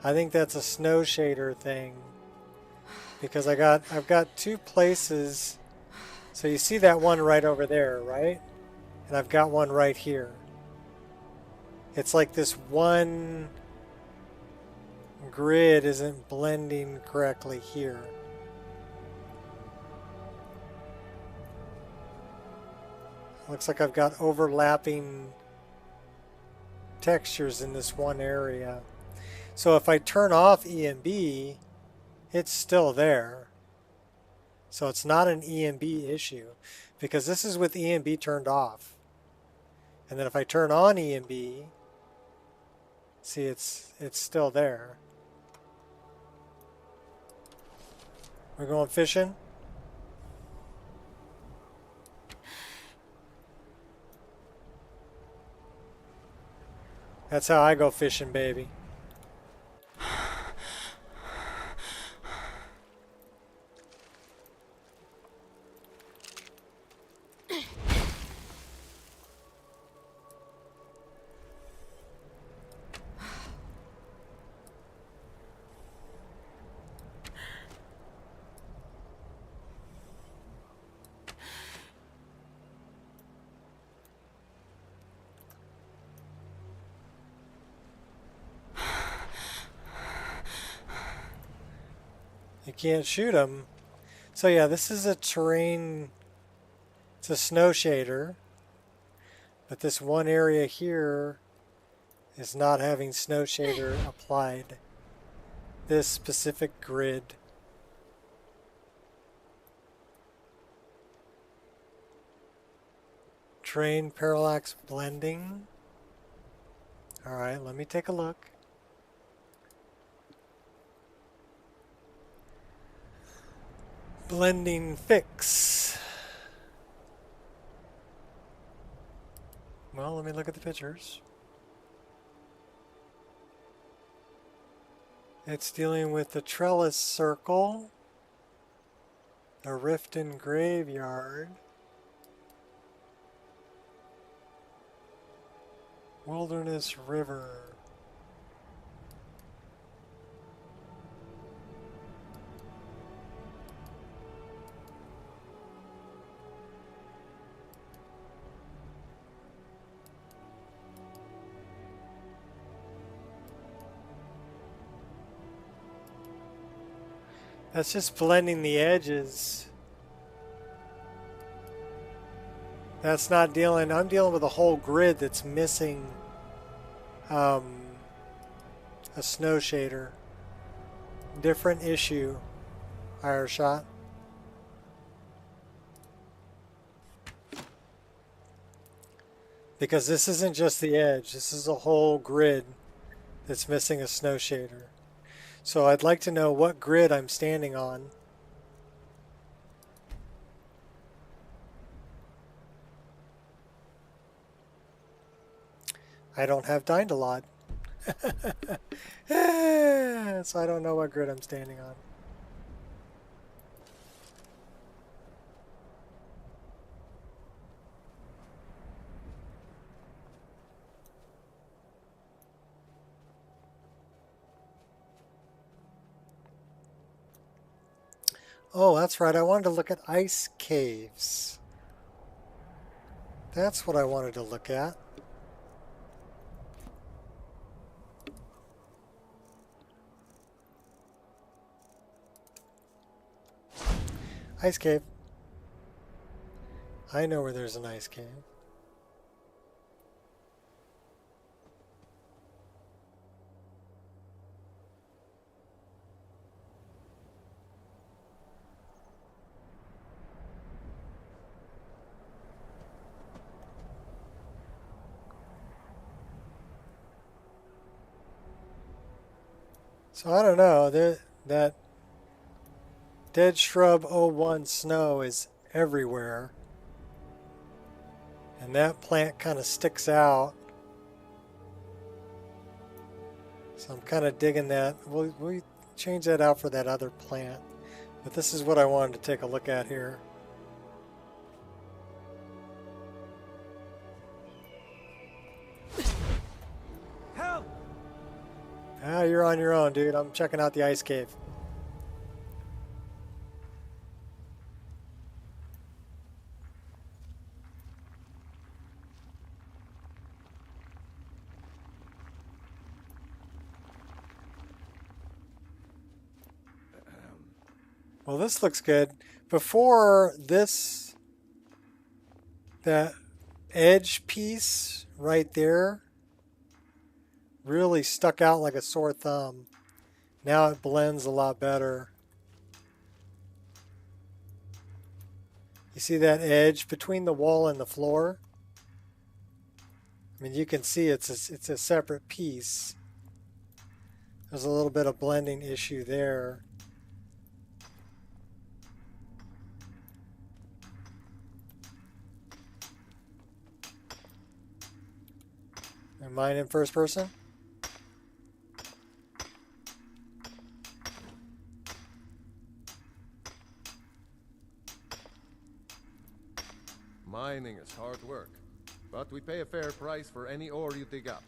I think that's a snow shader thing. Because I've got two places. So you see that one right over there, right? And I've got one right here. It's like this one grid isn't blending correctly here. Looks like I've got overlapping textures in this one area. So if I turn off EMB, it's still there. So it's not an EMB issue because this is with EMB turned off. And then if I turn on EMB, See, it's still there. We're going fishing? That's how I go fishing, baby. You can't shoot them. So yeah, this is a terrain, it's a snow shader, but this one area here is not having snow shader applied. This specific grid. Terrain parallax blending. Alright, let me take a look. Blending fix. Well, let me look at the pictures. It's dealing with the trellis circle, a rift in graveyard, wilderness river. That's just blending the edges. That's not dealing, I'm dealing with a whole grid that's missing a snow shader. Different issue, Ireshot. Because this isn't just the edge, this is a whole grid that's missing a snow shader. So I'd like to know what grid I'm standing on. I don't have Dindalot. So I don't know what grid I'm standing on. Oh, that's right. I wanted to look at ice caves. That's what I wanted to look at. Ice cave. I know where there's an ice cave. So I don't know, that Dead Shrub 01 snow is everywhere. And that plant kind of sticks out. So I'm kind of digging that. We'll change that out for that other plant. But this is what I wanted to take a look at here. Help! Ah, you're on your own, dude. I'm checking out the ice cave. Well, this looks good. Before this, that edge piece right there really stuck out like a sore thumb. Now it blends a lot better. You see that edge between the wall and the floor? I mean, you can see it's a separate piece. There's a little bit of blending issue there. Am mine in first person? Mining is hard work, but we pay a fair price for any ore you dig up.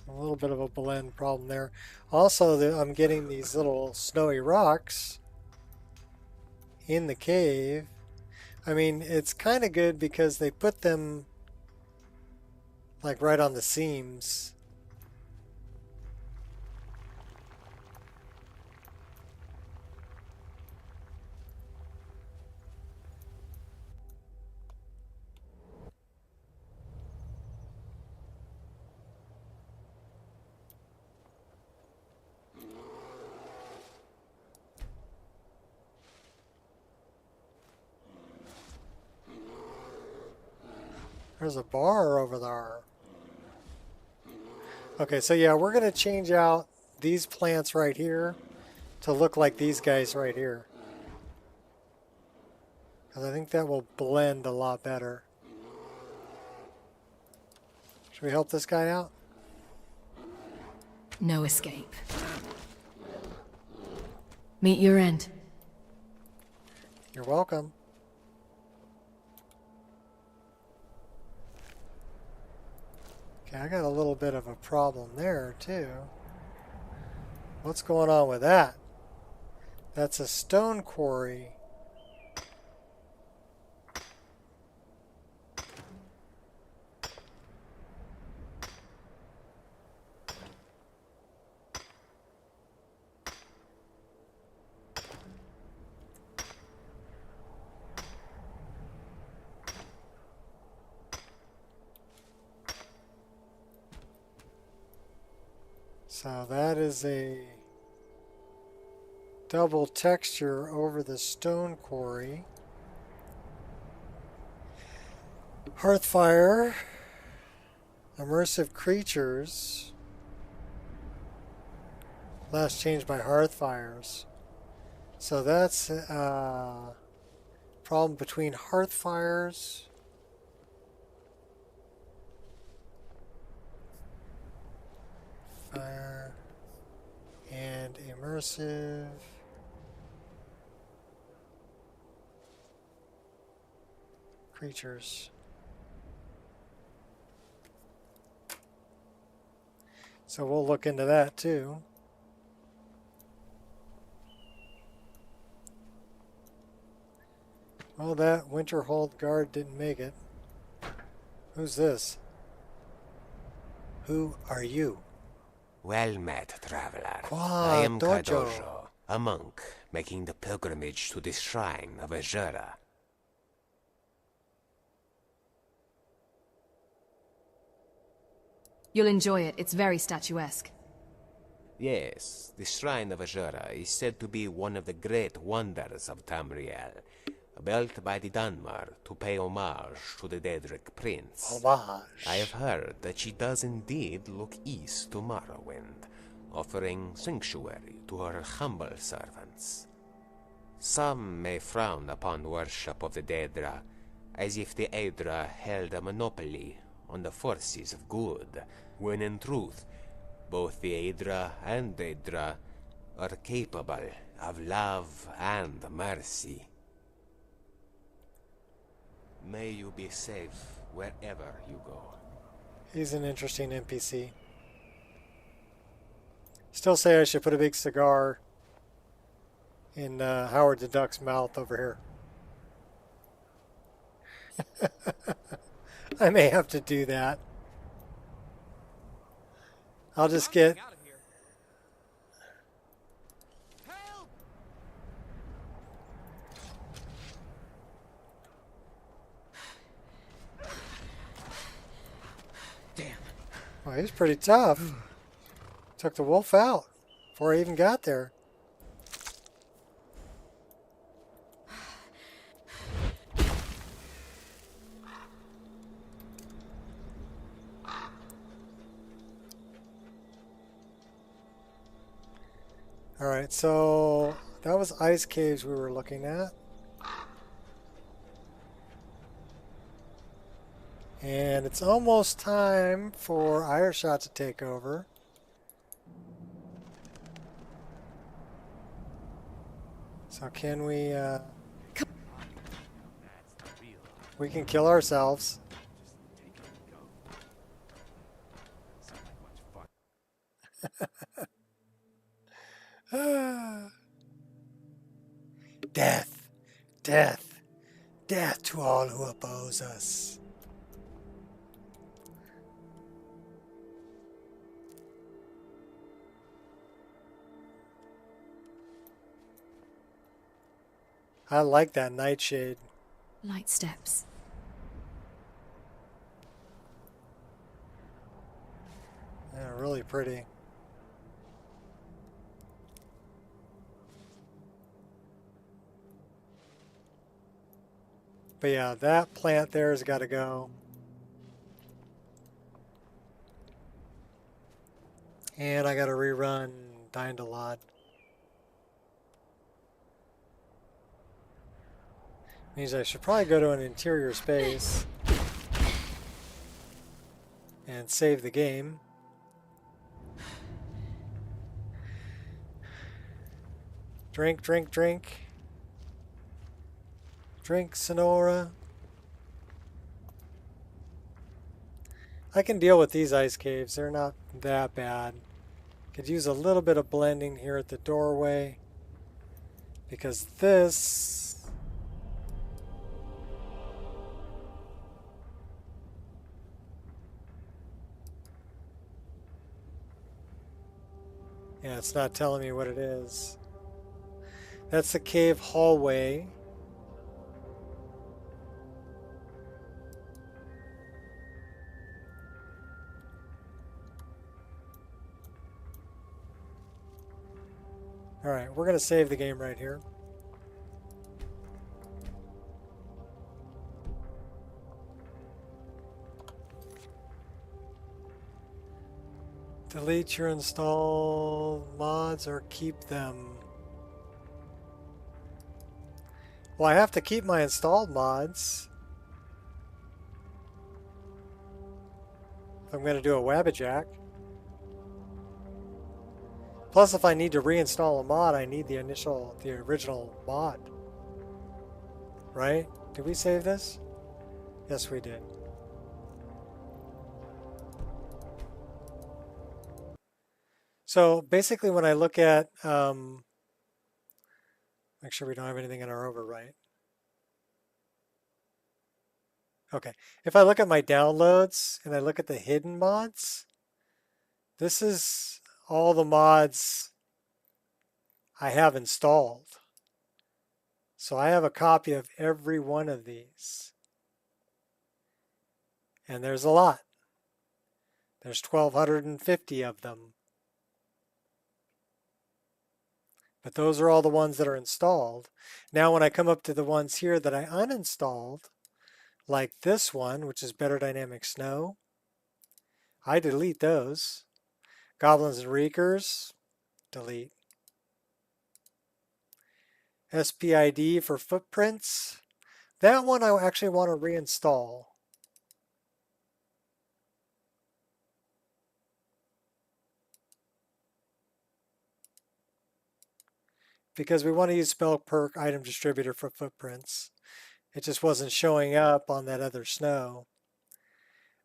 A little bit of a blend problem there. Also, I'm getting these little snowy rocks in the cave. I mean, it's kind of good because they put them like right on the seams. There's a bar over there. Okay, so yeah, we're going to change out these plants right here to look like these guys right here. Because I think that will blend a lot better. Should we help this guy out? No escape. Meet your end. You're welcome. Okay, I got a little bit of a problem there, too. What's going on with that? That's a stone quarry. So that is a double texture over the stone quarry. Hearthfire, immersive creatures. Last changed by Hearthfires. So that's a problem between Hearthfires. Fire and immersive creatures. So we'll look into that too. Well, that Winterhold guard didn't make it. Who's this? Who are you? Well met, traveler. Qua I am Dojo. Kadojo, a monk making the pilgrimage to the shrine of Azura. You'll enjoy it. It's very statuesque. Yes, the shrine of Azura is said to be one of the great wonders of Tamriel, built by the Dunmer to pay homage to the Daedric prince. Homage. I have heard that she does indeed look east to Morrowind, offering sanctuary to her humble servants. Some may frown upon worship of the Daedra, as if the Aedra held a monopoly on the forces of good, when in truth, both the Aedra and Daedra are capable of love and mercy. May you be safe wherever you go. He's an interesting NPC. Still say I should put a big cigar in Howard the Duck's mouth over here. I may have to do that. I'll just get... Damn. Well, he's pretty tough. Took the wolf out before I even got there. Alright, so that was ice caves we were looking at. And it's almost time for Ireshot to take over. So can we, we can kill ourselves. Death, death, death to all who oppose us. I like that nightshade. Light steps. Yeah, really pretty. But yeah, that plant there has got to go. And I got to rerun Dindalot. Means I should probably go to an interior space and save the game. Drink, drink, drink. Drink, Sonora. I can deal with these ice caves. They're not that bad. Could use a little bit of blending here at the doorway. Because this... Yeah, it's not telling me what it is. That's the cave hallway. Alright, we're going to save the game right here. Delete your installed mods or keep them. Well, I have to keep my installed mods if I'm going to do a Wabbajack. Plus, if I need to reinstall a mod, I need the original mod. Right? Did we save this? Yes, we did. So basically when I look at, make sure we don't have anything in our overwrite. Okay, if I look at my downloads and I look at the hidden mods, this is all the mods I have installed. So I have a copy of every one of these. And there's a lot. There's 1,250 of them. But those are all the ones that are installed. Now when I come up to the ones here that I uninstalled, like this one, which is Better Dynamic Snow, I delete those. Goblins and Reekers, delete. SPID for footprints. That one I actually want to reinstall. Because we want to use spell perk item distributor for footprints. It just wasn't showing up on that other snow.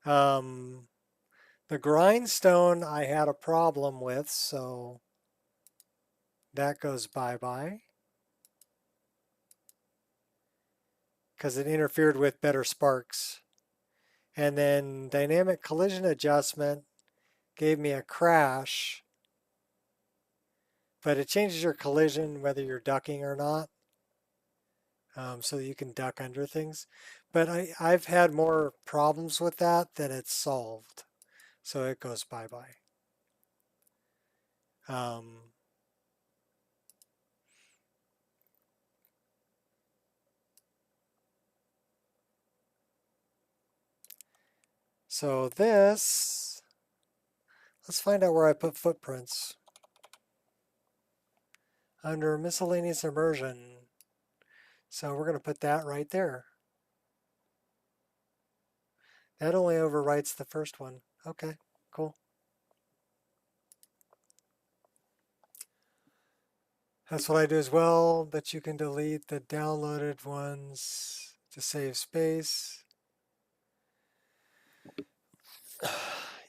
The grindstone I had a problem with, so that goes bye-bye. Because it interfered with better sparks. And then dynamic collision adjustment gave me a crash. But it changes your collision whether you're ducking or not. So you can duck under things. But I've had more problems with that than it's solved. So it goes bye-bye. So this, let's find out where I put footprints. under miscellaneous immersion. So we're going to put that right there. That only overwrites the first one. Okay, cool. That's what I do as well, but you can delete the downloaded ones to save space.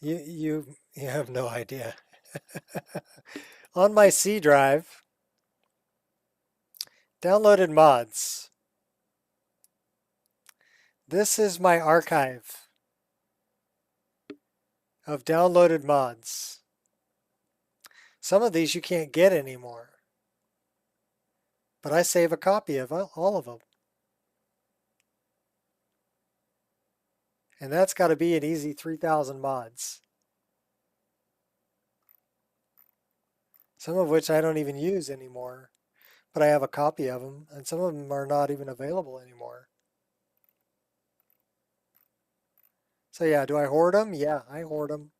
You have no idea. On my C drive, downloaded mods. This is my archive of downloaded mods. Some of these you can't get anymore, but I save a copy of all of them. And that's got to be an easy 3,000 mods. Some of which I don't even use anymore, but I have a copy of them, and some of them are not even available anymore. So yeah, do I hoard them? Yeah, I hoard them.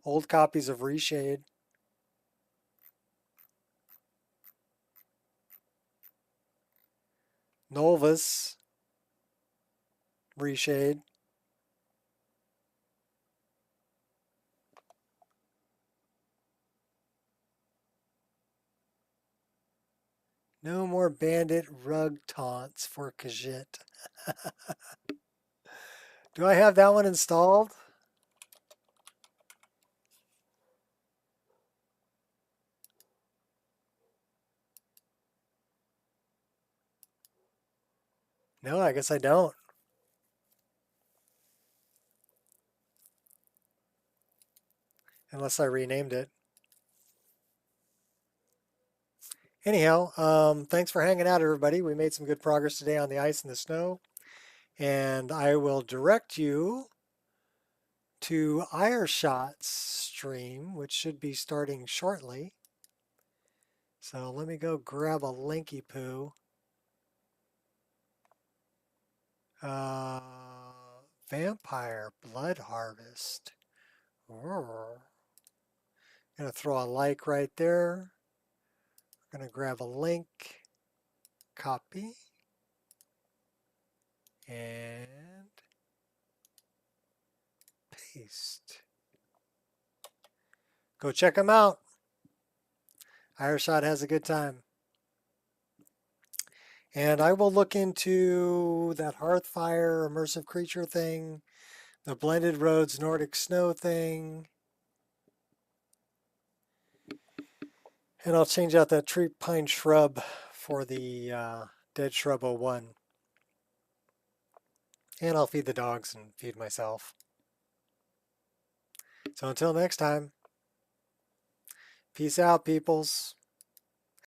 Old copies of Reshade. Novus. Reshade. No more bandit rug taunts for Khajiit. Do I have that one installed? No, I guess I don't. Unless I renamed it. Anyhow, thanks for hanging out, everybody. We made some good progress today on the ice and the snow. And I will direct you to Airshot's stream, which should be starting shortly. So let me go grab a linky poo. Vampire Blood Harvest. Gonna throw a like right there. Gonna grab a link, copy, and paste. Go check them out. Airshot has a good time. And I will look into that Hearthfire immersive creature thing, the Blended Roads Nordic Snow thing, and I'll change out that tree pine shrub for the dead shrub 01. And I'll feed the dogs and feed myself. So until next time, peace out, peoples.